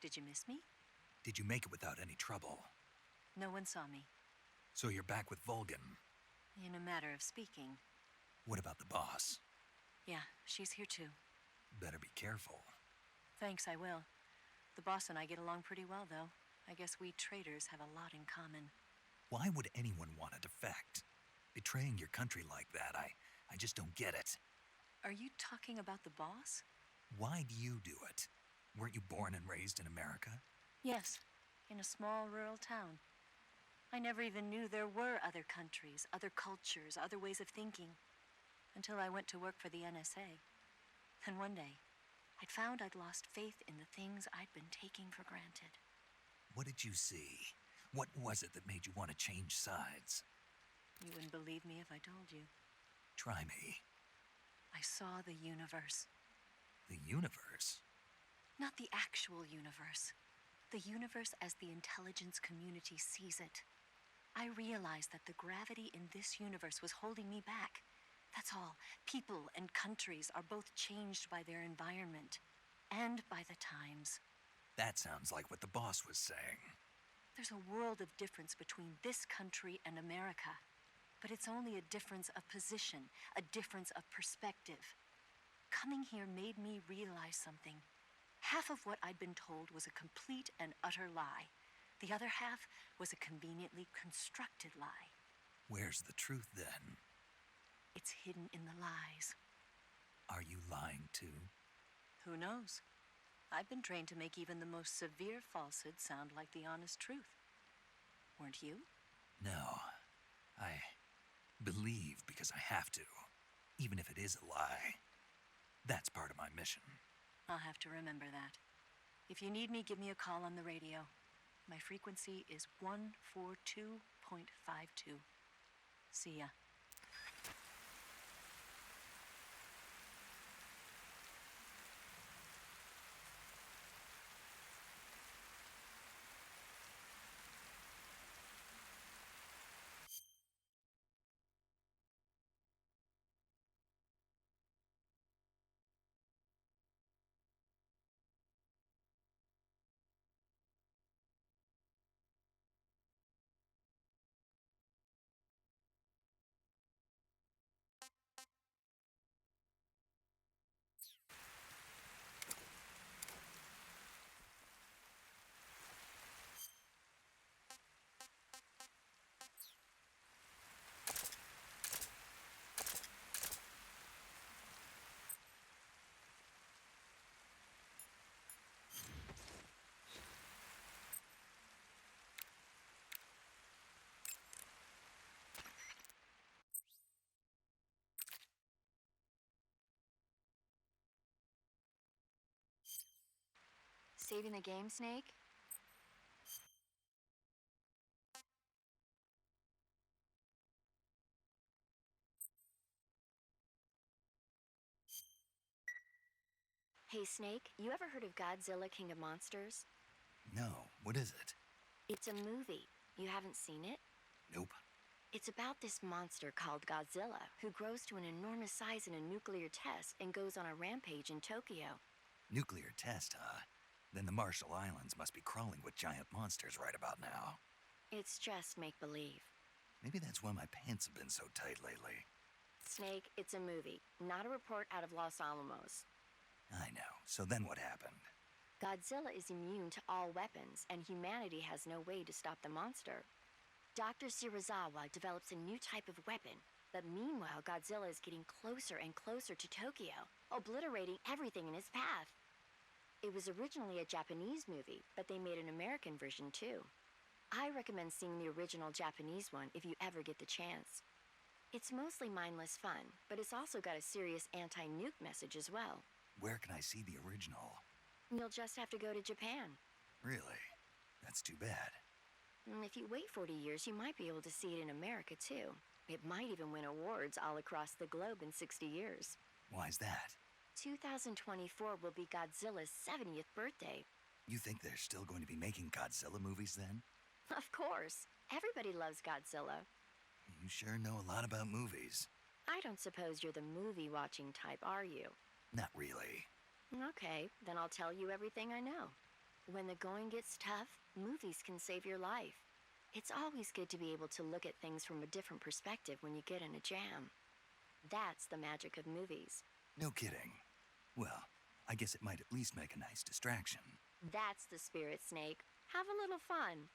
Speaker 19: Did you miss me?
Speaker 1: did you make it without any trouble?
Speaker 19: No one saw me.
Speaker 1: So you're back with Vulcan.
Speaker 19: In a matter of speaking.
Speaker 1: What about the boss?
Speaker 19: Yeah, she's here too.
Speaker 1: Better be careful.
Speaker 19: Thanks, I will. The boss and I get along pretty well, though. I guess we traitors have a lot in common.
Speaker 1: Why would anyone want to defect? Betraying your country like that, I just don't get it.
Speaker 19: Are you talking about the boss?
Speaker 1: Why do you do it? Weren't you born and raised in America?
Speaker 19: Yes, in a small rural town. I never even knew there were other countries, other cultures, other ways of thinking, until I went to work for the NSA. And one day, I'd found I'd lost faith in the things I'd been taking for granted.
Speaker 1: What did you see? What was it that made you want to change sides?
Speaker 19: You wouldn't believe me if I told you.
Speaker 1: Try me.
Speaker 19: I saw the universe.
Speaker 1: The universe?
Speaker 19: Not the actual universe. The universe as the intelligence community sees it. I realized that the gravity in this universe was holding me back. That's all. People and countries are both changed by their environment and by the times.
Speaker 1: That sounds like what the boss was saying.
Speaker 19: There's a world of difference between this country and America. But it's only a difference of position, a difference of perspective. Coming here made me realize something. Half of what I'd been told was a complete and utter lie. The other half was a conveniently constructed lie.
Speaker 1: Where's the truth then?
Speaker 19: It's hidden in the lies.
Speaker 1: Are you lying too?
Speaker 19: Who knows? I've been trained to make even the most severe falsehood sound like the honest truth. Weren't you?
Speaker 1: No. I believe because I have to, even if it is a lie. That's part of my mission.
Speaker 19: I'll have to remember that. If you need me, give me a call on the radio. My frequency is 142.52. See ya.
Speaker 6: Saving the game, Snake? Hey, Snake, you ever heard of Godzilla King of Monsters?
Speaker 1: No, what is it?
Speaker 6: It's a movie. You haven't seen it?
Speaker 1: Nope.
Speaker 6: It's about this monster called Godzilla, who grows to an enormous size in a nuclear test and goes on a rampage in Tokyo.
Speaker 1: Nuclear test, huh? Then the Marshall Islands must be crawling with giant monsters right about now.
Speaker 6: It's just make-believe.
Speaker 1: Maybe that's why my pants have been so tight lately.
Speaker 6: Snake, it's a movie, not a report out of Los Alamos.
Speaker 1: I know. So then what happened?
Speaker 6: Godzilla is immune to all weapons, and humanity has no way to stop the monster. Dr. Shirazawa develops a new type of weapon, but meanwhile Godzilla is getting closer and closer to Tokyo, obliterating everything in his path. It was originally a Japanese movie, but they made an American version too. I recommend seeing the original Japanese one if you ever get the chance. It's mostly mindless fun, but it's also got a serious anti-nuke message as well.
Speaker 1: Where can I see the original?
Speaker 6: You'll just have to go to Japan.
Speaker 1: Really? That's too bad.
Speaker 6: If you wait 40 years, you might be able to see it in America too. It might even win awards all across the globe in 60 years.
Speaker 1: Why's that?
Speaker 6: 2024 will be Godzilla's 70th birthday.
Speaker 1: You think they're still going to be making Godzilla movies then?
Speaker 6: Of course. Everybody loves Godzilla.
Speaker 1: You sure know a lot about movies.
Speaker 6: I don't suppose you're the movie-watching type, are you?
Speaker 1: Not really.
Speaker 6: Okay, then I'll tell you everything I know. When the going gets tough, movies can save your life. It's always good to be able to look at things from a different perspective when you get in a jam. That's the magic of movies.
Speaker 1: No kidding. Well, I guess it might at least make a nice distraction.
Speaker 6: That's the spirit, Snake. Have a little fun.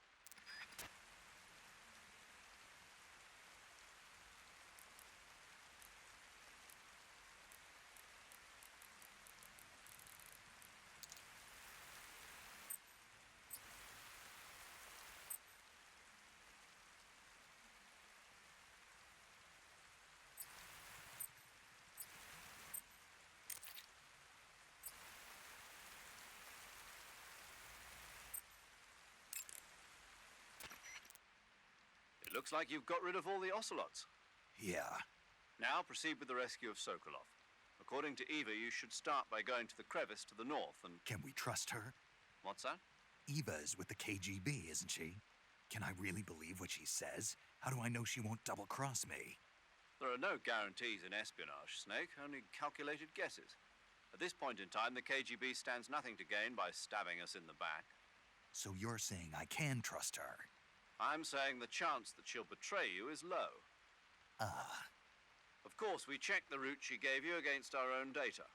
Speaker 5: It looks like you've got rid of all the ocelots.
Speaker 1: Yeah.
Speaker 5: Now proceed with the rescue of Sokolov. According to Eva, you should start by going to the crevice to the north and...
Speaker 1: Can we trust her?
Speaker 5: What's that?
Speaker 1: Eva is with the KGB, isn't she? Can I really believe what she says? How do I know she won't double-cross me?
Speaker 5: There are no guarantees in espionage, Snake, only calculated guesses. At this point in time, the KGB stands nothing to gain by stabbing us in the back.
Speaker 1: So you're saying I can trust her?
Speaker 5: I'm saying the chance that she'll betray you is low.
Speaker 1: Ah.
Speaker 5: Of course, we checked the route she gave you against our own data.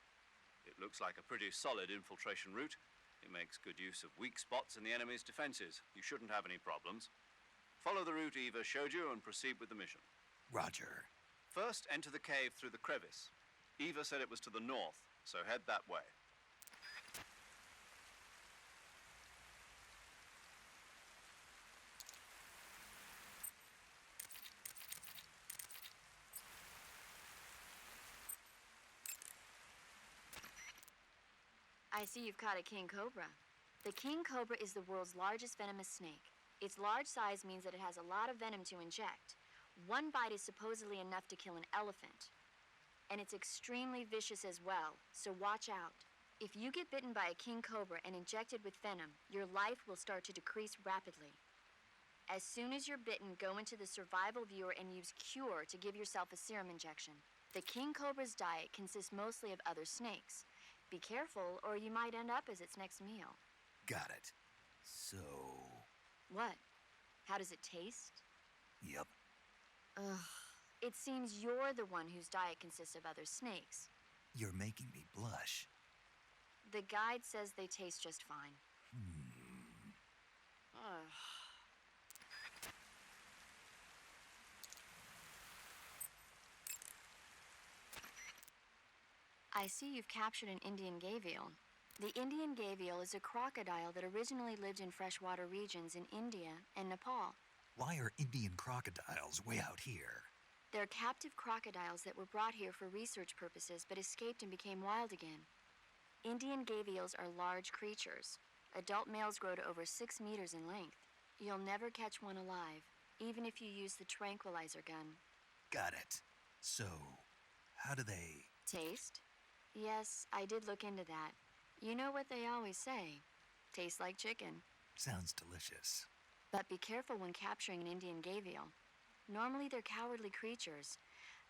Speaker 5: It looks like a pretty solid infiltration route. It makes good use of weak spots in the enemy's defenses. You shouldn't have any problems. Follow the route Eva showed you and proceed with the mission.
Speaker 1: Roger.
Speaker 5: First, enter the cave through the crevice. Eva said it was to the north, so head that way.
Speaker 6: I see you've caught a king cobra. The king cobra is the world's largest venomous snake. Its large size means that it has a lot of venom to inject. One bite is supposedly enough to kill an elephant. And it's extremely vicious as well, so watch out. If you get bitten by a king cobra and injected with venom, your life will start to decrease rapidly. As soon as you're bitten, go into the survival viewer and use Cure to give yourself a serum injection. The king cobra's diet consists mostly of other snakes. Be careful, or you might end up as its next meal.
Speaker 1: Got it. So...
Speaker 6: What? How does it taste?
Speaker 1: Yep.
Speaker 6: Ugh. It seems you're the one whose diet consists of other snakes.
Speaker 1: You're making me blush.
Speaker 6: The guide says they taste just fine. Ugh. I see you've captured an Indian gavial. The Indian gavial is a crocodile that originally lived in freshwater regions in India and Nepal.
Speaker 1: Why are Indian crocodiles way out here?
Speaker 6: They're captive crocodiles that were brought here for research purposes but escaped and became wild again. Indian gavials are large creatures. Adult males grow to over 6 meters in length. You'll never catch one alive, even if you use the tranquilizer gun.
Speaker 1: Got it. So, how do they...
Speaker 6: Taste? Yes, I did look into that. You know what they always say. Tastes like chicken.
Speaker 1: Sounds delicious.
Speaker 6: But be careful when capturing an Indian gavial. Normally they're cowardly creatures,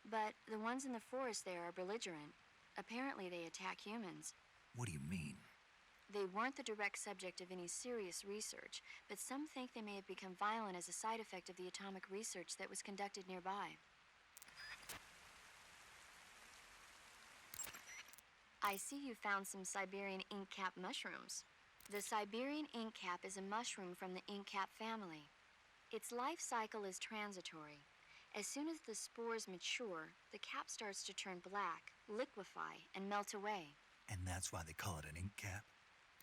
Speaker 6: but the ones in the forest there are belligerent. Apparently they attack humans.
Speaker 1: What do you mean?
Speaker 6: They weren't the direct subject of any serious research, but some think they may have become violent as a side effect of the atomic research that was conducted nearby. I see you found some Siberian ink cap mushrooms. The Siberian ink cap is a mushroom from the ink cap family. Its life cycle is transitory. As soon as the spores mature, the cap starts to turn black, liquefy, and melt away.
Speaker 1: And that's why they call it an ink cap?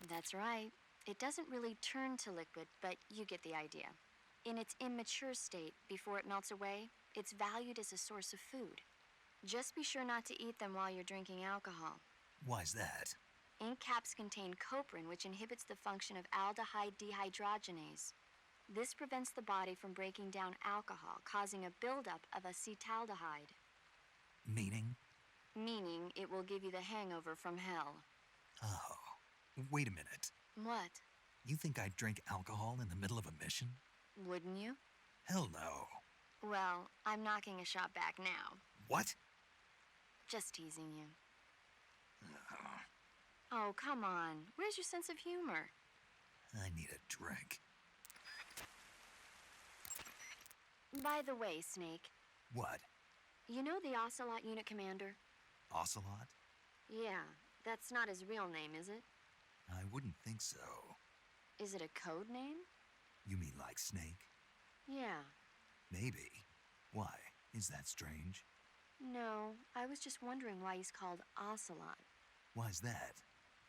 Speaker 6: That's right. It doesn't really turn to liquid, but you get the idea. In its immature state, before it melts away, it's valued as a source of food. Just be sure not to eat them while you're drinking alcohol.
Speaker 1: Why's that?
Speaker 6: Ink caps contain coprin, which inhibits the function of aldehyde dehydrogenase. This prevents the body from breaking down alcohol, causing a buildup of acetaldehyde.
Speaker 1: Meaning?
Speaker 6: Meaning it will give you the hangover from hell.
Speaker 1: Oh, wait a minute.
Speaker 6: What?
Speaker 1: You think I'd drink alcohol in the middle of a mission?
Speaker 6: Wouldn't you?
Speaker 1: Hell no.
Speaker 6: Well, I'm knocking a shot back now.
Speaker 1: What?
Speaker 6: Just teasing you. Oh, come on. Where's your sense of humor?
Speaker 1: I need a drink.
Speaker 6: By the way, Snake,
Speaker 1: What?
Speaker 6: you know the Ocelot unit commander?
Speaker 1: Ocelot?
Speaker 6: Yeah, that's not his real name, is it?
Speaker 1: I wouldn't think so.
Speaker 6: Is it a code name?
Speaker 1: You mean like Snake?
Speaker 6: Yeah.
Speaker 1: Maybe. Why? Is that strange?
Speaker 6: No, I was just wondering why he's called Ocelot.
Speaker 1: Why's that?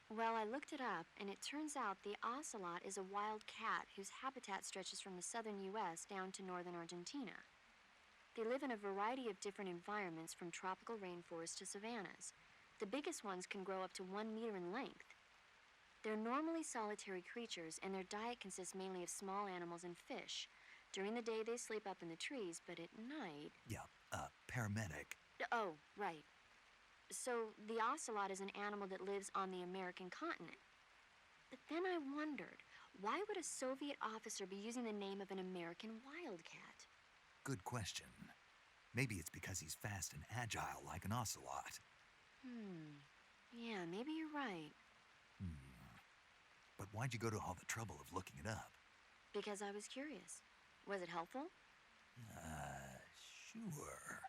Speaker 6: Well, I looked it up, and it turns out the ocelot is a wild cat whose habitat stretches from the southern U.S. down to northern Argentina. They live in a variety of different environments, from tropical rainforests to savannas. The biggest ones can grow up to 1 meter in length. They're normally solitary creatures, and their diet consists mainly of small animals and fish. During the day, they sleep up in the trees, but at night...
Speaker 1: Yeah, paramedic.
Speaker 6: Oh, right. So, the ocelot is an animal that lives on the American continent. But then I wondered, why would a Soviet officer be using the name of an American wildcat?
Speaker 1: Good question. Maybe it's because he's fast and agile like an ocelot.
Speaker 6: Yeah, maybe you're right.
Speaker 1: But why'd you go to all the trouble of looking it up?
Speaker 6: Because I was curious. Was it helpful?
Speaker 1: Sure.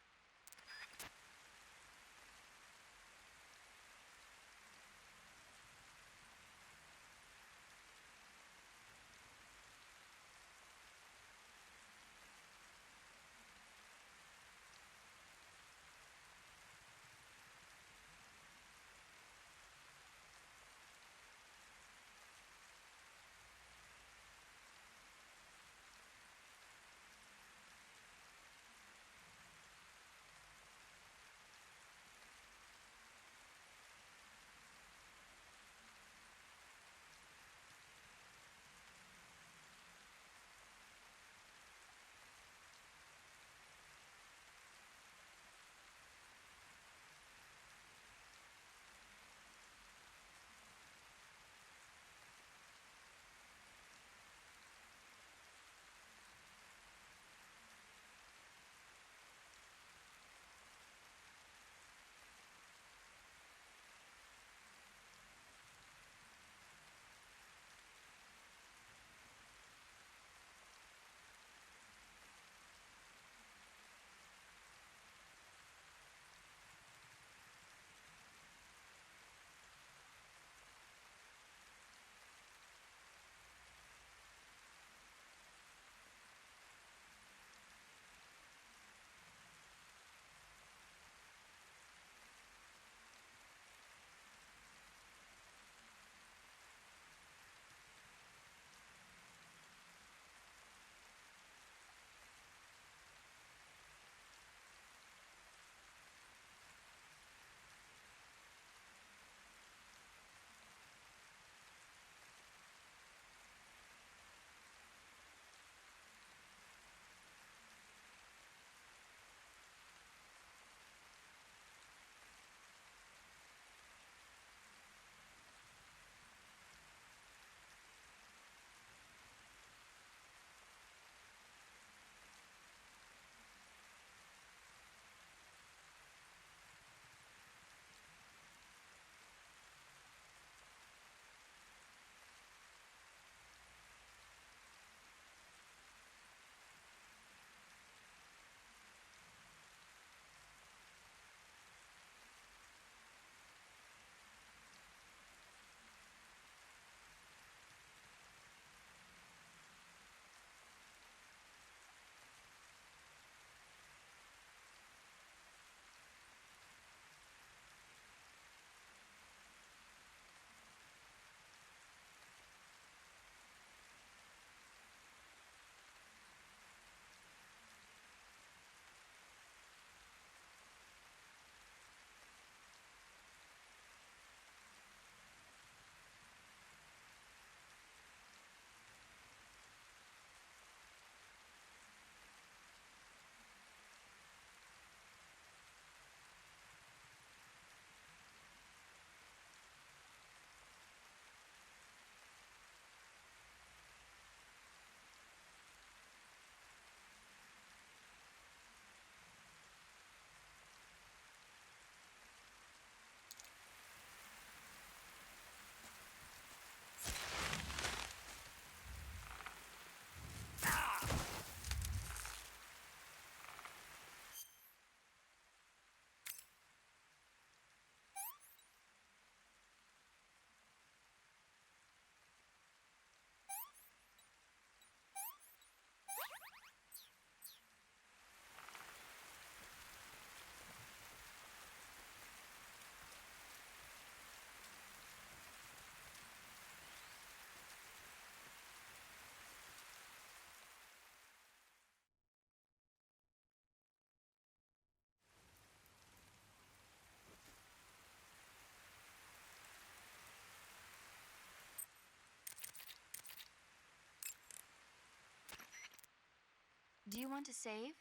Speaker 6: Do you want to save?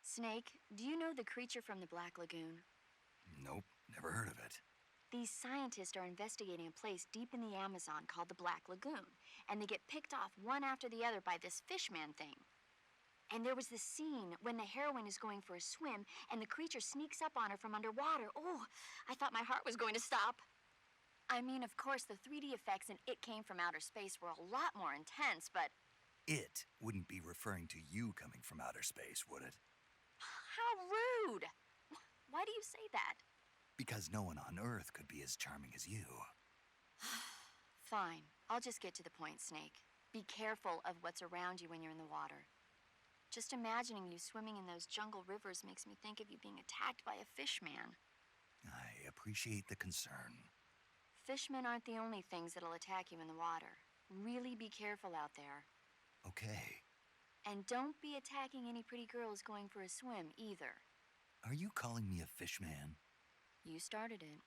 Speaker 6: Snake, do you know the creature from the Black Lagoon?
Speaker 1: Nope, never heard of it.
Speaker 6: These scientists are investigating a place deep in the Amazon called the Black Lagoon, and they get picked off one after the other by this fishman thing. And there was this scene when the heroine is going for a swim, and the creature sneaks up on her from underwater. Oh, I thought my heart was going to stop. I mean, of course, the 3D effects in It Came from Outer Space were a lot more intense, but...
Speaker 1: It wouldn't be referring to you coming from outer space, would it?
Speaker 6: How rude! Why do you say that?
Speaker 1: Because no one on Earth could be as charming as you.
Speaker 6: Fine. I'll just get to the point, Snake. Be careful of what's around you when you're in the water. Just imagining you swimming in those jungle rivers makes me think of you being attacked by a fishman.
Speaker 1: I appreciate the concern.
Speaker 6: Fishmen aren't the only things that'll attack you in the water. Really be careful out there.
Speaker 1: Okay.
Speaker 6: And don't be attacking any pretty girls going for a swim, either.
Speaker 1: Are you calling me a fishman?
Speaker 6: You started it.